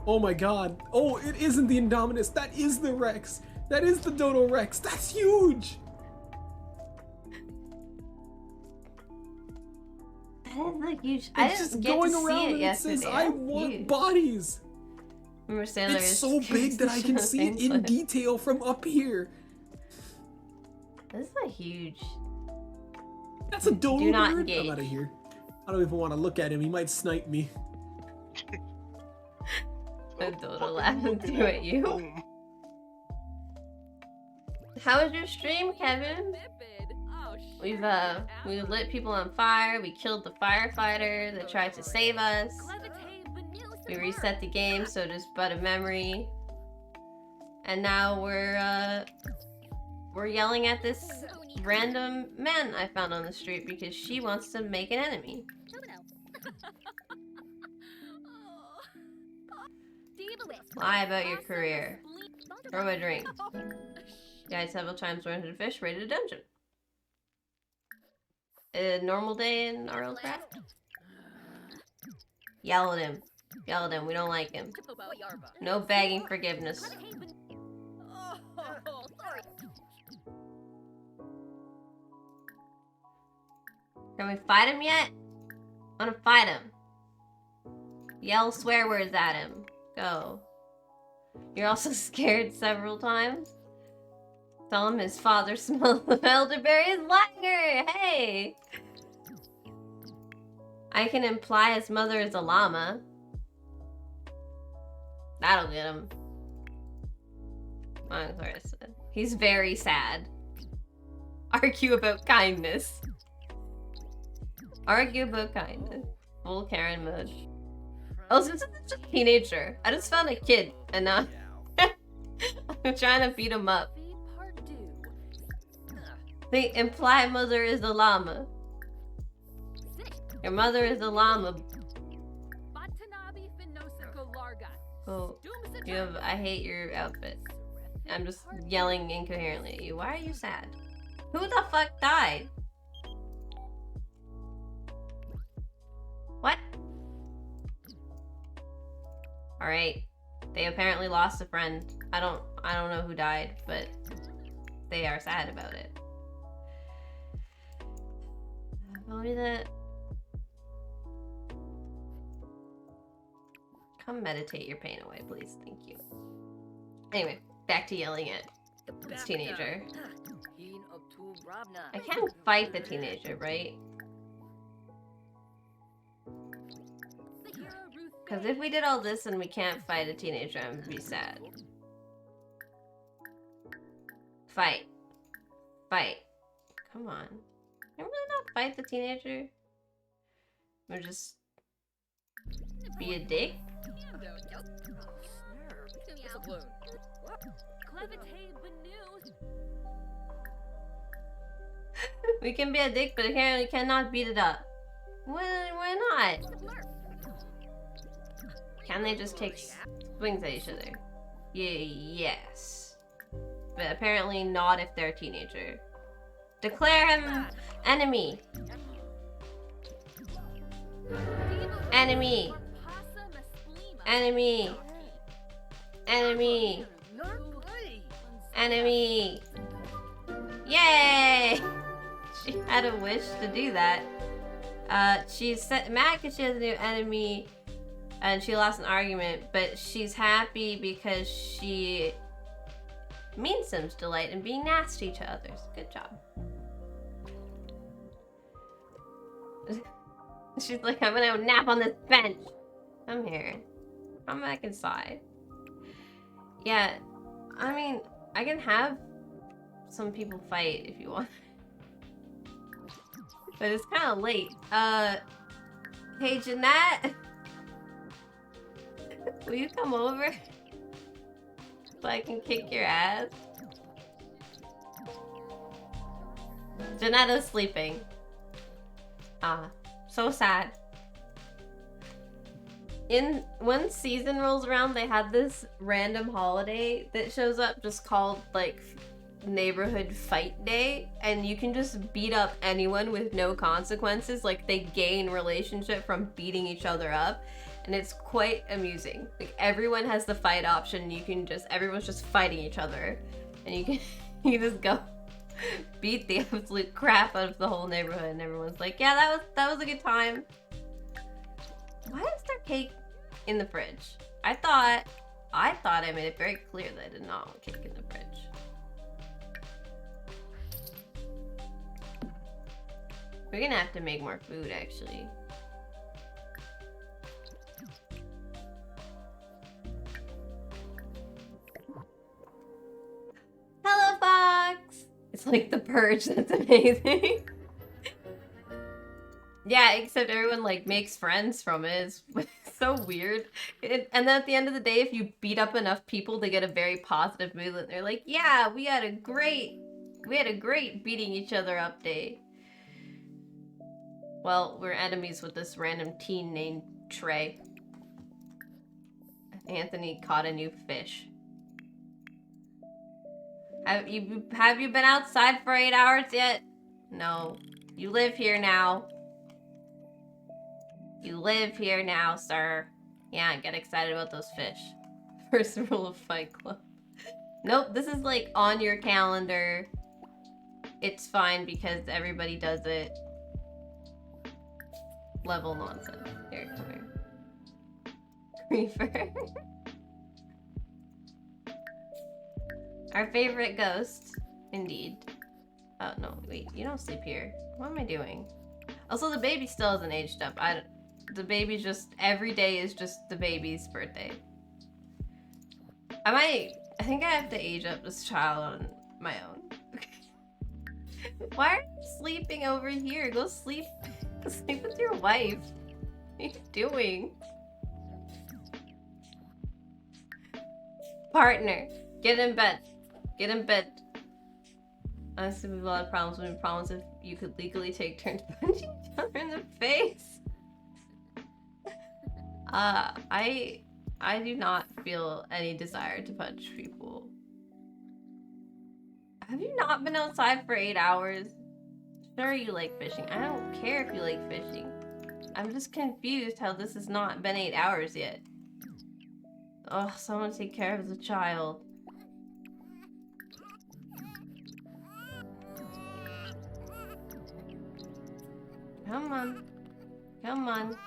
Oh my god. Oh, it isn't the Indominus. That is the Rex. That is the Dodo Rex. That's huge! That is like huge. I It's didn't just get going to see around it and it yesterday. says, I That's want huge. bodies. Remember Sailor It's is so big that I can see it in Painful. detail from up here. This is a huge. That's a dodo Do not bird. engage. I'm out of here. I don't even want to look at him. He might snipe me. A dodo laughing through at you. Boom. How was your stream, Kevin? We lit people on fire. We killed the firefighter that tried to save us. We reset the game, so it is but a memory. And now we're yelling at this random man I found on the street because she wants to make an enemy. Lie about your career. Throw a drink. Guys several times learned to fish, raided a dungeon. A normal day in our old craft? Yell at him. Yell at him, we don't like him. No begging forgiveness. Can we fight him yet? I wanna fight him. Yell swear words at him. Go. You're also scared several times? Tell him his father smelled of elderberry lager! Hey! I can imply his mother is a llama. That'll get him. He's very sad. Argue about kindness. Argue about kindness. Full Karen mode. Oh, since it's just a teenager. I just found a kid and now I'm trying to beat him up. The implied mother is the llama. Your mother is the llama. Oh, I hate your outfit. I'm just yelling incoherently at you. Why are you sad? Who the fuck died? What? Alright. They apparently lost a friend. I don't know who died, but they are sad about it. Tell me that. Come meditate your pain away, please. Thank you. Anyway, back to yelling at this teenager. I can't fight the teenager, right? Because if we did all this and we can't fight a teenager, I'm gonna be sad. Fight. Fight. Come on. Can I really not fight the teenager? Or just be a dick? We can be a dick, but apparently cannot beat it up. Why not? Can they just take swings at each other? Yes. But apparently not if they're a teenager. Declare him enemy. Enemy. Enemy. Enemy. Enemy. Yay! She had a wish to do that. She's mad because she has a new enemy and she lost an argument, but she's happy because she means some delight in being nasty to others. Good job. She's like, I'm gonna nap on this bench. Come here. Come back inside. Yeah, I mean, I can have some people fight if you want. But it's kind of late. Hey, Jeanette. Will you come over? So I can kick your ass? Jeanetta's sleeping. Ah, so sad. When season rolls around, they have this random holiday that shows up just called, like, Neighborhood Fight Day, and you can just beat up anyone with no consequences. Like, they gain relationship from beating each other up, and it's quite amusing. Like, everyone has the fight option. You can just, everyone's just fighting each other, and you can you just go beat the absolute crap out of the whole neighborhood, and everyone's like, yeah, that was a good time. Why is there cake in the fridge? I thought I made it very clear that I did not want cake in the fridge. We're gonna have to make more food, actually. Hello, Fox! It's like the purge, that's amazing. Yeah, except everyone like makes friends from it. It's so weird. And then at the end of the day, if you beat up enough people, they get a very positive mood. And they're like, yeah, we had a great beating each other up day. Well, we're enemies with this random teen named Trey. Anthony caught a new fish. Have you been outside for 8 hours yet? No. You live here now. You live here now, sir. Yeah, get excited about those fish. First rule of Fight Club. Nope, this is like on your calendar. It's fine because everybody does it. Level nonsense. Here, come here. Creeper. Our favorite ghost. Indeed. Oh, no, wait. You don't sleep here. What am I doing? Also, the baby still hasn't aged up. The baby just... Every day is just the baby's birthday. I think I have to age up this child on my own. Why are you sleeping over here? Go sleep. Sleep with your wife. What are you doing? Partner. Get in bed. Get in bed. Honestly, we've a lot of problems. We promise if you could legally take turns punching each other in the face. I do not feel any desire to punch people. Have you not been outside for 8 hours? Sure you like fishing. I don't care if you like fishing. I'm just confused how this has not been 8 hours yet. Oh, someone take care of the child. Come on. Come on.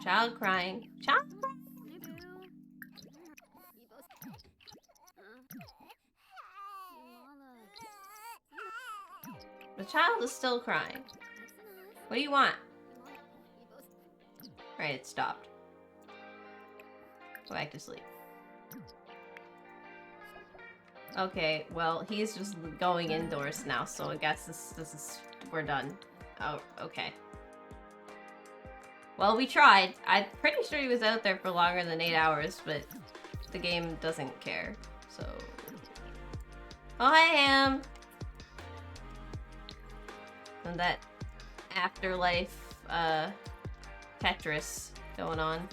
Child crying. Child crying. The child is still crying. What do you want? Right, it stopped. Go back to sleep. Okay, well, he's just going indoors now, so I guess this is we're done. Oh, okay. Well, we tried. I'm pretty sure he was out there for longer than 8 hours, but the game doesn't care, so... Oh, hi, Ham! And that afterlife, Tetris going on.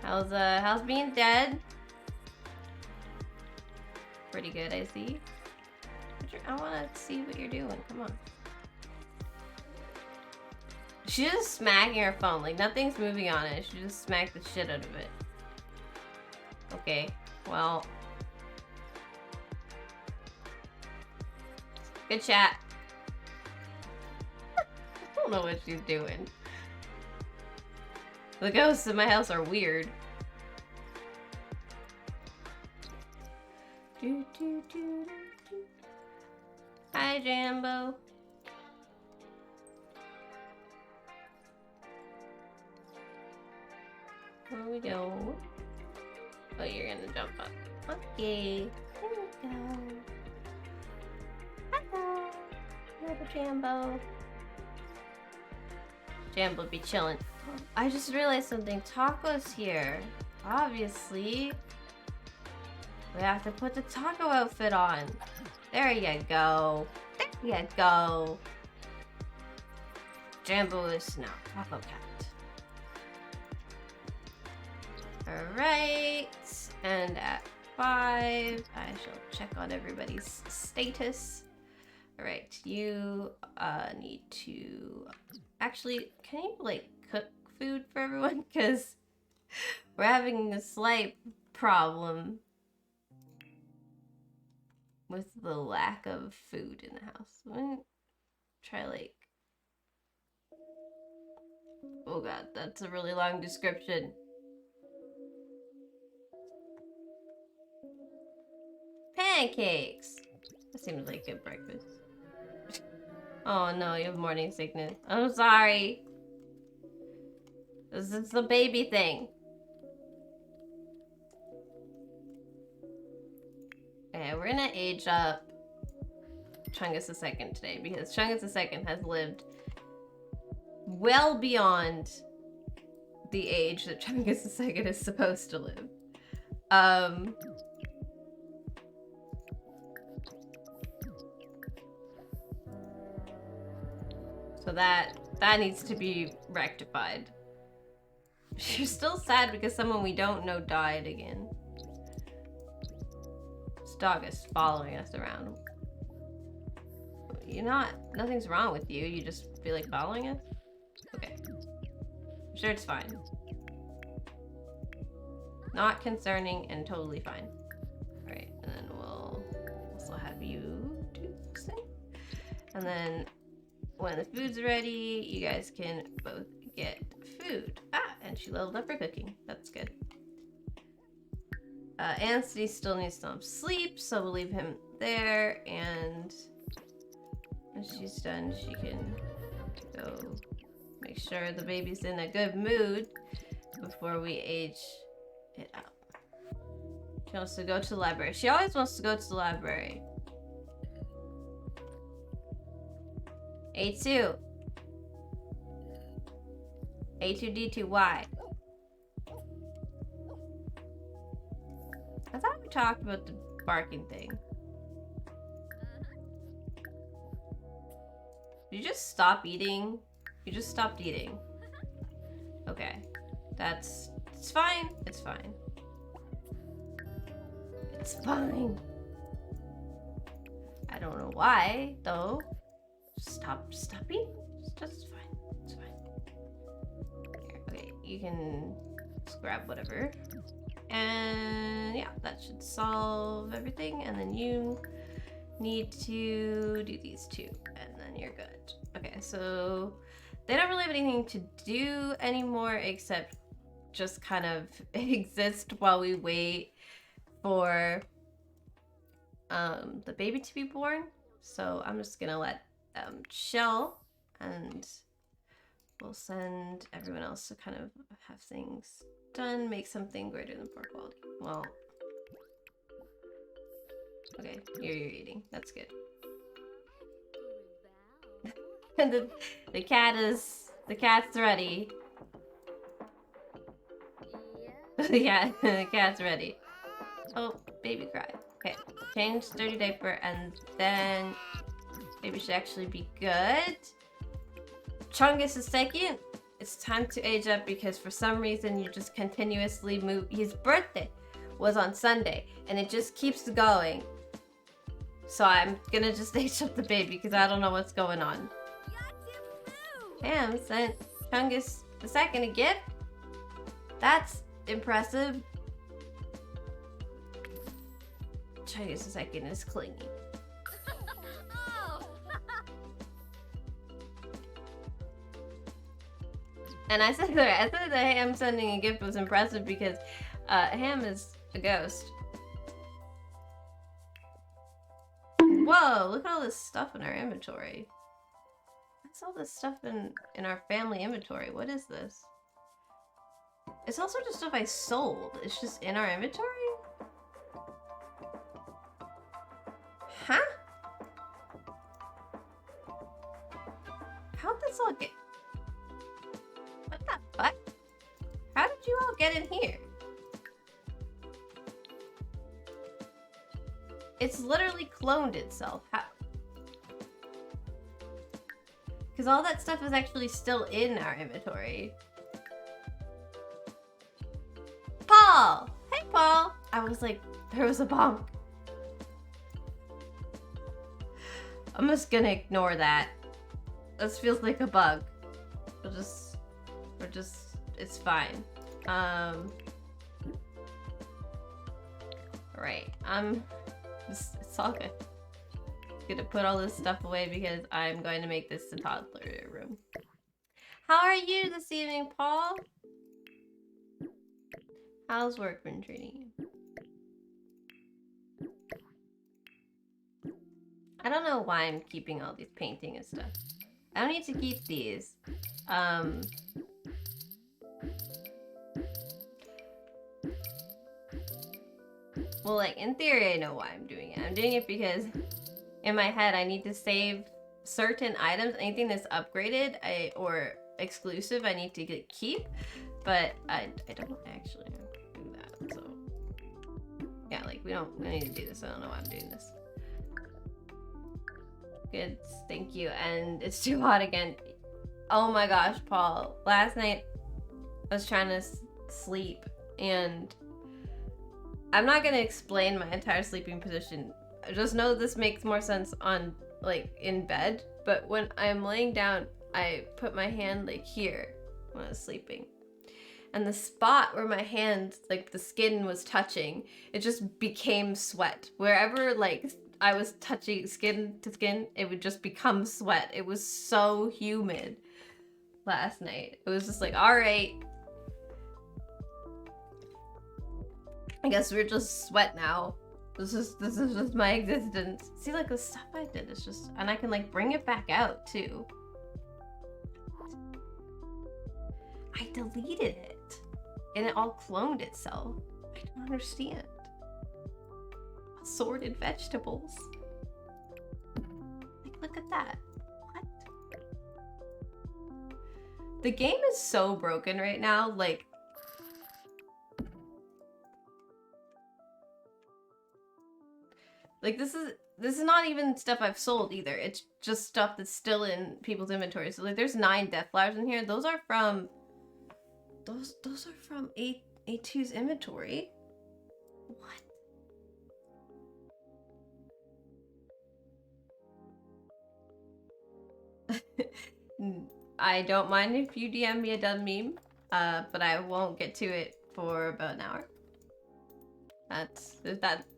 How's being dead? Pretty good, I see. I wanna see what you're doing, come on. She's just smacking her phone, like nothing's moving on it. She just smacked the shit out of it. Okay, well. Good chat. I don't know what she's doing. The ghosts in my house are weird. Hi, Jambo. Where we go? Oh, you're gonna jump up. Okay. There we go. Hello. Little Jambo. Jambo be chilling. I just realized something. Taco's here. Obviously. We have to put the taco outfit on. There you go. There you go. Jambo is now Taco Cat. Alright. And at 5, I shall check on everybody's status. Alright, you need to... Actually, can you, like, cook food for everyone? Because we're having a slight problem. with the lack of food in the house. I'm gonna try like... Oh god, that's a really long description. Pancakes! That seems like good breakfast. Oh no, you have morning sickness. I'm sorry. This is the baby thing. Okay, we're gonna age up Chungus II today because Chungus II has lived well beyond the age that Chungus II is supposed to live. So that needs to be rectified. She's still sad because someone we don't know died again. This dog is following us around. Nothing's wrong with you. You just feel like following us? Okay. I'm sure it's fine. Not concerning and totally fine. Alright, and then we'll also have you do this thing. And then when the food's ready, you guys can both get food. And she leveled up her cooking. That's good. Anthony still needs some sleep, so we'll leave him there, and when she's done, she can go make sure the baby's in a good mood before we age it up. She wants to go to the library. She always wants to go to the library. A2. A2D2Y. I thought we talked about the barking thing. Did you just stop eating? You just stopped eating. Okay. It's fine. It's fine. It's fine. I don't know why, though. Stop eating. It's just fine. It's fine. Here, okay, you can just grab whatever. And yeah, that should solve everything. And then you need to do these two, and then you're good. Okay, so they don't really have anything to do anymore except just kind of exist while we wait for the baby to be born. So I'm just gonna let them chill, and we'll send everyone else to kind of have things done, make something greater than poor quality. Well, okay, you're eating. That's good. And the cat's ready. Yeah, the cat's ready. Oh, baby cried. Okay, change dirty diaper, and then baby should actually be good. Chungus II, it's time to age up because for some reason you just continuously move. His birthday was on Sunday, and it just keeps going. So I'm gonna just age up the baby because I don't know what's going on. Pam sent Chungus II a gift? That's impressive. Chungus II is clingy. And I said that Ham sending a gift was impressive because Ham is a ghost. Whoa, look at all this stuff in our inventory. What's all this stuff in our family inventory? What is this? It's also just stuff I sold. It's just in our inventory? Huh? How'd this all get... What the fuck? How did you all get in here? It's literally cloned itself. How? Because all that stuff is actually still in our inventory. Paul! Hey, Paul! I was like, there was a bonk. I'm just gonna ignore that. This feels like a bug. We're just, it's fine. Right, it's It's all good. Gonna put all this stuff away because I'm going to make this the toddler room. How are you this evening, Paul? How's work been treating you? I don't know why I'm keeping all these painting and stuff. I don't need to keep these. Well, like, in theory, I know why I'm doing it. I'm doing it because in my head, I need to save certain items. Anything that's upgraded or exclusive, I need to keep. But I don't actually do that, so... Yeah, like, we don't need to do this. I don't know why I'm doing this. Good, thank you. And it's too hot again. Oh my gosh, Paul. Last night, I was trying to sleep, and... I'm not gonna explain my entire sleeping position. I just know this makes more sense on, like, in bed. But when I'm laying down, I put my hand, like, here when I was sleeping. And the spot where my hand, like, the skin was touching, it just became sweat. Wherever, like, I was touching skin to skin, it would just become sweat. It was so humid last night. It was just like, alright. I guess we're just sweat now. This is just my existence. See, like, the stuff I did is just, and I can, like, bring it back out too. I deleted it, and it all cloned itself. I don't understand. Assorted vegetables. Like, look at that. What? The game is so broken right now. Like, this is not even stuff I've sold either. It's just stuff that's still in people's inventory. So, like, there's 9 death flowers in here. Those are from those are from A2's inventory. What? I don't mind if you DM me a dumb meme, but I won't get to it for about an hour.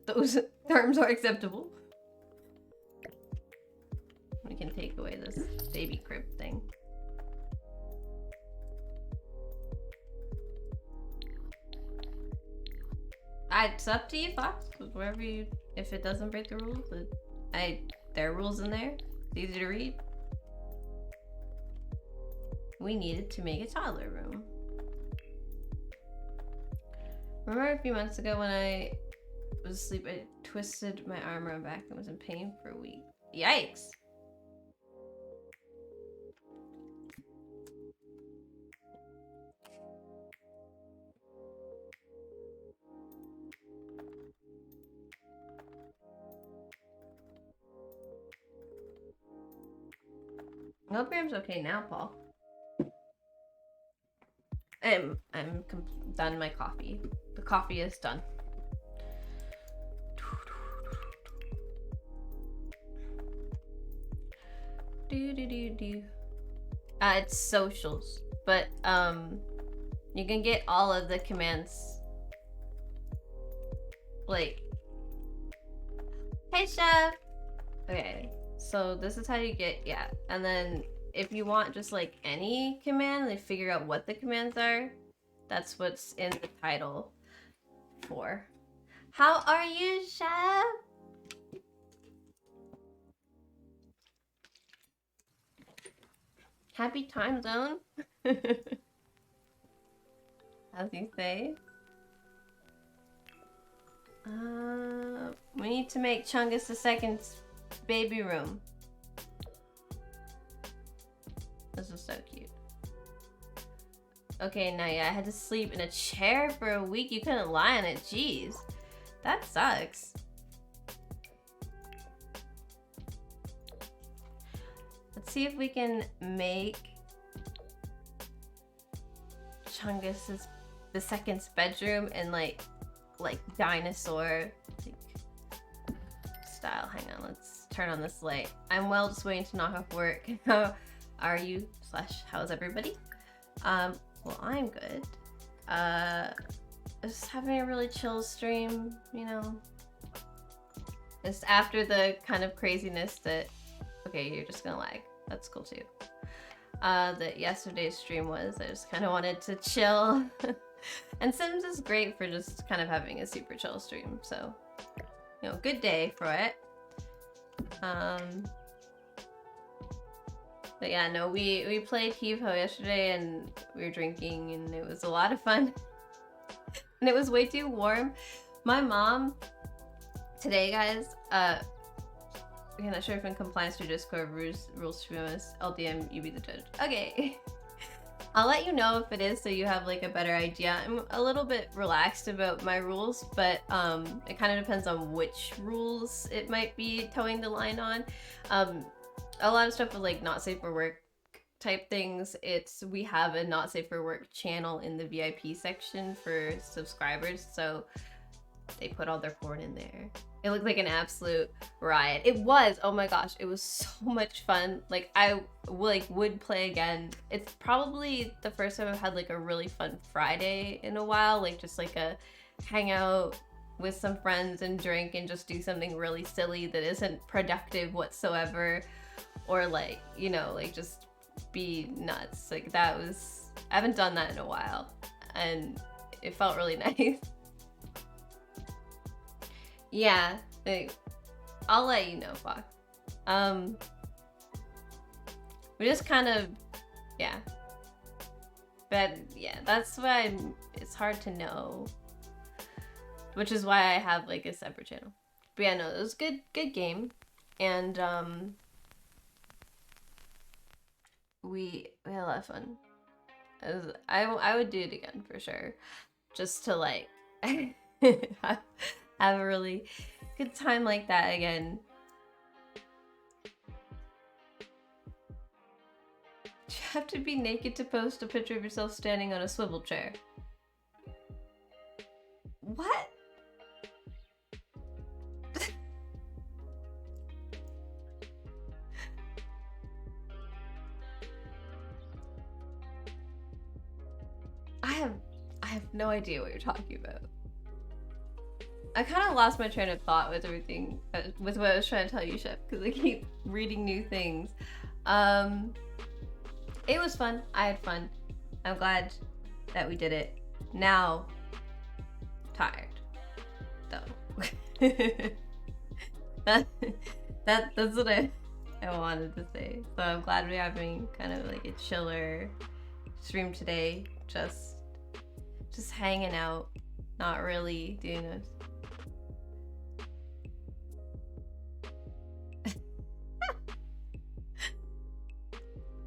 Those terms are acceptable. We can take away this baby crib thing. It's up to you, Fox. Wherever you, if it doesn't break the rules, there are rules in there. It's easy to read. We needed to make a toddler room. Remember a few months ago when I was asleep, I twisted my arm around back and was in pain for a week. Yikes! I hope Graham's okay now, Paul. I'm done my coffee. The coffee is done. It's socials, but you can get all of the commands. Like, hey chef. Okay, so this is how you get, yeah, and then if you want just like any command, they figure out what the commands are. That's what's in the title for. How are you, chef? Happy time zone. As you say. We need to make Chungus II's baby room. This is so cute. Okay, now yeah, I had to sleep in a chair for a week. You couldn't lie on it. Jeez. That sucks. Let's see if we can make Chungus II's bedroom in like dinosaur style. Hang on, let's turn on this light. I'm well just waiting to knock off work. How are you / how's everybody? Well, I'm good. Just having a really chill stream, you know. It's after the kind of craziness that... Okay, you're just gonna lag. That's cool too. That yesterday's stream was. I just kind of wanted to chill. And Sims is great for just kind of having a super chill stream, so... You know, good day for it. But yeah, no, we played Heave Ho yesterday and we were drinking and it was a lot of fun. And it was way too warm. My mom, today guys, I'm not sure if in compliance to Discord rules to be honest, LDM, you be the judge. Okay. I'll let you know if it is so you have like a better idea. I'm a little bit relaxed about my rules, but it kind of depends on which rules it might be towing the line on. A lot of stuff with like not safe for work type things, we have a not safe for work channel in the VIP section for subscribers, so they put all their porn in there. It looked like an absolute riot. It was, oh my gosh, it was so much fun. Like I would play again. It's probably the first time I've had like a really fun Friday in a while, like just like a hangout with some friends and drink and just do something really silly that isn't productive whatsoever, or like, you know, like just be nuts. Like that was, I haven't done that in a while and it felt really nice. Yeah, like, I'll let you know, Fox. We just kind of, yeah. But yeah, that's why it's hard to know. Which is why I have like a separate channel. But yeah, no, it was a good game. And we had a lot of fun. I would do it again for sure. Just to like have a really good time like that again. You have to be naked to post a picture of yourself standing on a swivel chair. What? I have no idea what you're talking about. I kind of lost my train of thought with everything, with what I was trying to tell you, Chef, because I keep reading new things. It was fun. I had fun. I'm glad that we did it. Now, tired, though. That's what I wanted to say. So I'm glad we're having kind of like a chiller stream today. Just hanging out, not really doing this.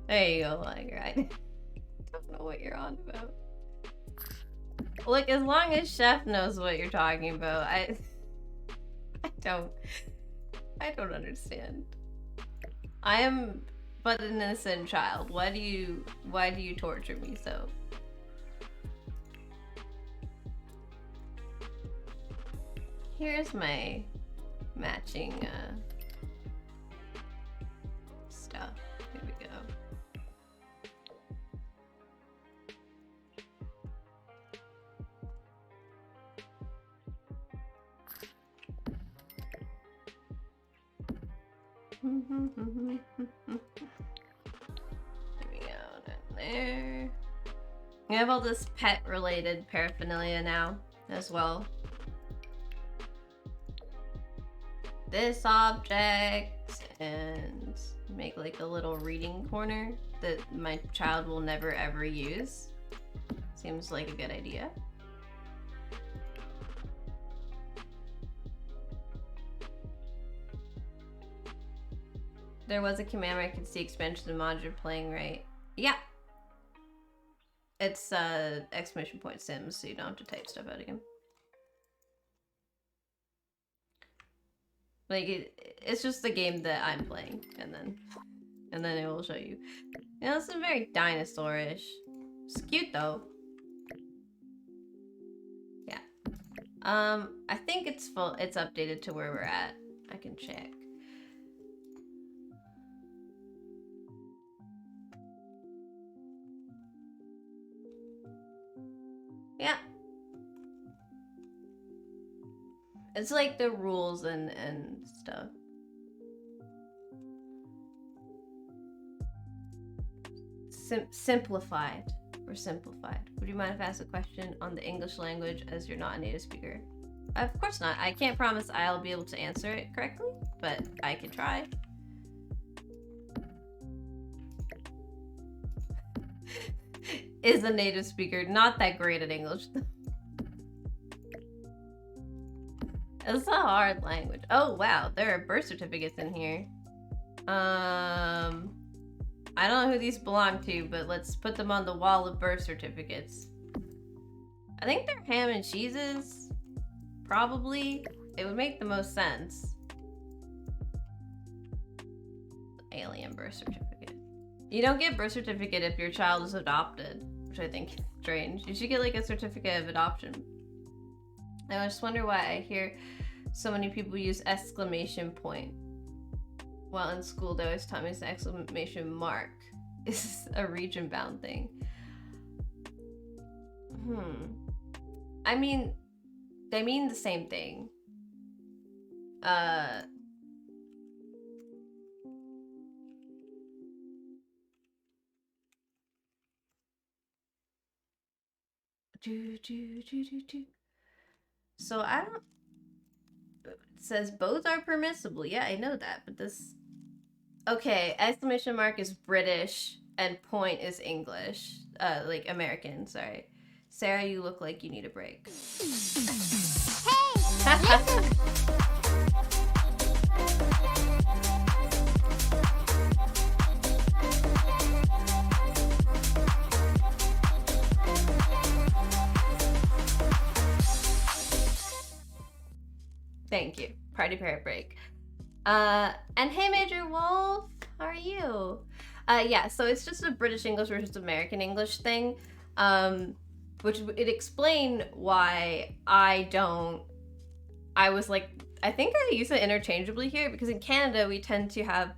There you go, like, right? Don't know what you're on about. Look, as long as Chef knows what you're talking about, I don't understand. I am but an innocent child. Why do you torture me so? Here's my matching stuff. Here we go. There we go, down there. We have all this pet-related paraphernalia now, as well. This object, and make like a little reading corner that my child will never ever use. Seems like a good idea. There was a command where I could see expansion of mod you're playing, right? Yeah. It's exclamation point sims, so you don't have to type stuff out again. Like it's just the game that I'm playing, and then it will show you. You know, it's very dinosaur-ish. It's cute though. Yeah. I think it's full. It's updated to where we're at. I can check. Yeah. It's like the rules and stuff. Simplified. Or simplified. Would you mind if I ask a question on the English language as you're not a native speaker? Of course not. I can't promise I'll be able to answer it correctly, but I can try. Is a native speaker not that great at English? It's a hard language. Oh wow, there are birth certificates in here. I don't know who these belong to, but let's put them on the wall of birth certificates. I think they're ham and cheeses. Probably. It would make the most sense. Alien birth certificate. You don't get birth certificate if your child is adopted, which I think is strange. You should get like a certificate of adoption. I just wonder why I hear so many people use exclamation point. While in school, they always taught me it's an exclamation mark. Is a region bound thing. I mean, they mean the same thing. So I don't. It says both are permissible. Yeah, I know that, but this. Okay, exclamation mark is British and point is English. Like American, sorry. Sarah, you look like you need a break. Hey, listen. Thank you. Party parrot break. And hey Major Wolf, how are you? Yeah, so it's just a British English versus American English thing. Which it explained why I was like, I think I use it interchangeably here because in Canada we tend to have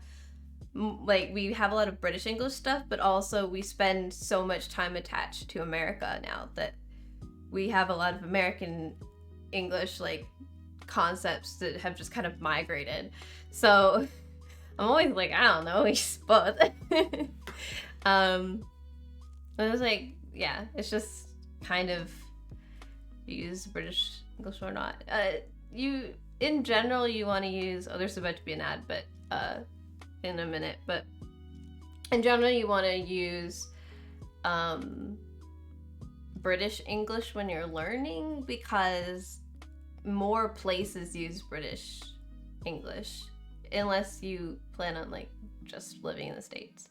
like, we have a lot of British English stuff, but also we spend so much time attached to America now that we have a lot of American English like concepts that have just kind of migrated. So I'm always like, I don't know, it's both. But it was like, yeah, it's just kind of use British English or not. You, in general, you want to use, oh, there's about to be an ad, but in a minute, but in general, you want to use British English when you're learning because more places use British English unless you plan on like just living in the States.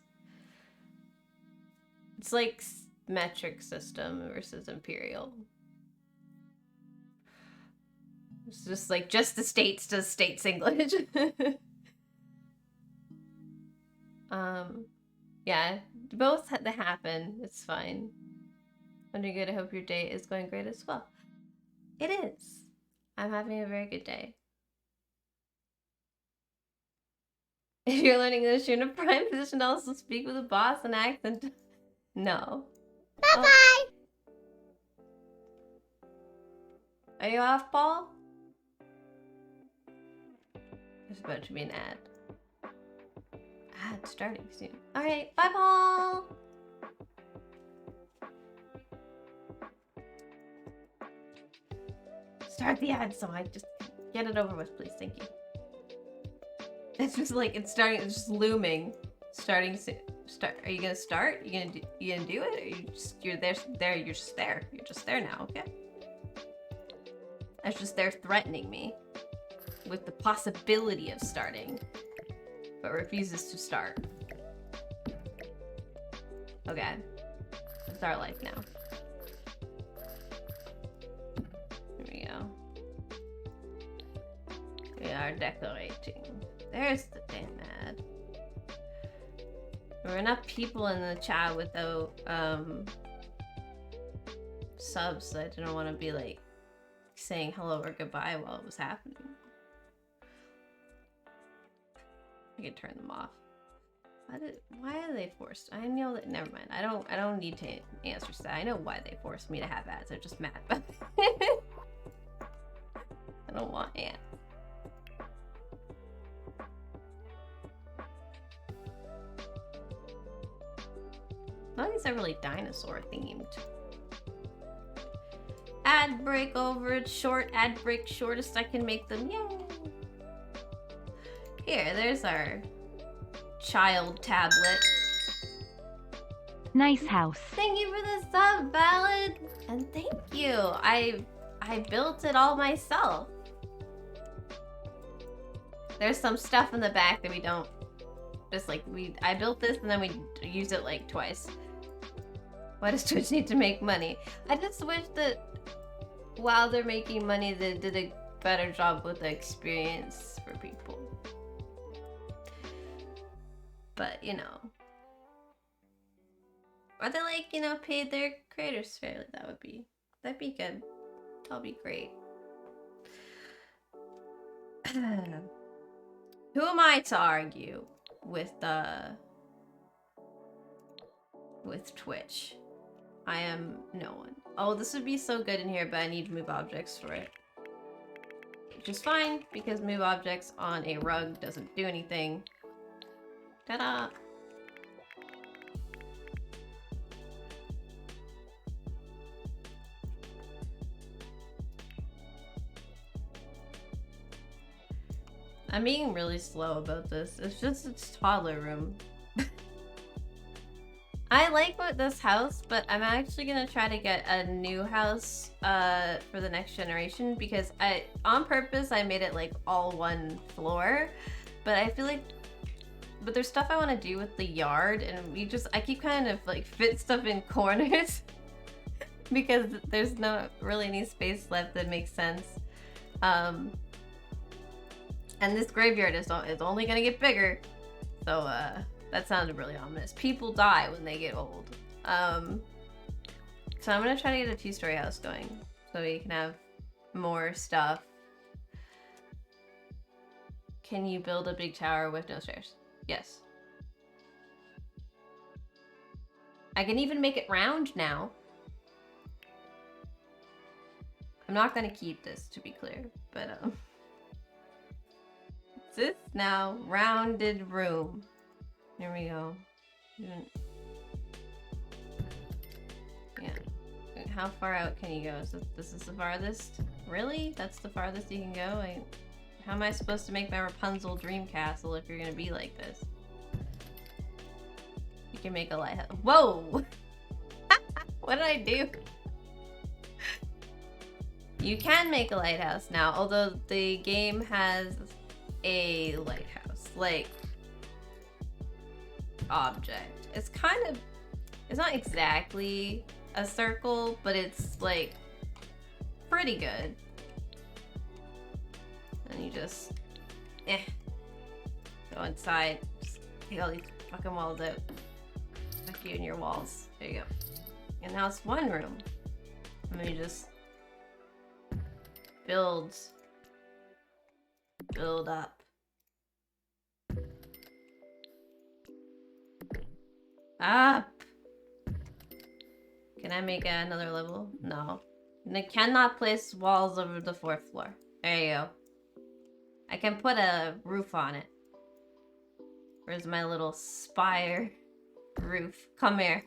It's like metric system versus imperial. It's just like just the States does States English. Yeah, both they happen. It's fine. I'm doing good. I hope your day is going great as well. It is. I'm having a very good day. If you're learning English, you're in a prime position to also speak with a Boston accent. No. Bye-bye. Oh. Are you off, Paul? There's about to be an ad. Ad starting soon. Alright, bye, Paul! Start the ad so I just get it over with, please. Thank you. It's just like, it's starting, it's just looming. Starting soon. Are you gonna start? You gonna do it? Or you're there, you're just there. You're just there now, okay? I was just there threatening me with the possibility of starting, but refuses to start. Okay. It's our life now. Here we go. We are decorating. There's the damn ad. There were enough people in the chat without subs, so I didn't want to be like saying hello or goodbye while it was happening. I could turn them off. Why are they forced? I know that. Never mind. I don't need to answer to that. I know why they forced me to have ads. I'm just mad about it. I don't want ants. None of these are really dinosaur themed. Ad break over, short ad break, shortest I can make them. Yay! Here, there's our child tablet. Nice house. Thank you for the sub, Ballad! And thank you! I built it all myself. There's some stuff in the back that we don't... Just like, I built this and then we use it like twice. Why does Twitch need to make money? I just wish that while they're making money, they did a better job with the experience for people. But, you know. Or they like, you know, paid their creators fairly. That'd be good. That'll be great. Who am I to argue with Twitch? I am no one. Oh, this would be so good in here, but I need to move objects for it. Which is fine, because move objects on a rug doesn't do anything. Ta-da! I'm being really slow about this. It's just its toddler room. I like what this house, but I'm actually gonna try to get a new house for the next generation because on purpose I made it like all one floor, but I feel like there's stuff I want to do with the yard, and I keep kind of like fit stuff in corners because there's not really any space left that makes sense. And this graveyard is only gonna get bigger, so that sounded really ominous. People die when they get old. So I'm gonna try to get a two-story house going so we can have more stuff. Can you build a big tower with no stairs? Yes. I can even make it round now. I'm not gonna keep this, to be clear, but it's this now rounded room. Here we go. Yeah. How far out can you go? So this is the farthest? Really? That's the farthest you can go? How am I supposed to make my Rapunzel dream castle if you're gonna be like this? You can make a lighthouse. Whoa! What did I do? You can make a lighthouse now, although the game has a lighthouse, like, object. It's not exactly a circle, but it's like pretty good. And you just go inside, just take all these fucking walls out. Fuck you and your walls. There you go. And now it's one room. And then you just build up. Up. Can I make another level? No. And I cannot place walls over the 4th floor. There you go. I can put a roof on it. Where's my little spire roof? Come here.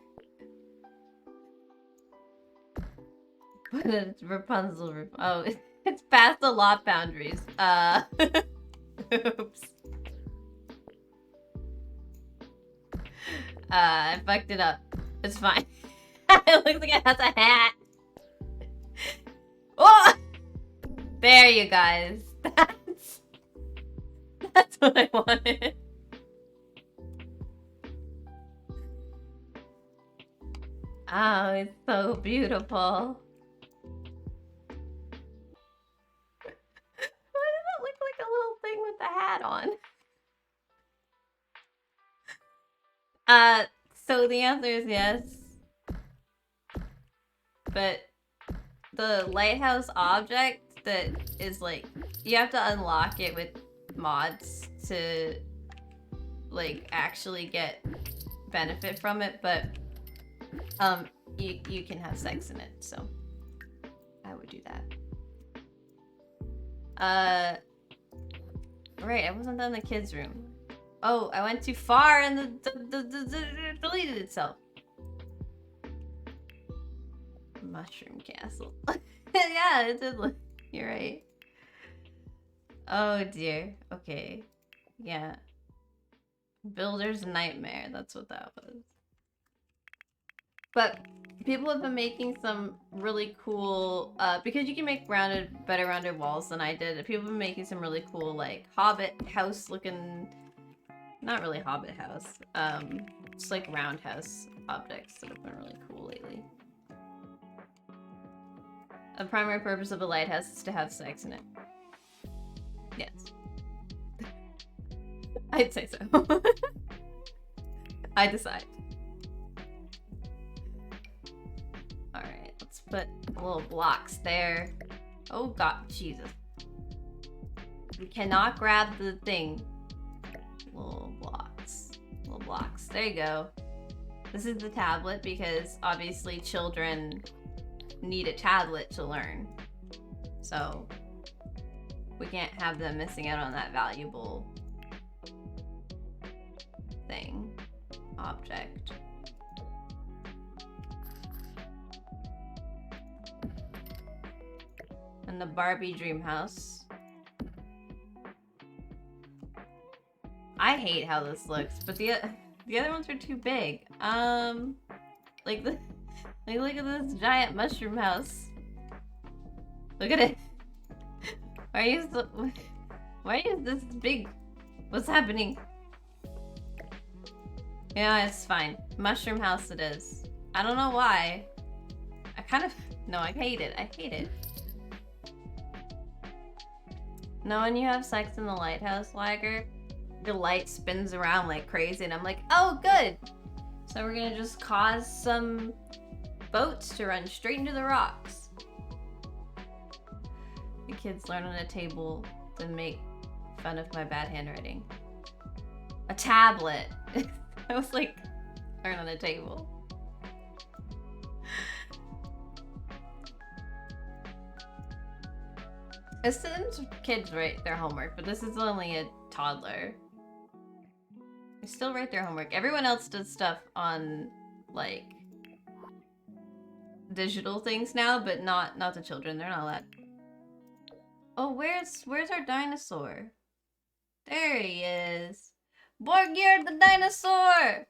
Put a Rapunzel roof. Oh, it's past the lot boundaries. Oops. I fucked it up. It's fine. It looks like it has a hat. Oh! There you guys. That's what I wanted. Oh, it's so beautiful. Why does it look like a little thing with a hat on? So the answer is yes. But the lighthouse object that is like, you have to unlock it with mods to like actually get benefit from it, but you can have sex in it, so I would do that. Right, I wasn't in the kids' room. Oh, I went too far and the deleted itself. Mushroom Castle. Yeah, it did look. You're right. Oh dear. Okay. Yeah. Builder's Nightmare. That's what that was. But people have been making some really cool, because you can make better rounded walls than I did. People have been making some really cool, like, Hobbit house looking, not really Hobbit house, just like roundhouse objects that have been really cool lately. The primary purpose of a lighthouse is to have sex in it. Yes. I'd say so. I decide. Alright, let's put little blocks there. Oh god, Jesus. We cannot grab the thing. Little blocks. Little blocks. There you go. This is the tablet because obviously children need a tablet to learn. So we can't have them missing out on that valuable thing. Object. And the Barbie dream house. I hate how this looks, but the other ones are too big. Like look at this giant mushroom house. Look at it. Why is this big? What's happening? Yeah, it's fine. Mushroom house it is. I don't know why. No, I hate it. I hate it. No, when you have sex in the lighthouse, Liger, the light spins around like crazy and I'm like, oh, good. So we're gonna just cause some boats to run straight into the rocks. The kids learn on a table to make fun of my bad handwriting. A tablet. I was like, learn on a table. It sends kids write their homework, but this is only a toddler. They still write their homework. Everyone else does stuff on, like, digital things now, but not the children. They're not allowed. Oh, where's our dinosaur? There he is. Borgir the dinosaur!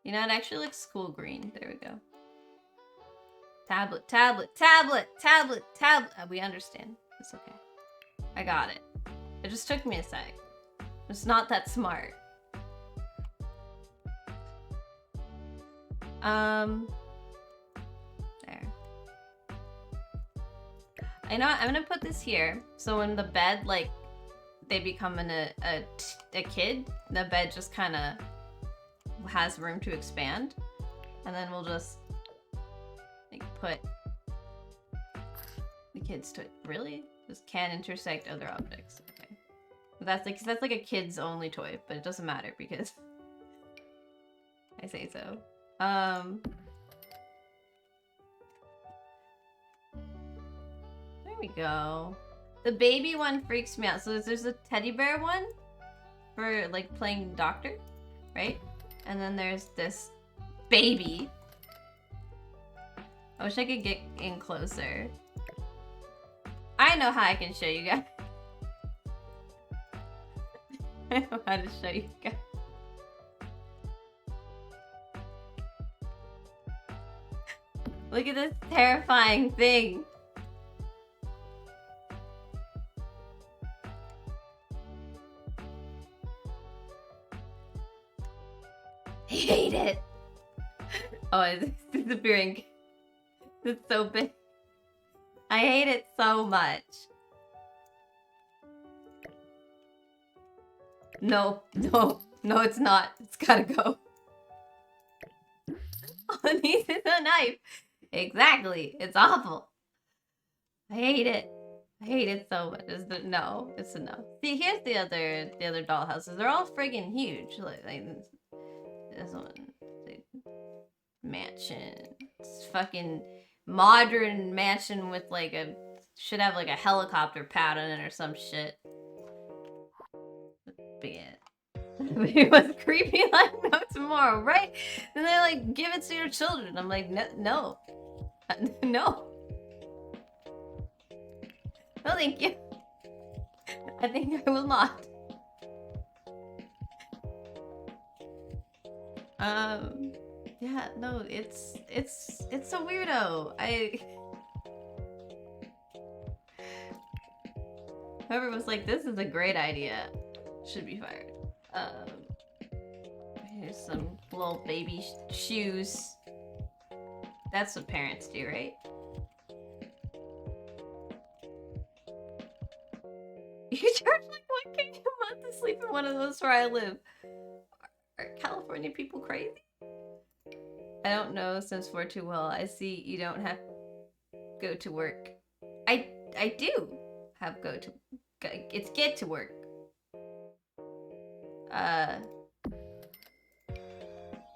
You know, it actually looks cool green. There we go. Tablet, tablet, tablet, tablet, tablet. We understand. It's okay. I got it. It just took me a sec. It's not that smart. There. I know I'm gonna put this here, so when the bed, like, they become a kid, the bed just kind of has room to expand, and then we'll just like put the kids to it. Really? This can intersect other objects. Okay, but that's like a kids only toy, but it doesn't matter because I say so. There we go. The baby one freaks me out. So there's a teddy bear one for like playing doctor, right? And then there's this baby. I wish I could get in closer. I know how I can show you guys. I know how to show you guys. Look at this terrifying thing. I hate it. Oh, it's disappearing. It's so big. I hate it so much. No, no, no, it's not. It's gotta go. All it needs is a knife. Exactly. It's awful. I hate it. I hate it so much. No, it's a no. See, here's the other dollhouses. They're all friggin' huge. Like this one, the mansion. It's fucking modern mansion with like should have like a helicopter pad on it or some shit. But yeah. It was creepy like no tomorrow, right? Then they're like, give it to your children. I'm like, no. No. No, thank you. I think I will not. Yeah, no, it's a weirdo. Whoever was like, this is a great idea, should be fired. Here's some little baby shoes. That's what parents do, right? You charge like $1K a month to sleep in one of those where I live. Are California people crazy? I don't know Sims 4 too well. I see you don't have go to work. I do have go to. It's get to work.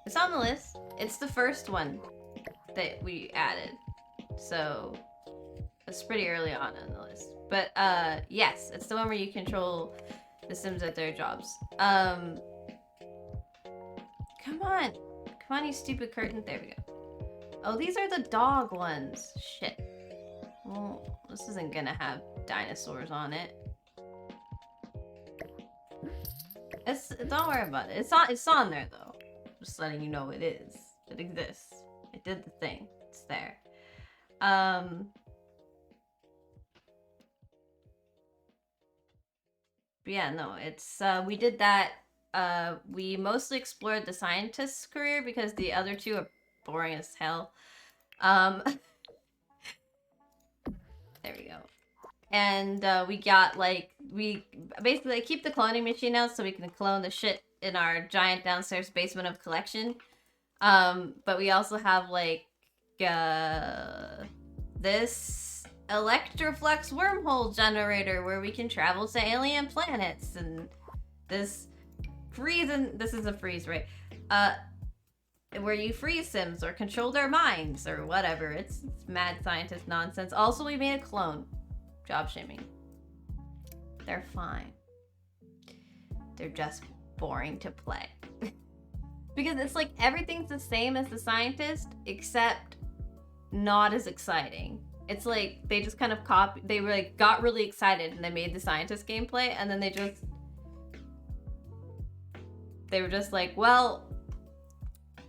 It's on the list. It's the first one that we added, so it's pretty early on the list. But yes, it's the one where you control the Sims at their jobs. Come on, you stupid curtain. There we go. Oh, these are the dog ones. Shit. Well, this isn't gonna have dinosaurs on it. Don't worry about it. It's on there though. Just letting you know it is. It exists. It did the thing. It's there. But yeah, no, it's we did that. We mostly explored the scientist's career because the other two are boring as hell. There we go. And we got like, we basically keep the cloning machine out so we can clone the shit in our giant downstairs basement of collection. But we also have like this Electroflux wormhole generator where we can travel to alien planets, and this freeze, and this is a freeze, right? Where you freeze Sims or control their minds or whatever. It's mad scientist nonsense. Also, we made a clone. Job shaming. They're fine. They're just boring to play. Because it's like everything's the same as the scientist, except not as exciting. It's like they just kind of they were like got really excited and they made the scientist gameplay, and then they were just like, well,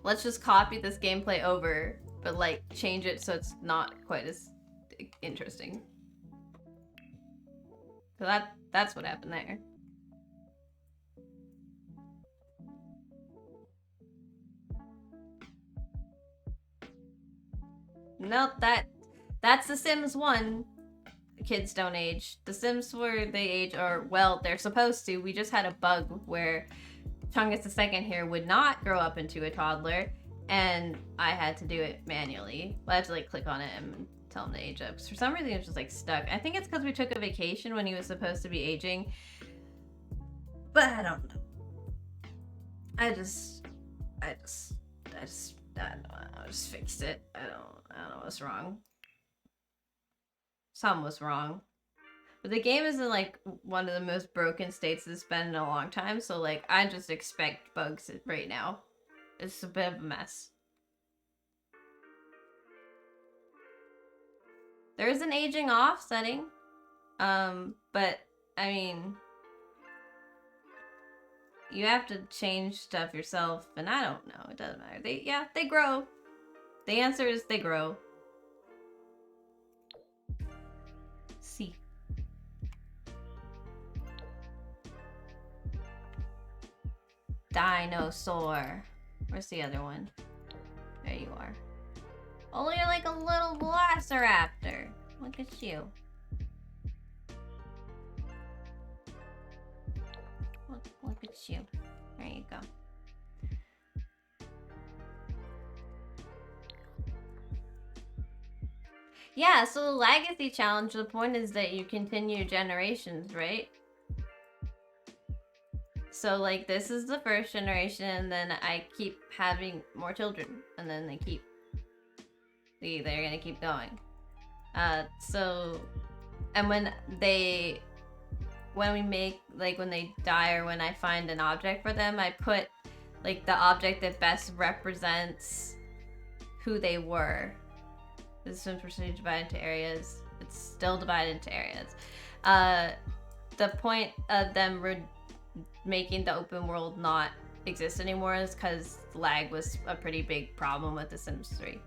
let's just copy this gameplay over, but like change it so it's not quite as interesting. So that's what happened there. Nope, that's The Sims 1. Kids don't age. The Sims 4, they age, or well, they're supposed to. We just had a bug where Chungus II here would not grow up into a toddler, and I had to do it manually. I had to like click on it and tell him to age up. For some reason, it was just like stuck. I think it's because we took a vacation when he was supposed to be aging, but I don't know. I just fixed it. I don't know what's wrong. Something was wrong. But the game is in like one of the most broken states it's been in a long time, so like I just expect bugs right now. It's a bit of a mess. There is an aging off setting. But I mean, you have to change stuff yourself, and I don't know. It doesn't matter. They grow. The answer is they grow. See. Dinosaur. Where's the other one? There you are. Oh, you're like a little velociraptor. Look at you. Look at you. There you go. Yeah, so the legacy challenge, the point is that you continue generations, right? So like this is the first generation, and then I keep having more children, and then they keep they're gonna keep going. So, and when we make, like, when they die or when I find an object for them, I put, like, the object that best represents who they were. This Sims percentage divided into areas. It's still divided into areas. The point of them making the open world not exist anymore is because lag was a pretty big problem with The Sims 3.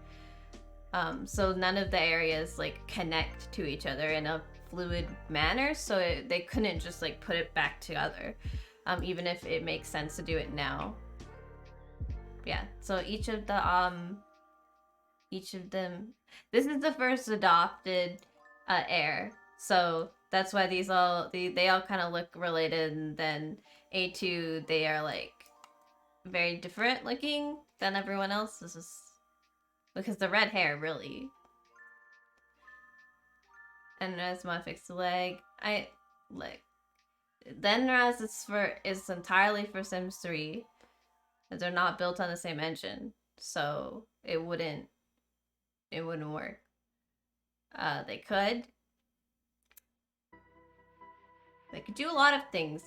So none of the areas like connect to each other in a fluid manner, so they couldn't just like put it back together, even if it makes sense to do it now. Yeah, so each of them, this is the first adopted heir, so that's why they all kind of look related, and then A2, they are like very different looking than everyone else. This is because the red hair, really. And as my fix the leg, then Raz is entirely for Sims 3. They're not built on the same engine, so it wouldn't work. They could do a lot of things,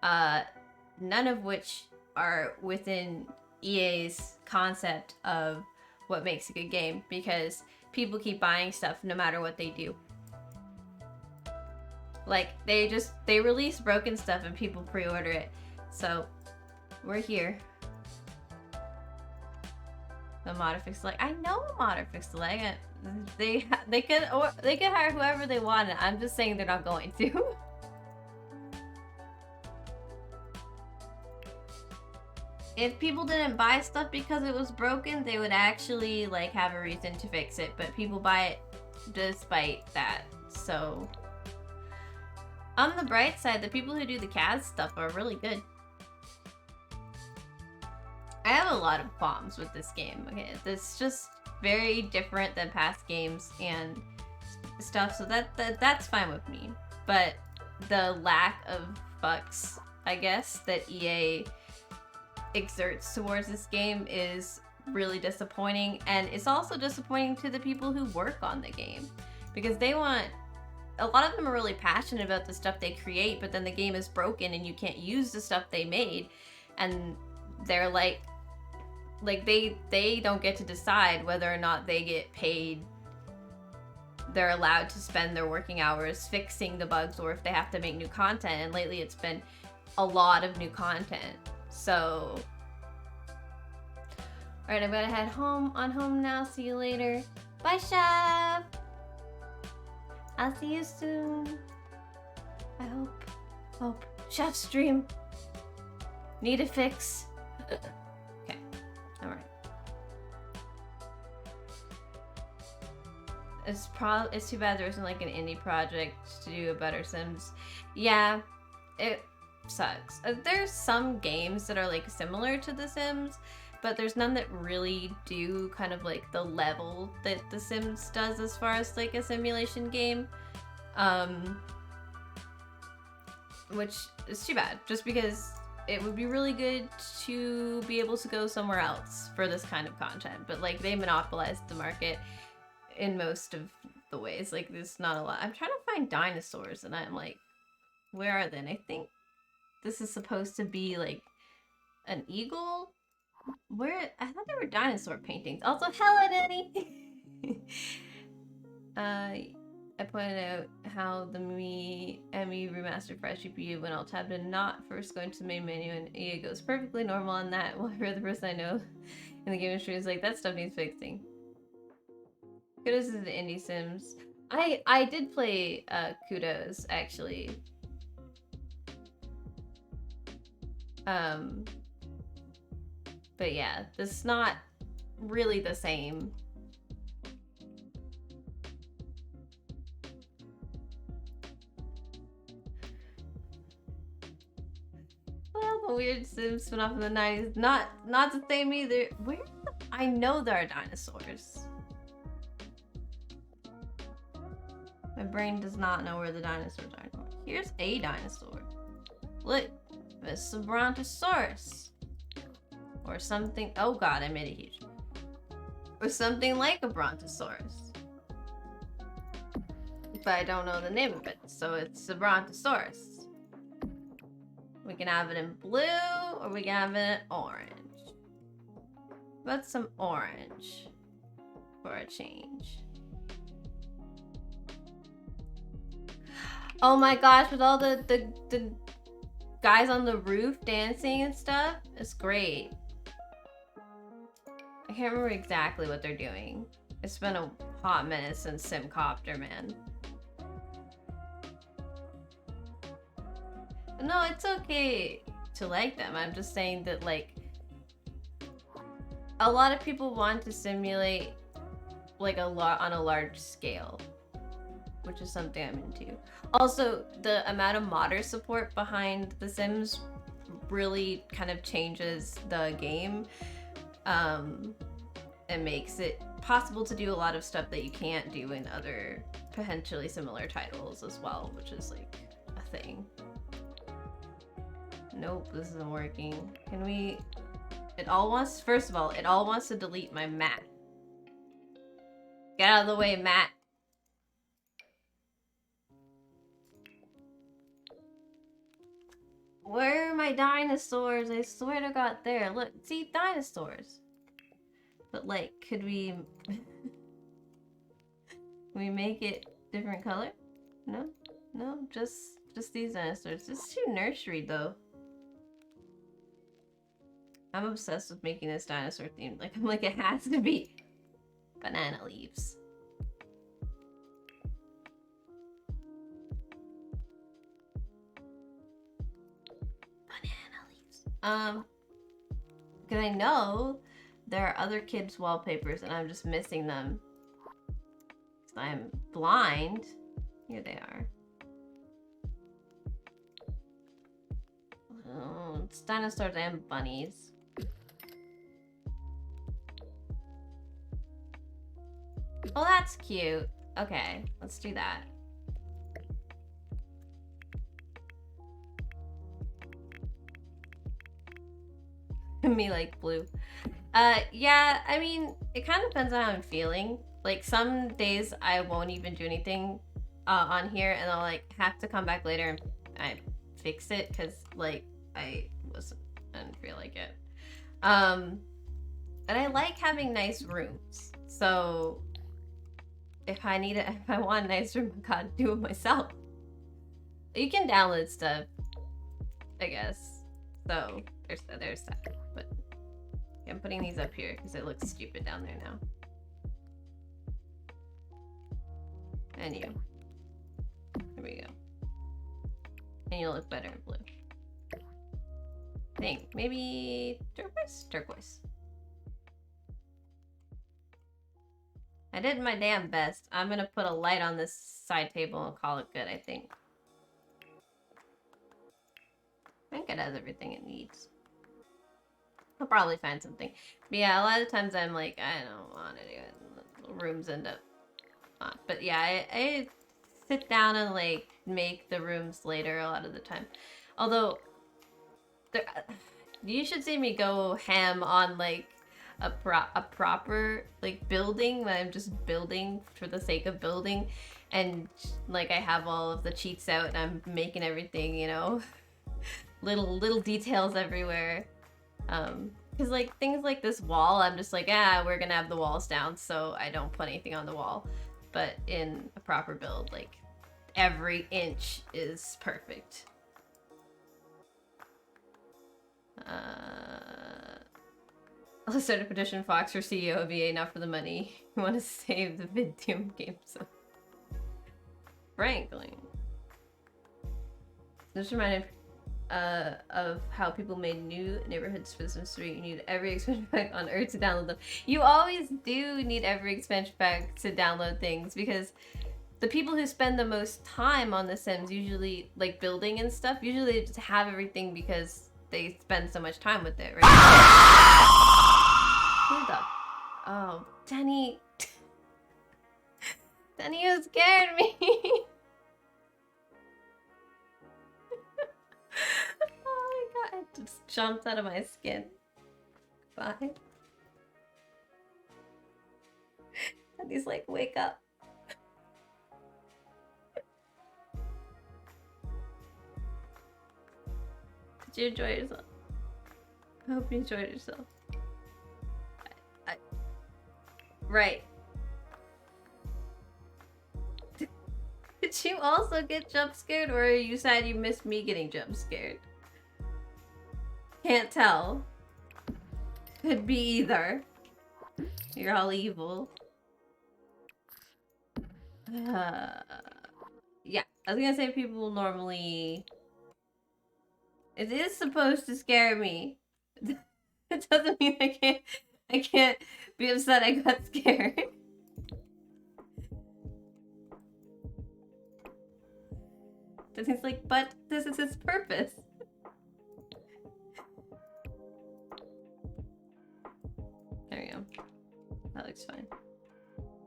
none of which are within EA's concept of what makes a good game, because people keep buying stuff no matter what they do. Like, they release broken stuff and people pre-order it. So, we're here. The modder fix the leg. I know a modder fix the leg. They could hire whoever they wanted. I'm just saying they're not going to. If people didn't buy stuff because it was broken, they would actually like have a reason to fix it, but people buy it despite that. So on the bright side, the people who do the CAS stuff are really good. I have a lot of qualms with this game. Okay, it's just very different than past games and stuff, so that's fine with me. But the lack of fucks, I guess, that EA exerts towards this game is really disappointing, and it's also disappointing to the people who work on the game, because a lot of them are really passionate about the stuff they create, but then the game is broken and you can't use the stuff they made, and they're like they don't get to decide whether or not they get paid. They're allowed to spend their working hours fixing the bugs, or if they have to make new content, and lately it's been a lot of new content. So, alright, I'm gonna head home now. See you later. Bye, Chef! I'll see you soon. I hope. Chef stream. Need a fix. Okay, alright. It's too bad there isn't like an indie project to do a better Sims. Yeah, it sucks. There's some games that are like similar to The Sims, but there's none that really do kind of like the level that The Sims does as far as like a simulation game, which is too bad, just because it would be really good to be able to go somewhere else for this kind of content, but like they monopolized the market in most of the ways. Like there's not a lot. I'm trying to find dinosaurs and I'm like, where are they? And I think this is supposed to be like an eagle. Where? I thought there were dinosaur paintings. Also, hello, Danny. I pointed out how the ME remastered fresh GPU when alt tabbed and not first going to the main menu, and EA goes perfectly normal on that. Whatever the person I know in the game industry is like, that stuff needs fixing. Kudos is the indie Sims. I did play Kudos actually. But yeah, this is not really the same. Well, the weird Sims spin off in the 90s. Not the same either. I know there are dinosaurs. My brain does not know where the dinosaurs are. Here's a dinosaur. Look, it's a brontosaurus. Or something. Oh god, I made it huge. Or something like a brontosaurus. But I don't know the name of it, so it's a brontosaurus. We can have it in blue, or we can have it in orange. What's some orange for a change? Oh my gosh, with all the guys on the roof dancing and stuff, it's great. I can't remember exactly what they're doing. It's been a hot minute since Simcopter, man. No, it's okay to like them. I'm just saying that, like, a lot of people want to simulate, like, a lot on a large scale, which is something I'm into. Also, the amount of modder support behind The Sims really kind of changes the game. It makes it possible to do a lot of stuff that you can't do in other potentially similar titles as well, which is like a thing. Nope, this isn't working. Can we... It all wants... First of all, it all wants to delete my mat. Get out of the way, Matt. Where are my dinosaurs? I swear to God, there. Look, see, dinosaurs. But like, could we... we make it different color? No? No? Just these dinosaurs. It's too nursery, though. I'm obsessed with making this dinosaur themed. Like, I'm like, it has to be banana leaves. Banana leaves. Because I know there are other kids' wallpapers and I'm just missing them. I'm blind. Here they are. Oh, it's dinosaurs and bunnies. Oh, that's cute. Okay, let's do that. Me like blue. Yeah, I mean, it kind of depends on how I'm feeling. Like, some days I won't even do anything on here, and I'll, like, have to come back later and I fix it, because, like, I didn't feel like it. And I like having nice rooms, so if I want a nice room, I gotta do it myself. You can download stuff, I guess. So, there's that, but I'm putting these up here because it looks stupid down there now. And you. There we go. And you'll look better in blue. I think. Maybe turquoise? Turquoise. I did my damn best. I'm gonna put a light on this side table and call it good, I think. I think it has everything it needs. I'll probably find something. But yeah, a lot of times I'm like, I don't want to do it. The rooms end up not. But yeah, I sit down and like make the rooms later a lot of the time. Although, you should see me go ham on like a proper like building that I'm just building for the sake of building. And like I have all of the cheats out and I'm making everything, you know, little details everywhere. Because like things like this wall, I'm just like, we're gonna have the walls down, so I don't put anything on the wall. But in a proper build, like every inch is perfect. I'll start a petition, Fox, for CEO of EA, not for the money. You want to save the video game, so frankly. This reminded of how people made new neighborhoods for Sims 3. You need every expansion pack on Earth to download them. You always do need every expansion pack to download things, because the people who spend the most time on The Sims, usually like building and stuff, usually they just have everything because they spend so much time with it, right? Who the... Oh, Denny. Denny, you scared me. Oh my god, it just jumped out of my skin. Bye. And he's like, wake up. Did you enjoy yourself? I hope you enjoyed yourself. Right. Did you also get jump scared, or you said you missed me getting jump scared? Can't tell. Could be either. You're all evil. Yeah, I was gonna say people normally... It is supposed to scare me. It doesn't mean I can't be upset I got scared. Then he's like, but this is its purpose. There we go. That looks fine.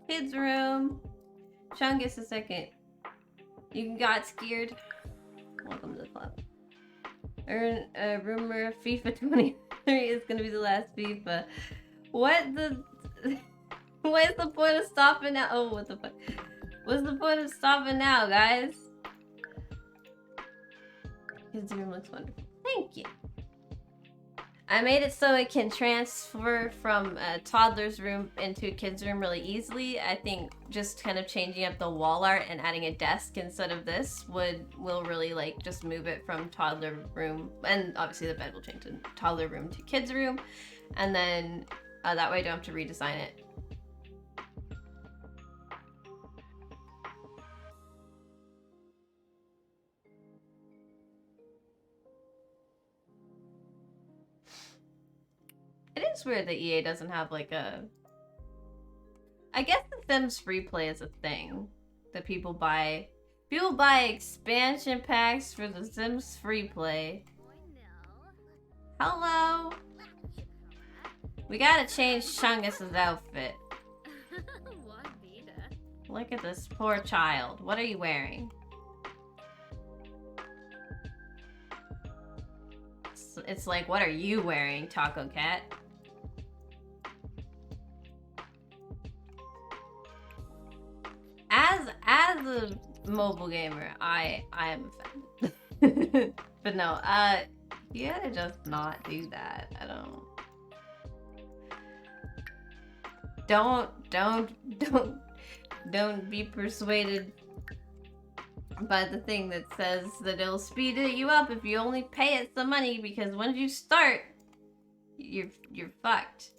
Kids room. Chungus II. You got scared. Welcome to the club. Earn a rumor FIFA 23 is gonna be the last FIFA. What the... What's the point of stopping now? Oh, what the fuck? What's the point of stopping now, guys? Kids room looks wonderful. Thank you. I made it so it can transfer from a toddler's room into a kid's room really easily. I think just kind of changing up the wall art and adding a desk instead of this will really like just move it from toddler room, and obviously the bed will change to toddler room to kid's room, and then that way I don't have to redesign it. It is weird that EA doesn't have like a... I guess the Sims free play is a thing that people buy. People buy expansion packs for the Sims free play. Hello? We gotta change Chungus' outfit. Look at this poor child. What are you wearing? It's like, what are you wearing, Taco Cat? As a mobile gamer, I am offended. But no, you gotta just not do that. I don't be persuaded by the thing that says that it'll speed you up if you only pay it some money, because once you start, you're fucked.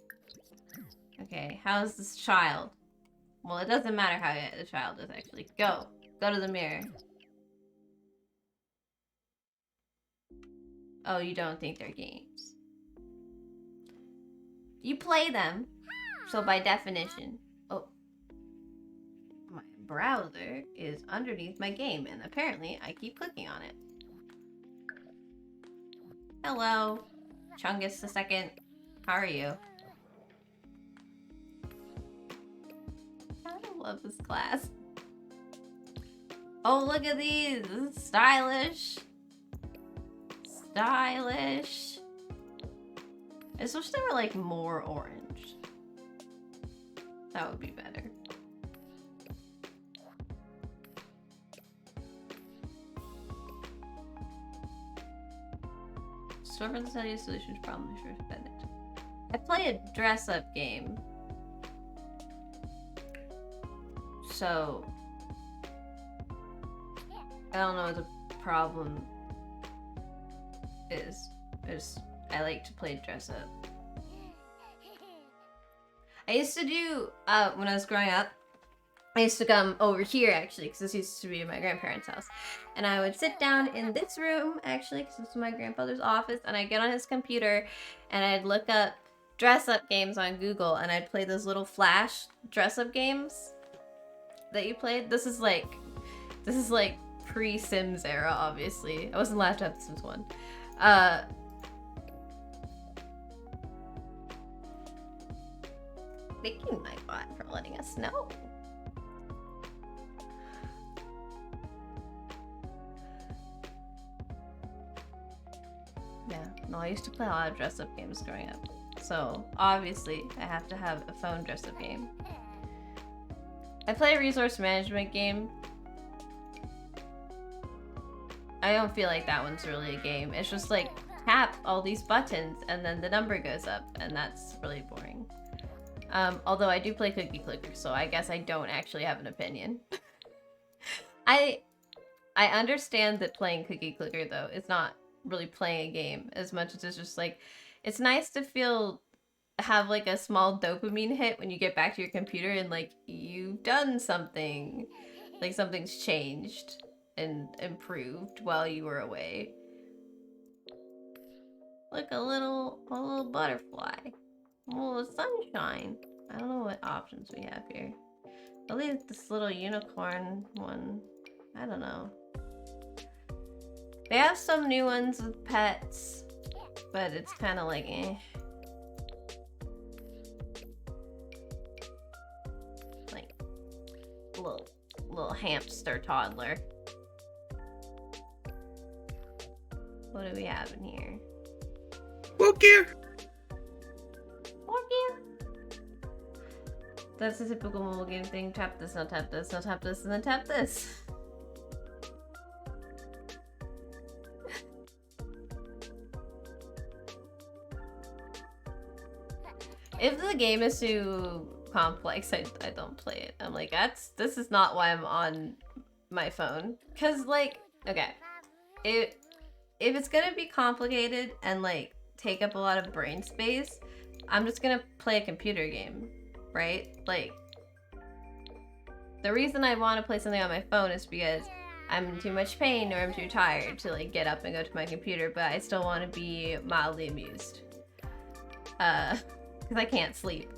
Okay, how's this child? Well, it doesn't matter how the child is actually. Go to the mirror. Oh, you don't think they're games? You play them, so by definition. Oh, my browser is underneath my game, and apparently I keep clicking on it. Hello, Chungus II. How are you? I love this class. Oh, look at these. This is stylish. Stylish. I just wish they were like more orange. That would be better. Storefronts tell you solution to problem. Sure, I play a dress-up game. So I don't know what the problem is. I like to play dress up. I used to do, when I was growing up, I used to come over here actually, because this used to be my grandparents' house. And I would sit down in this room actually, because this is my grandfather's office, and I'd get on his computer and I'd look up dress up games on Google, and I'd play those little flash dress up games that you played. This is like pre-Sims era, obviously. I wasn't allowed to have Sims 1. Thank you, my bot, for letting us know. Yeah, no, I used to play a lot of dress-up games growing up. So, obviously, I have to have a phone dress-up game. I play a resource management game. I don't feel like that one's really a game. It's just like tap all these buttons and then the number goes up, and that's really boring. Although I do play Cookie Clicker, so I guess I don't actually have an opinion. I understand that playing Cookie Clicker though is not really playing a game as much as it's just like, it's nice to have like a small dopamine hit when you get back to your computer and like you've done something, like something's changed and improved while you were away. Look, a little butterfly, a little sunshine. I don't know what options we have here. At least this little unicorn one, I don't know. They have some new ones with pets, but it's kind of like eh. Like little hamster toddler. What do we have in here? Walk here. Walk here. That's a typical mobile game thing. Tap this, not tap this, not tap this, and then tap this. If the game is too complex, I don't play it. I'm like, this is not why I'm on my phone. Cause like, okay, if it's gonna be complicated and like take up a lot of brain space, I'm just gonna play a computer game, right? Like, the reason I want to play something on my phone is because I'm in too much pain or I'm too tired to like get up and go to my computer, but I still want to be mildly amused. Because I can't sleep.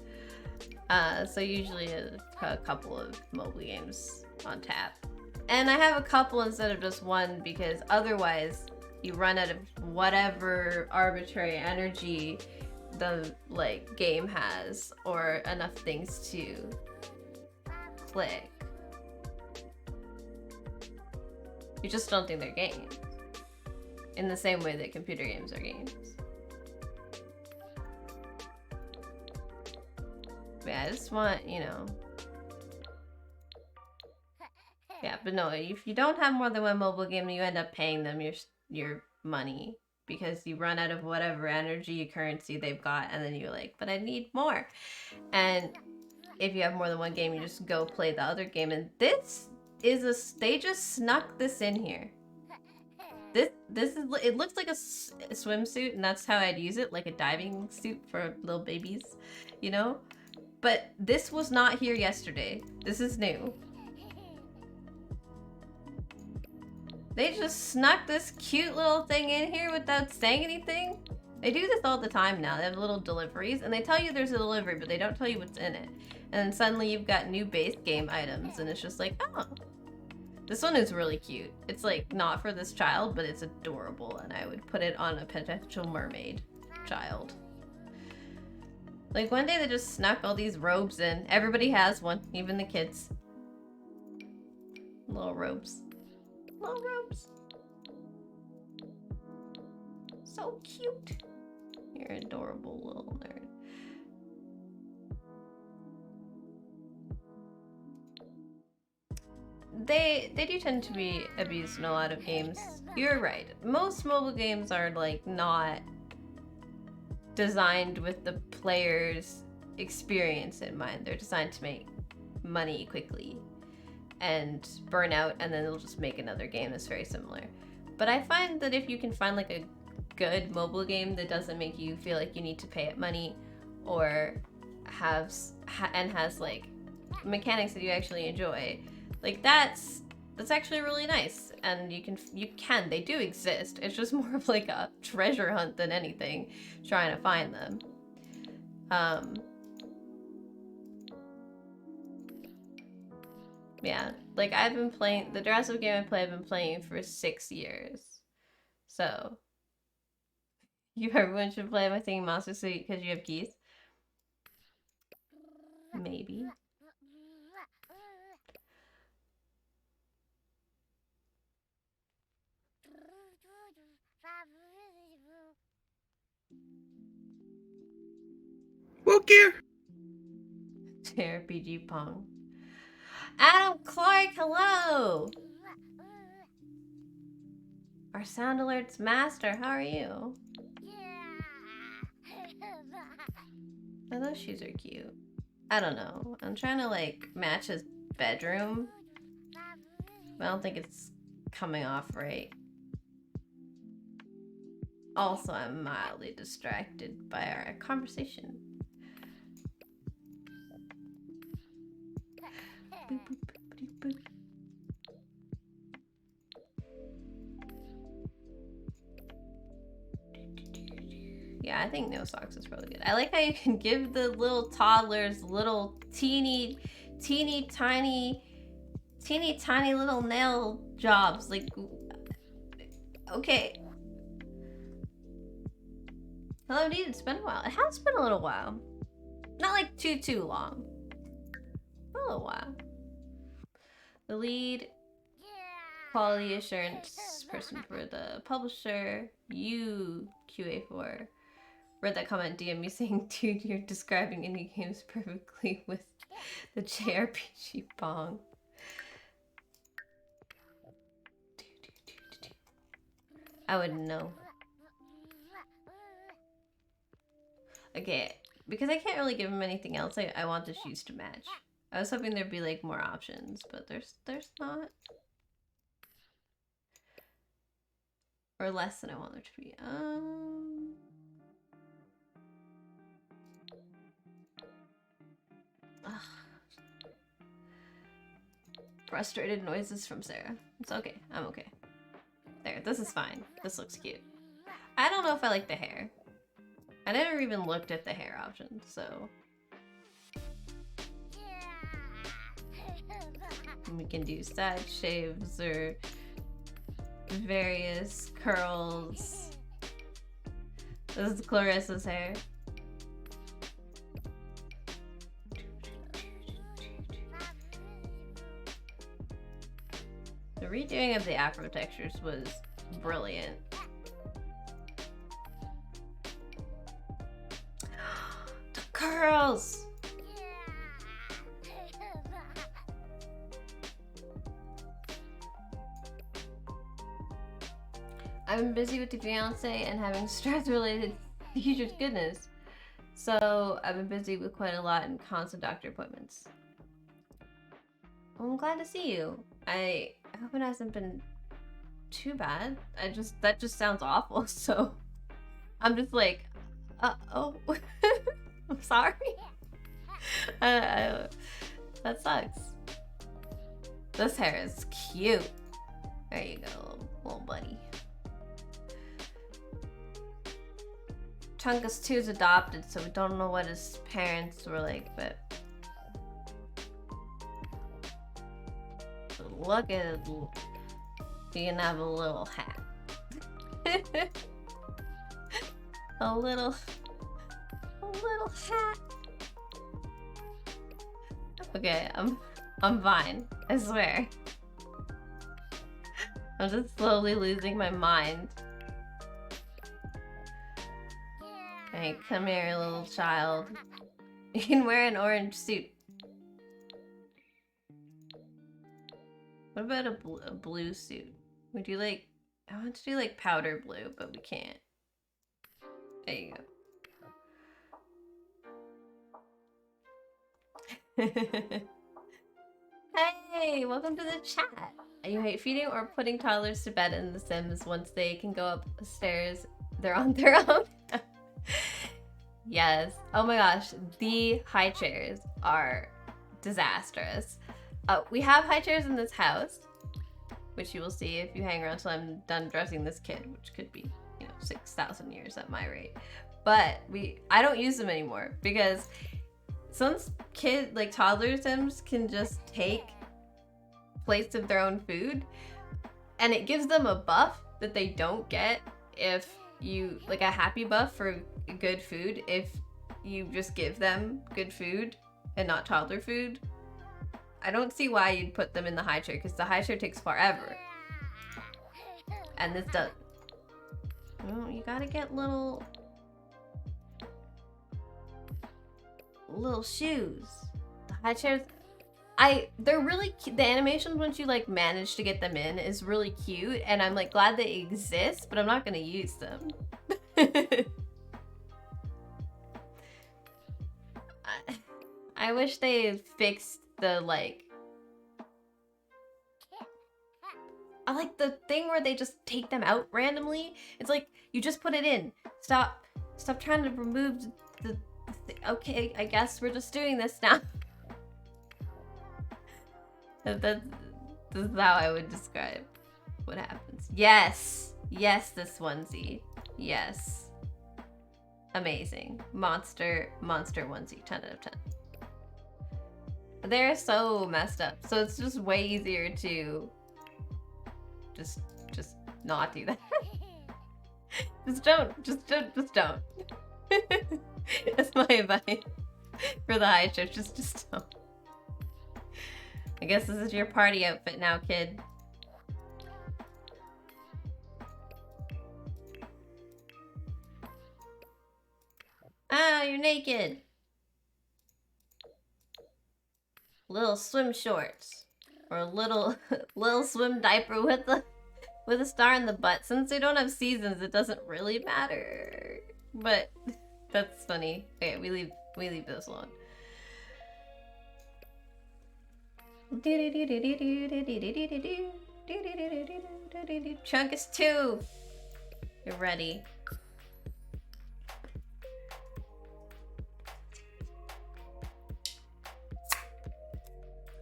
So usually a couple of mobile games on tap. And I have a couple instead of just one because otherwise you run out of whatever arbitrary energy the like game has or enough things to click. You just don't think they're games. In the same way that computer games are games. Yeah, I just want, you know. Yeah, but no, if you don't have more than one mobile game, you end up paying them your money because you run out of whatever energy currency they've got, and then you're like, but I need more. And if you have more than one game, you just go play the other game. And this is they just snuck this in here. This is, it looks like a swimsuit, and that's how I'd use it, like a diving suit for little babies, you know? But this was not here yesterday. This is new. They just snuck this cute little thing in here without saying anything. They do this all the time now. They have little deliveries, and they tell you there's a delivery, but they don't tell you what's in it. And then suddenly you've got new base game items, and it's just like, oh. This one is really cute. It's like not for this child, but it's adorable, and I would put it on a potential mermaid child. Like one day they just snuck all these robes in. Everybody has one, even the kids. Little robes. Little robes. So cute. You're an adorable little nerd. They do tend to be abused in a lot of games. You're right. Most mobile games are like not designed with the player's experience in mind. They're designed to make money quickly and burn out, and then they'll just make another game that's very similar. But I find that if you can find like a good mobile game that doesn't make you feel like you need to pay it money, or has like mechanics that you actually enjoy, like that's actually really nice. And they do exist. It's just more of like a treasure hunt than anything, trying to find them. Yeah, like I've been playing the Jurassic game I play. I've been playing for 6 years, so everyone should play my singing monster suit because you have keys. Maybe. Walk here. JRPG Pong. Adam Clark, hello! Our sound alerts master, how are you? Oh, those shoes are cute. I don't know. I'm trying to like match his bedroom. But I don't think it's coming off right. Also, I'm mildly distracted by our conversation. Boop, boop, boop, boop. Yeah, I think no socks is probably good. I like how you can give the little toddlers little teeny tiny little nail jobs. Like, okay. Hello, dude. It's been a while. It has been a little while. Not like too long. A little while. The lead quality assurance person for the publisher, you QA4. Read that comment DM me saying, dude, you're describing indie games perfectly with the JRPG bong. I wouldn't know. Okay, because I can't really give him anything else, I want the shoes to match. I was hoping there'd be like more options, but there's not. Or less than I want there to be. Ugh. Frustrated noises from Sarah. It's okay. I'm okay. There. This is fine. This looks cute. I don't know if I like the hair. I never even looked at the hair option, so... We can do side shaves or various curls. This is Clarissa's hair. The redoing of the afro textures was brilliant. The curls! I've been busy with the fiance and having stress-related seizures. Goodness. So I've been busy with quite a lot and constant doctor appointments. Well, I'm glad to see you. I hope it hasn't been too bad. That just sounds awful. So I'm just like, oh, I'm sorry. That sucks. This hair is cute. There you go, little buddy. Chungus II is adopted, so we don't know what his parents were like, but look at it. You can have a little hat. a little hat. Okay, I'm fine. I swear. I'm just slowly losing my mind. Alright, come here, little child. You can wear an orange suit. What about a blue suit? Would you like... I want to do like powder blue, but we can't. There you go. Hey, welcome to the chat. You hate feeding or putting toddlers to bed in The Sims once they can go upstairs? They're on their own. Yes. Oh my gosh, the high chairs are disastrous. We have high chairs in this house, which you will see if you hang around till I'm done dressing this kid, which could be, 6,000 years at my rate. But I don't use them anymore because since toddler Sims can just take plates of their own food, and it gives them a buff that they don't get if you, like a happy buff for good food, if you just give them good food and not toddler food. I don't see why you'd put them in the high chair, because the high chair takes forever. And this does. Well, you gotta get little shoes. The high chairs, they're really the animations once you like manage to get them in is really cute, and I'm like glad they exist, but I'm not gonna use them. I wish they fixed the like I like the thing where they just take them out randomly. It's like you just put it in. Stop trying to remove the okay, I guess we're just doing this now. This is how I would describe what happens. Yes, this onesie. Yes, amazing. Monster onesie. 10 out of 10. They're so messed up, so it's just way easier to just not do that. just don't. That's my advice for the high show. Just don't. I guess this is your party outfit now, kid. Ah, you're naked. Little swim shorts. Or a little swim diaper with a star in the butt. Since they don't have seasons, it doesn't really matter. But that's funny. Okay, we leave those alone. Chungus II! You're ready.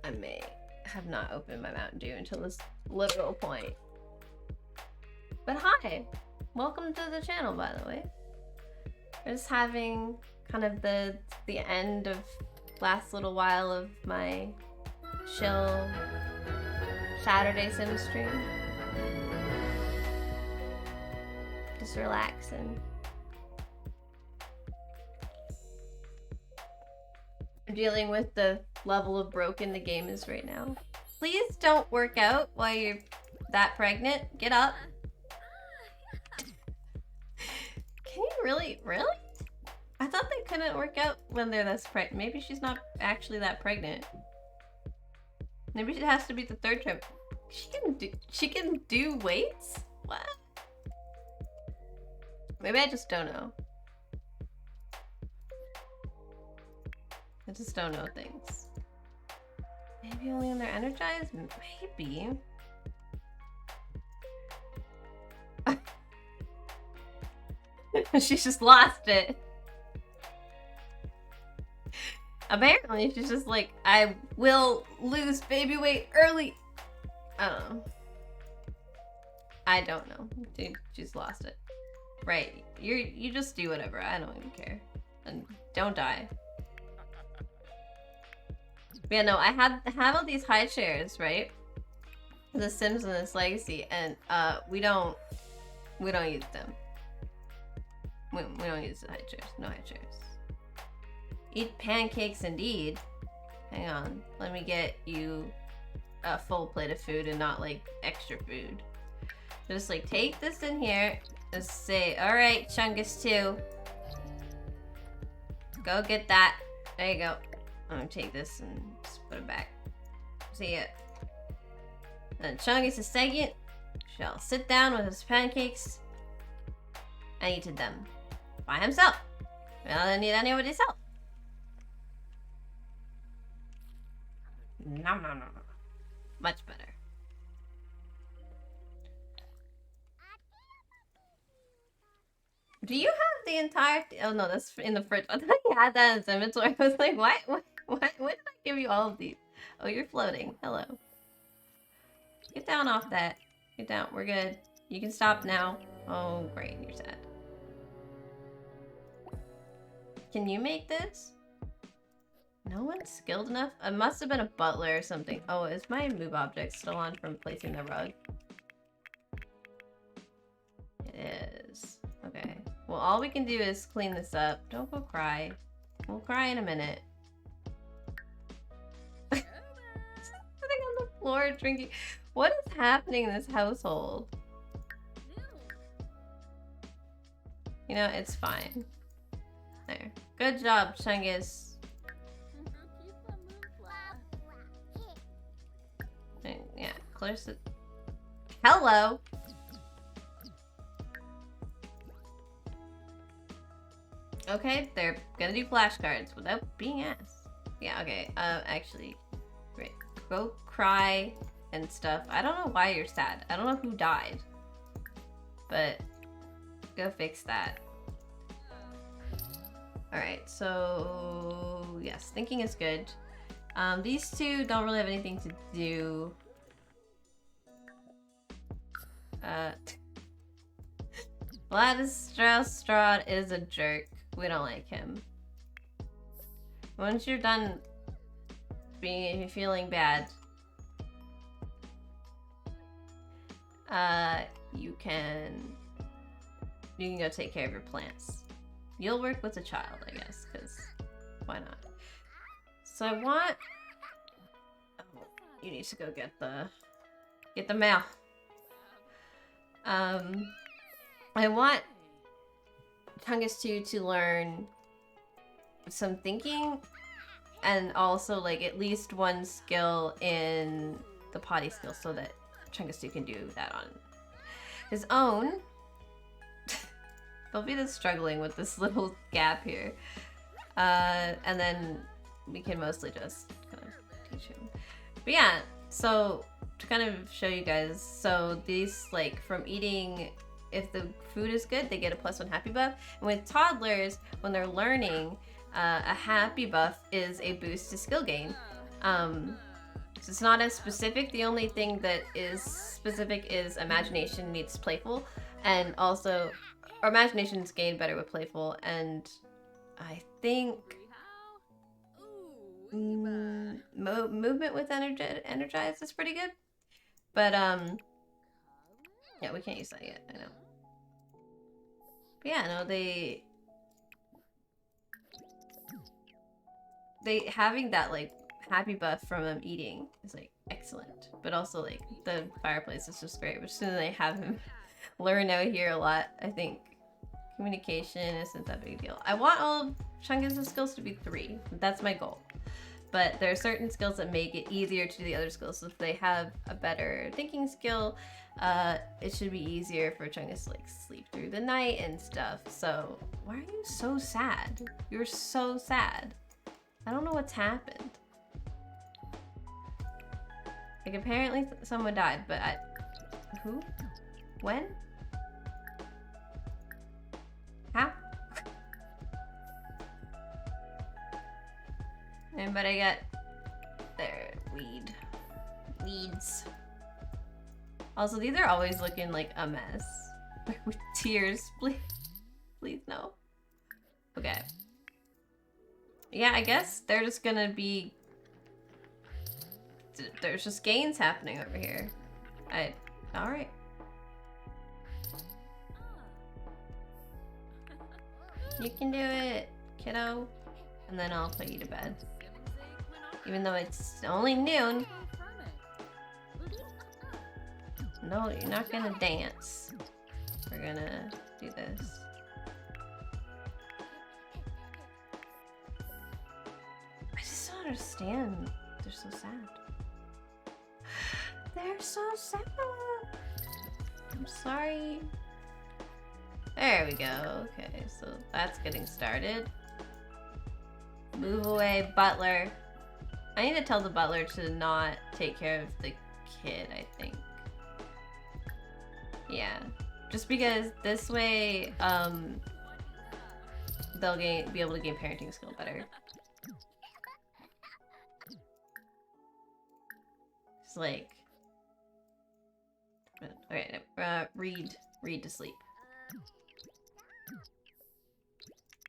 I may have not opened my Mountain Dew until this literal point. But hi! Welcome to the channel, by the way. We're just having kind of the end of last little while of my chill Saturday sim stream. Just relaxing. I'm dealing with the level of broken the game is right now. Please don't work out while you're that pregnant. Get up. Can you really? Really? I thought they couldn't work out when they're this pregnant. Maybe she's not actually that pregnant. Maybe it has to be the third trip. She can do weights? What? Maybe I just don't know. I just don't know things. Maybe only when they're energized? Maybe. She just lost it. Apparently, she's just like, I will lose baby weight early. I don't know. I don't know. Dude, she's lost it. Right. You just do whatever. I don't even care. And don't die. But yeah, no, I have all these high chairs, right? The Sims and this Legacy, and we don't use them. We don't use the high chairs. No high chairs. Eat pancakes indeed. Hang on. Let me get you a full plate of food and not like extra food. So just like take this in here and say, alright, Chungus II. Go get that. There you go. I'm gonna take this and just put it back. See ya. Then Chungus II shall sit down with his pancakes and eat them by himself. We don't need anybody's help. No. Much better. Do you have the entire... Oh no, that's in the fridge. I thought you had that in his inventory. I was like, what? When did I give you all of these? Oh, you're floating. Hello. Get down off that. Get down. We're good. You can stop now. Oh, great. You're sad. Can you make this? No one's skilled enough? It must have been a butler or something. Oh, is my move object still on from placing the rug? It is. Okay. Well, all we can do is clean this up. Don't go cry. We'll cry in a minute. Sitting on the floor drinking. What is happening in this household? You know, it's fine. There. Good job, Chungus. close it. Hello! Okay, they're gonna do flashcards without being asked. Yeah, okay. Actually, right. Go cry and stuff. I don't know why you're sad. I don't know who died. But go fix that. Alright, so yes, thinking is good. These two don't really have anything to do. Vladislav is a jerk. We don't like him. Once you're done feeling bad, you can go take care of your plants. You'll work with a child, I guess, because why not? So I want... Oh, you need to go get the mail. I want Chungus II to learn some thinking and also like at least one skill in the potty skill so that Chungus II can do that on his own. Velveeta's struggling with this little gap here. And then we can mostly just kind of teach him. But yeah, so to kind of show you guys, so these like from eating, if the food is good, they get a +1 happy buff. And with toddlers, when they're learning, a happy buff is a boost to skill gain. So it's not as specific. The only thing that is specific is imagination meets playful, and also our imagination's gained better with playful, and I think movement with energize is pretty good. But yeah, we can't use that yet, I know. But yeah, no, they having that like happy buff from them eating is like excellent. But also like the fireplace is just great, which soon they have him learn out here a lot. I think communication isn't that big a deal. I want all of Chungus' skills to be 3. That's my goal. But there are certain skills that make it easier to do the other skills. So if they have a better thinking skill, it should be easier for Chungus to like sleep through the night and stuff. So why are you so sad? You're so sad. I don't know what's happened. Like apparently someone died, but who? When? How? Anybody got there? Weeds. Also, these are always looking like a mess. With tears, please no. Okay. Yeah, I guess they're just gonna be... There's just gains happening over here. Alright. You can do it, kiddo. And then I'll put you to bed. Even though it's only noon. No, you're not gonna dance. We're gonna do this. I just don't understand. They're so sad. They're so sad. I'm sorry. There we go. Okay, so that's getting started. Move away, butler. I need to tell the butler to not take care of the kid, I think. Yeah. Just because this way, they'll be able to gain parenting skill better. It's like... Okay, read to sleep.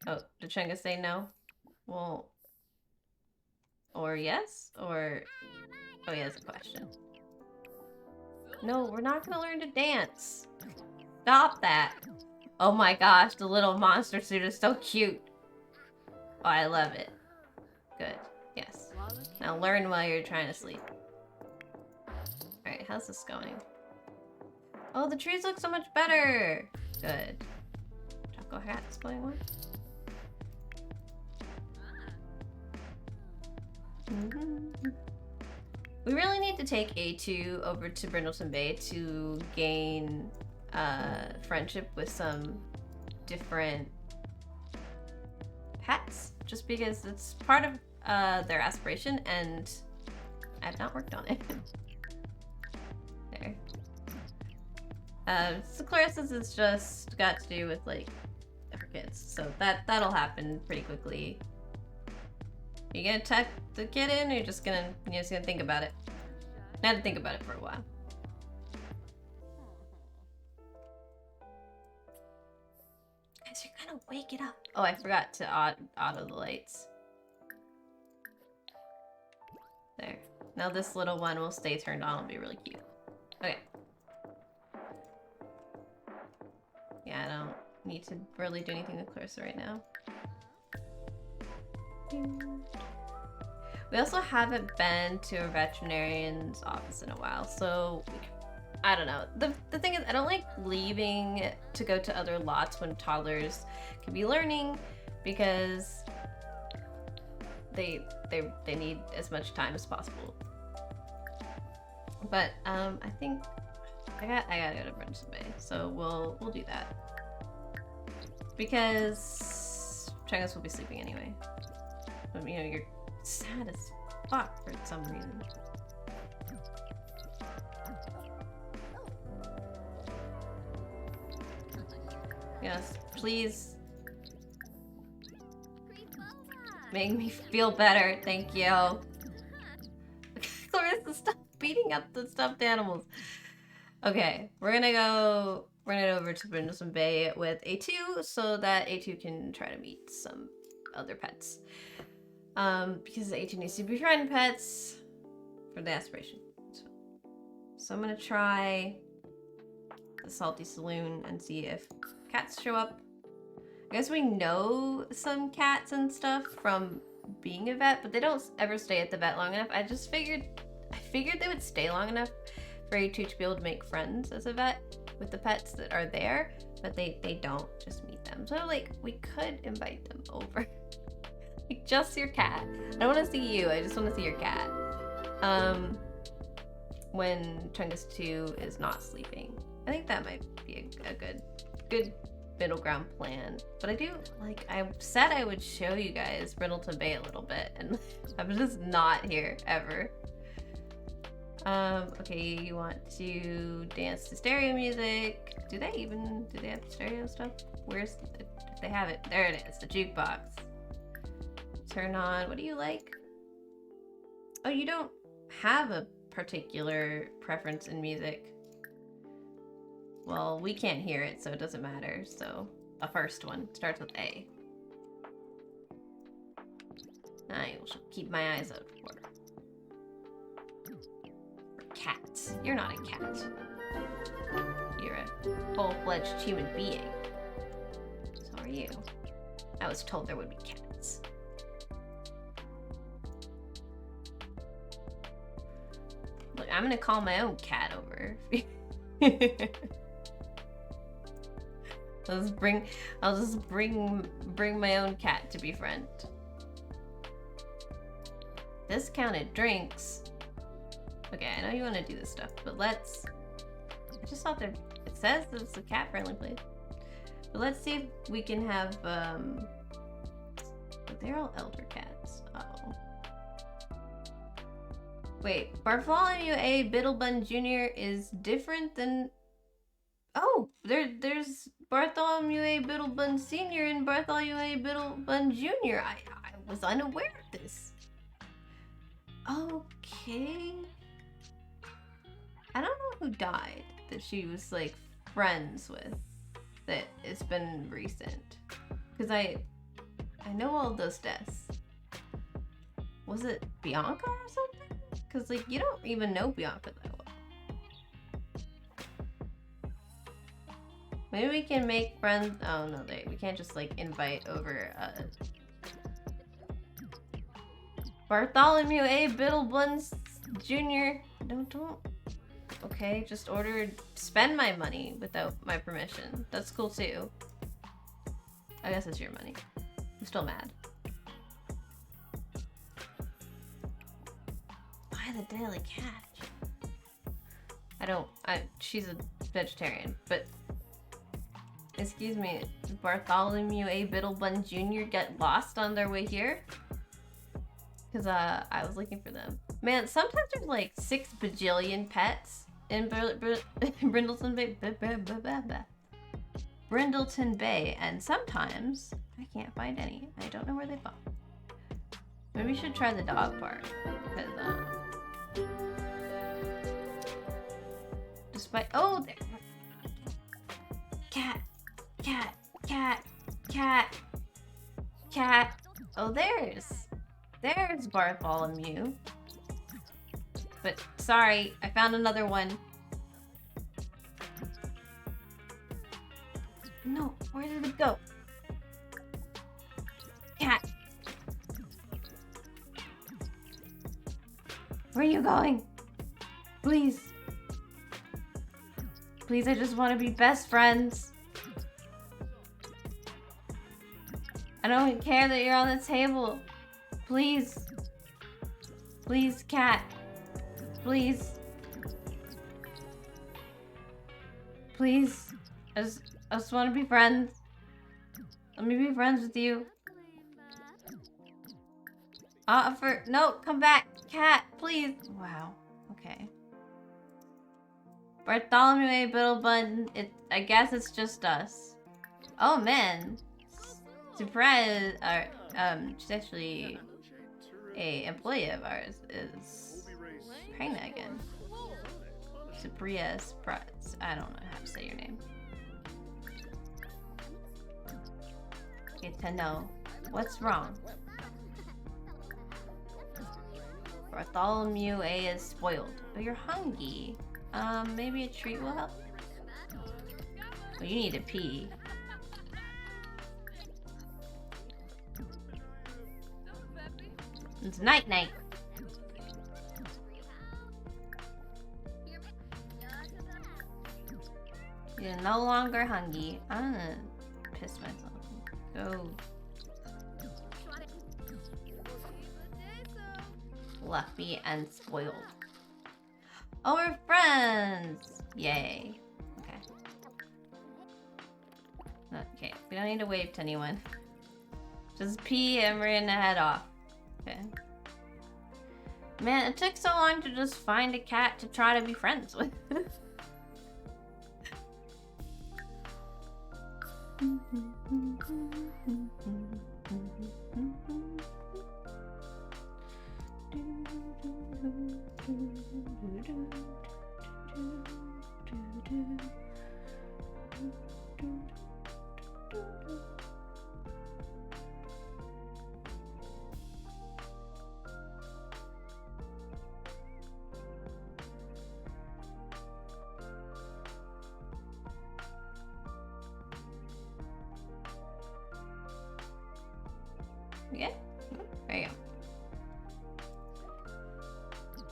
Oh, did Chungus say no? Well... Or yes? Or... Oh, he has a question. No, we're not gonna learn to dance. Stop that. Oh my gosh, the little monster suit is so cute. Oh, I love it. Good. Yes. Now learn while you're trying to sleep. Alright, how's this going? Oh, the trees look so much better! Good. Choco hat's going on. We really need to take A2 over to Brindleton Bay to gain friendship with some different pets, just because it's part of their aspiration and I've not worked on it. There. Clarissa's is just got to do with like her kids, so that'll happen pretty quickly. You gonna tuck the kid in, or you're just gonna think about it? I had to think about it for a while. Guys, you're gonna wake it up. Oh, I forgot to auto the lights. There. Now this little one will stay turned on. It'll be really cute. Okay. Yeah, I don't need to really do anything with Clarissa right now. We also haven't been to a veterinarian's office in a while, so I don't know. The thing is, I don't like leaving to go to other lots when toddlers could be learning, because they need as much time as possible. But I think I gotta go to Brindleton Bay, so we'll do that, because Chungus will be sleeping anyway. But, you know, you're sad as fuck for some reason. Yes, please make me feel better. Thank you. Clarissa, stop beating up the stuffed animals. Okay, we're gonna go over to Brindleton Bay with A2 so that A2 can try to meet some other pets. Because A2 needs to befriend pets for the aspiration. So I'm gonna try the Salty Saloon and see if cats show up. I guess we know some cats and stuff from being a vet, but they don't ever stay at the vet long enough. I figured they would stay long enough for A2 to be able to make friends as a vet with the pets that are there, but they don't just meet them. So like, we could invite them over. Like, just your cat. I don't want to see you, I just want to see your cat. When Chungus II is not sleeping. I think that might be a good middle ground plan. But I do, like, I said I would show you guys Brindleton Bay a little bit, and I'm just not here, ever. Okay, you want to dance to stereo music. Do they have stereo stuff? If they have it, there it is, the jukebox. Turn on, what do you like? Oh, you don't have a particular preference in music. Well, we can't hear it, so it doesn't matter. So, the first one starts with A. I will keep my eyes out for cats. You're not a cat. You're a full-fledged human being. So are you. I was told there would be cats. Look, I'm gonna call my own cat over. I'll just bring my own cat to befriend. Discounted drinks. Okay, I know you want to do this stuff, but let's... I just thought it says that it's a cat-friendly place. But let's see if we can have, but they're all elder cats. Uh-oh. Wait, Bartholomew A. Bittlebun Jr. is different than... Oh, there's Bartholomew A. Bittlebun Sr. and Bartholomew A. Bittlebun Jr. I was unaware of this. Okay. I don't know who died that she was like friends with, that it's been recent. Because I know all those deaths. Was it Bianca or something? Because like you don't even know Bianca that well. Maybe we can make friends. Oh no, we can't just like invite over Bartholomew A. Bittlebun Jr. Don't. Okay, just spend my money without my permission. That's cool too. I guess it's your money. I'm still mad. Why By the daily catch. She's a vegetarian, but excuse me, Bartholomew A. Bittlebun Jr. get lost on their way here? Because I was looking for them. Man, sometimes there's like 6 bajillion pets in Brindleton Bay. Brindleton Bay, and sometimes I can't find any. I don't know where they've gone. Maybe we should try the dog park. Because, despite. Oh, there. Cat. Cat. Cat. Cat. Cat. Oh, there's Bartholomew. But sorry, I found another one. No, where did it go? Cat. Where are you going? Please. Please, I just want to be best friends. I don't care that you're on the table. Please. Please, cat. Please. Please. I just want to be friends. Let me be friends with you. No, come back. Cat, please. Wow. Okay. Bartholomew A. Bittlebun, I guess it's just us. Oh, man. Surprise. She's actually a employee of ours is pregnant again. Supriya Surprise. I don't know how to say your name. Get to know what's wrong. Bartholomew A is spoiled, but you're hungry. Maybe a treat will help? Well, you need to pee. It's night-night. You're no longer hungry. I'm gonna piss myself. Go. Fluffy and spoiled. Oh, we're friends! Yay. Okay. Okay, we don't need to wave to anyone. Just pee and we're gonna head off. Okay. Man, it took so long to just find a cat to try to be friends with. Yeah, there you go.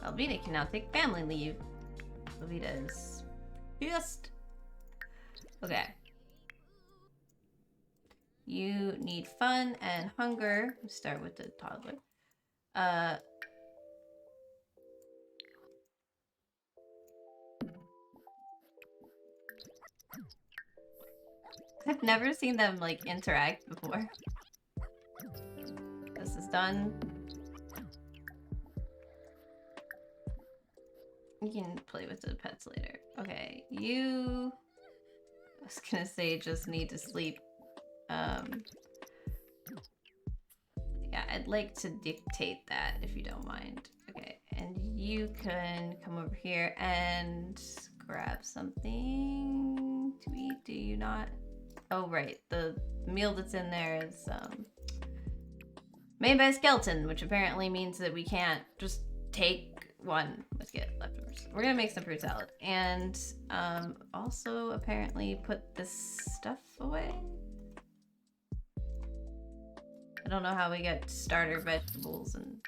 Velveeta can now take family leave. Velveeta is pissed. Okay. You need fun and hunger. Let's start with the toddler. I've never seen them like interact before. This is done. You can play with the pets later. Okay, you... I was gonna say just need to sleep. Yeah, I'd like to dictate that if you don't mind. Okay, and you can come over here and grab something to eat, do you not? Oh, right, the meal that's in there is, made by a skeleton, which apparently means that we can't just take one. Let's get leftovers. We're gonna make some fruit salad. And also apparently put this stuff away. I don't know how we get starter vegetables and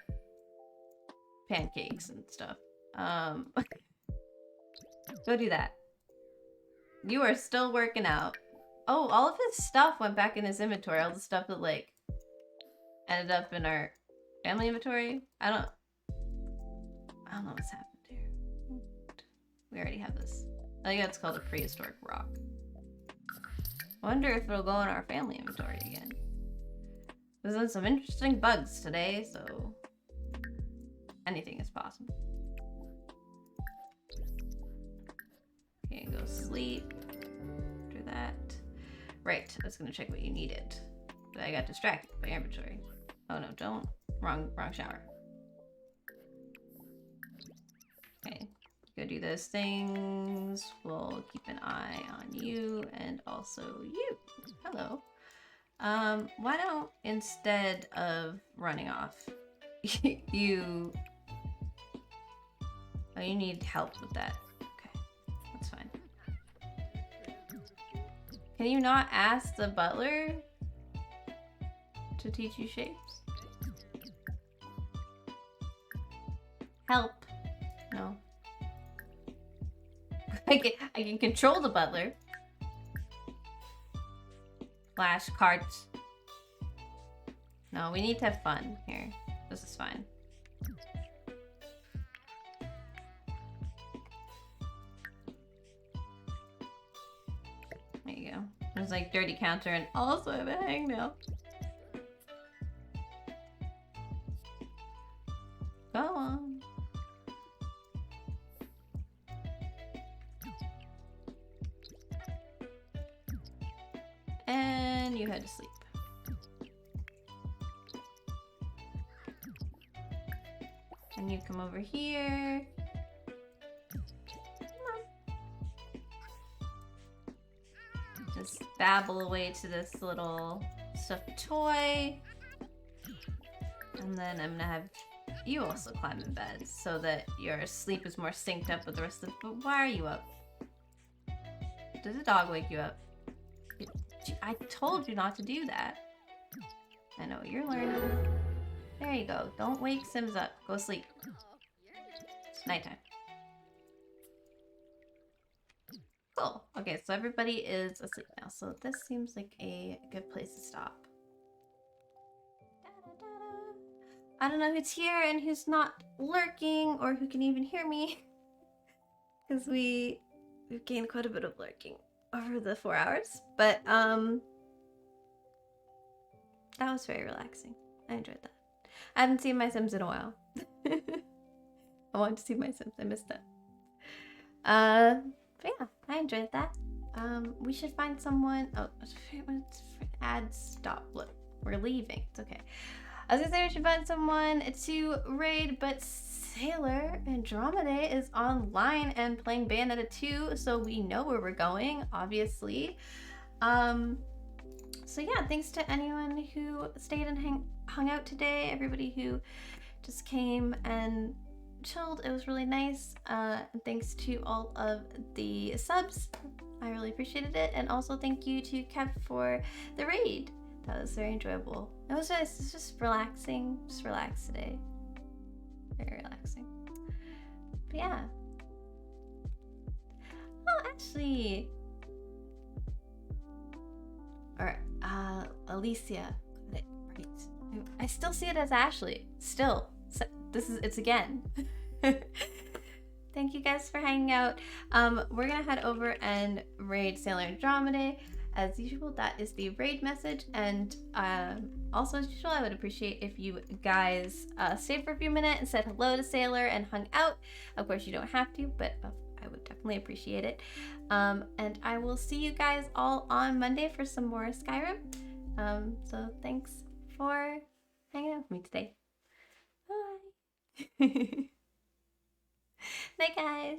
pancakes and stuff. Go do that. You are still working out. Oh, all of his stuff went back in his inventory. All the stuff that like ended up in our family inventory. I I don't know what's happened here. We already have this. I think that's called a prehistoric rock. I wonder if it'll go in our family inventory again. There's been some interesting bugs today, so anything is possible. Okay, go sleep. Do that. Right, I was gonna check what you needed. But I got distracted by your inventory. Oh no, don't. Wrong shower. Okay, go do those things. We'll keep an eye on you and also you. Hello. Why don't, instead of running off, you... Oh, you need help with that. Okay, that's fine. Can you not ask the butler to teach you shapes? Help. No. I can control the butler. Flashcards. No, we need to have fun here. This is fine. There you go. There's like dirty counter and also I have a hangnail. Go on. And you head to sleep. And you come over here. Just babble away to this little stuffed toy. And then I'm gonna have you also climb in bed so that your sleep is more synced up with the rest of the... But why are you up? Did the dog wake you up? I told you not to do that. I know, you're learning. There you go. Don't wake Sims up. Go sleep. It's nighttime. Cool. Okay, so everybody is asleep now. So this seems like a good place to stop. I don't know who's here and who's not lurking or who can even hear me. Because we've gained quite a bit of lurking over the 4 hours. But that was very relaxing. I enjoyed that. I haven't seen my Sims in a while. I wanted to see my Sims. I missed them. But yeah, I enjoyed that. We should find someone. Oh, add stop. Look, we're leaving. It's okay. I was gonna say we should find someone to raid, but Sailor Andromeda is online and playing Bayonetta 2, so we know where we're going, obviously. So yeah, thanks to anyone who stayed and hung out today, everybody who just came and chilled. It was really nice. And thanks to all of the subs. I really appreciated it. And also thank you to Kev for the raid. That was very enjoyable. It was just relaxing. Just relax today. Very relaxing. But yeah. Oh, actually. Alright, Alicia. Got it right. I still see it as Ashley. Still. So it's again. Thank you guys for hanging out. We're gonna head over and raid Sailor Andromeda. As usual, that is the raid message, and also as usual, I would appreciate if you guys stayed for a few minutes and said hello to Sailor and hung out. Of course, you don't have to, but I would definitely appreciate it. And I will see you guys all on Monday for some more Skyrim. So thanks for hanging out with me today. Bye. Night, guys.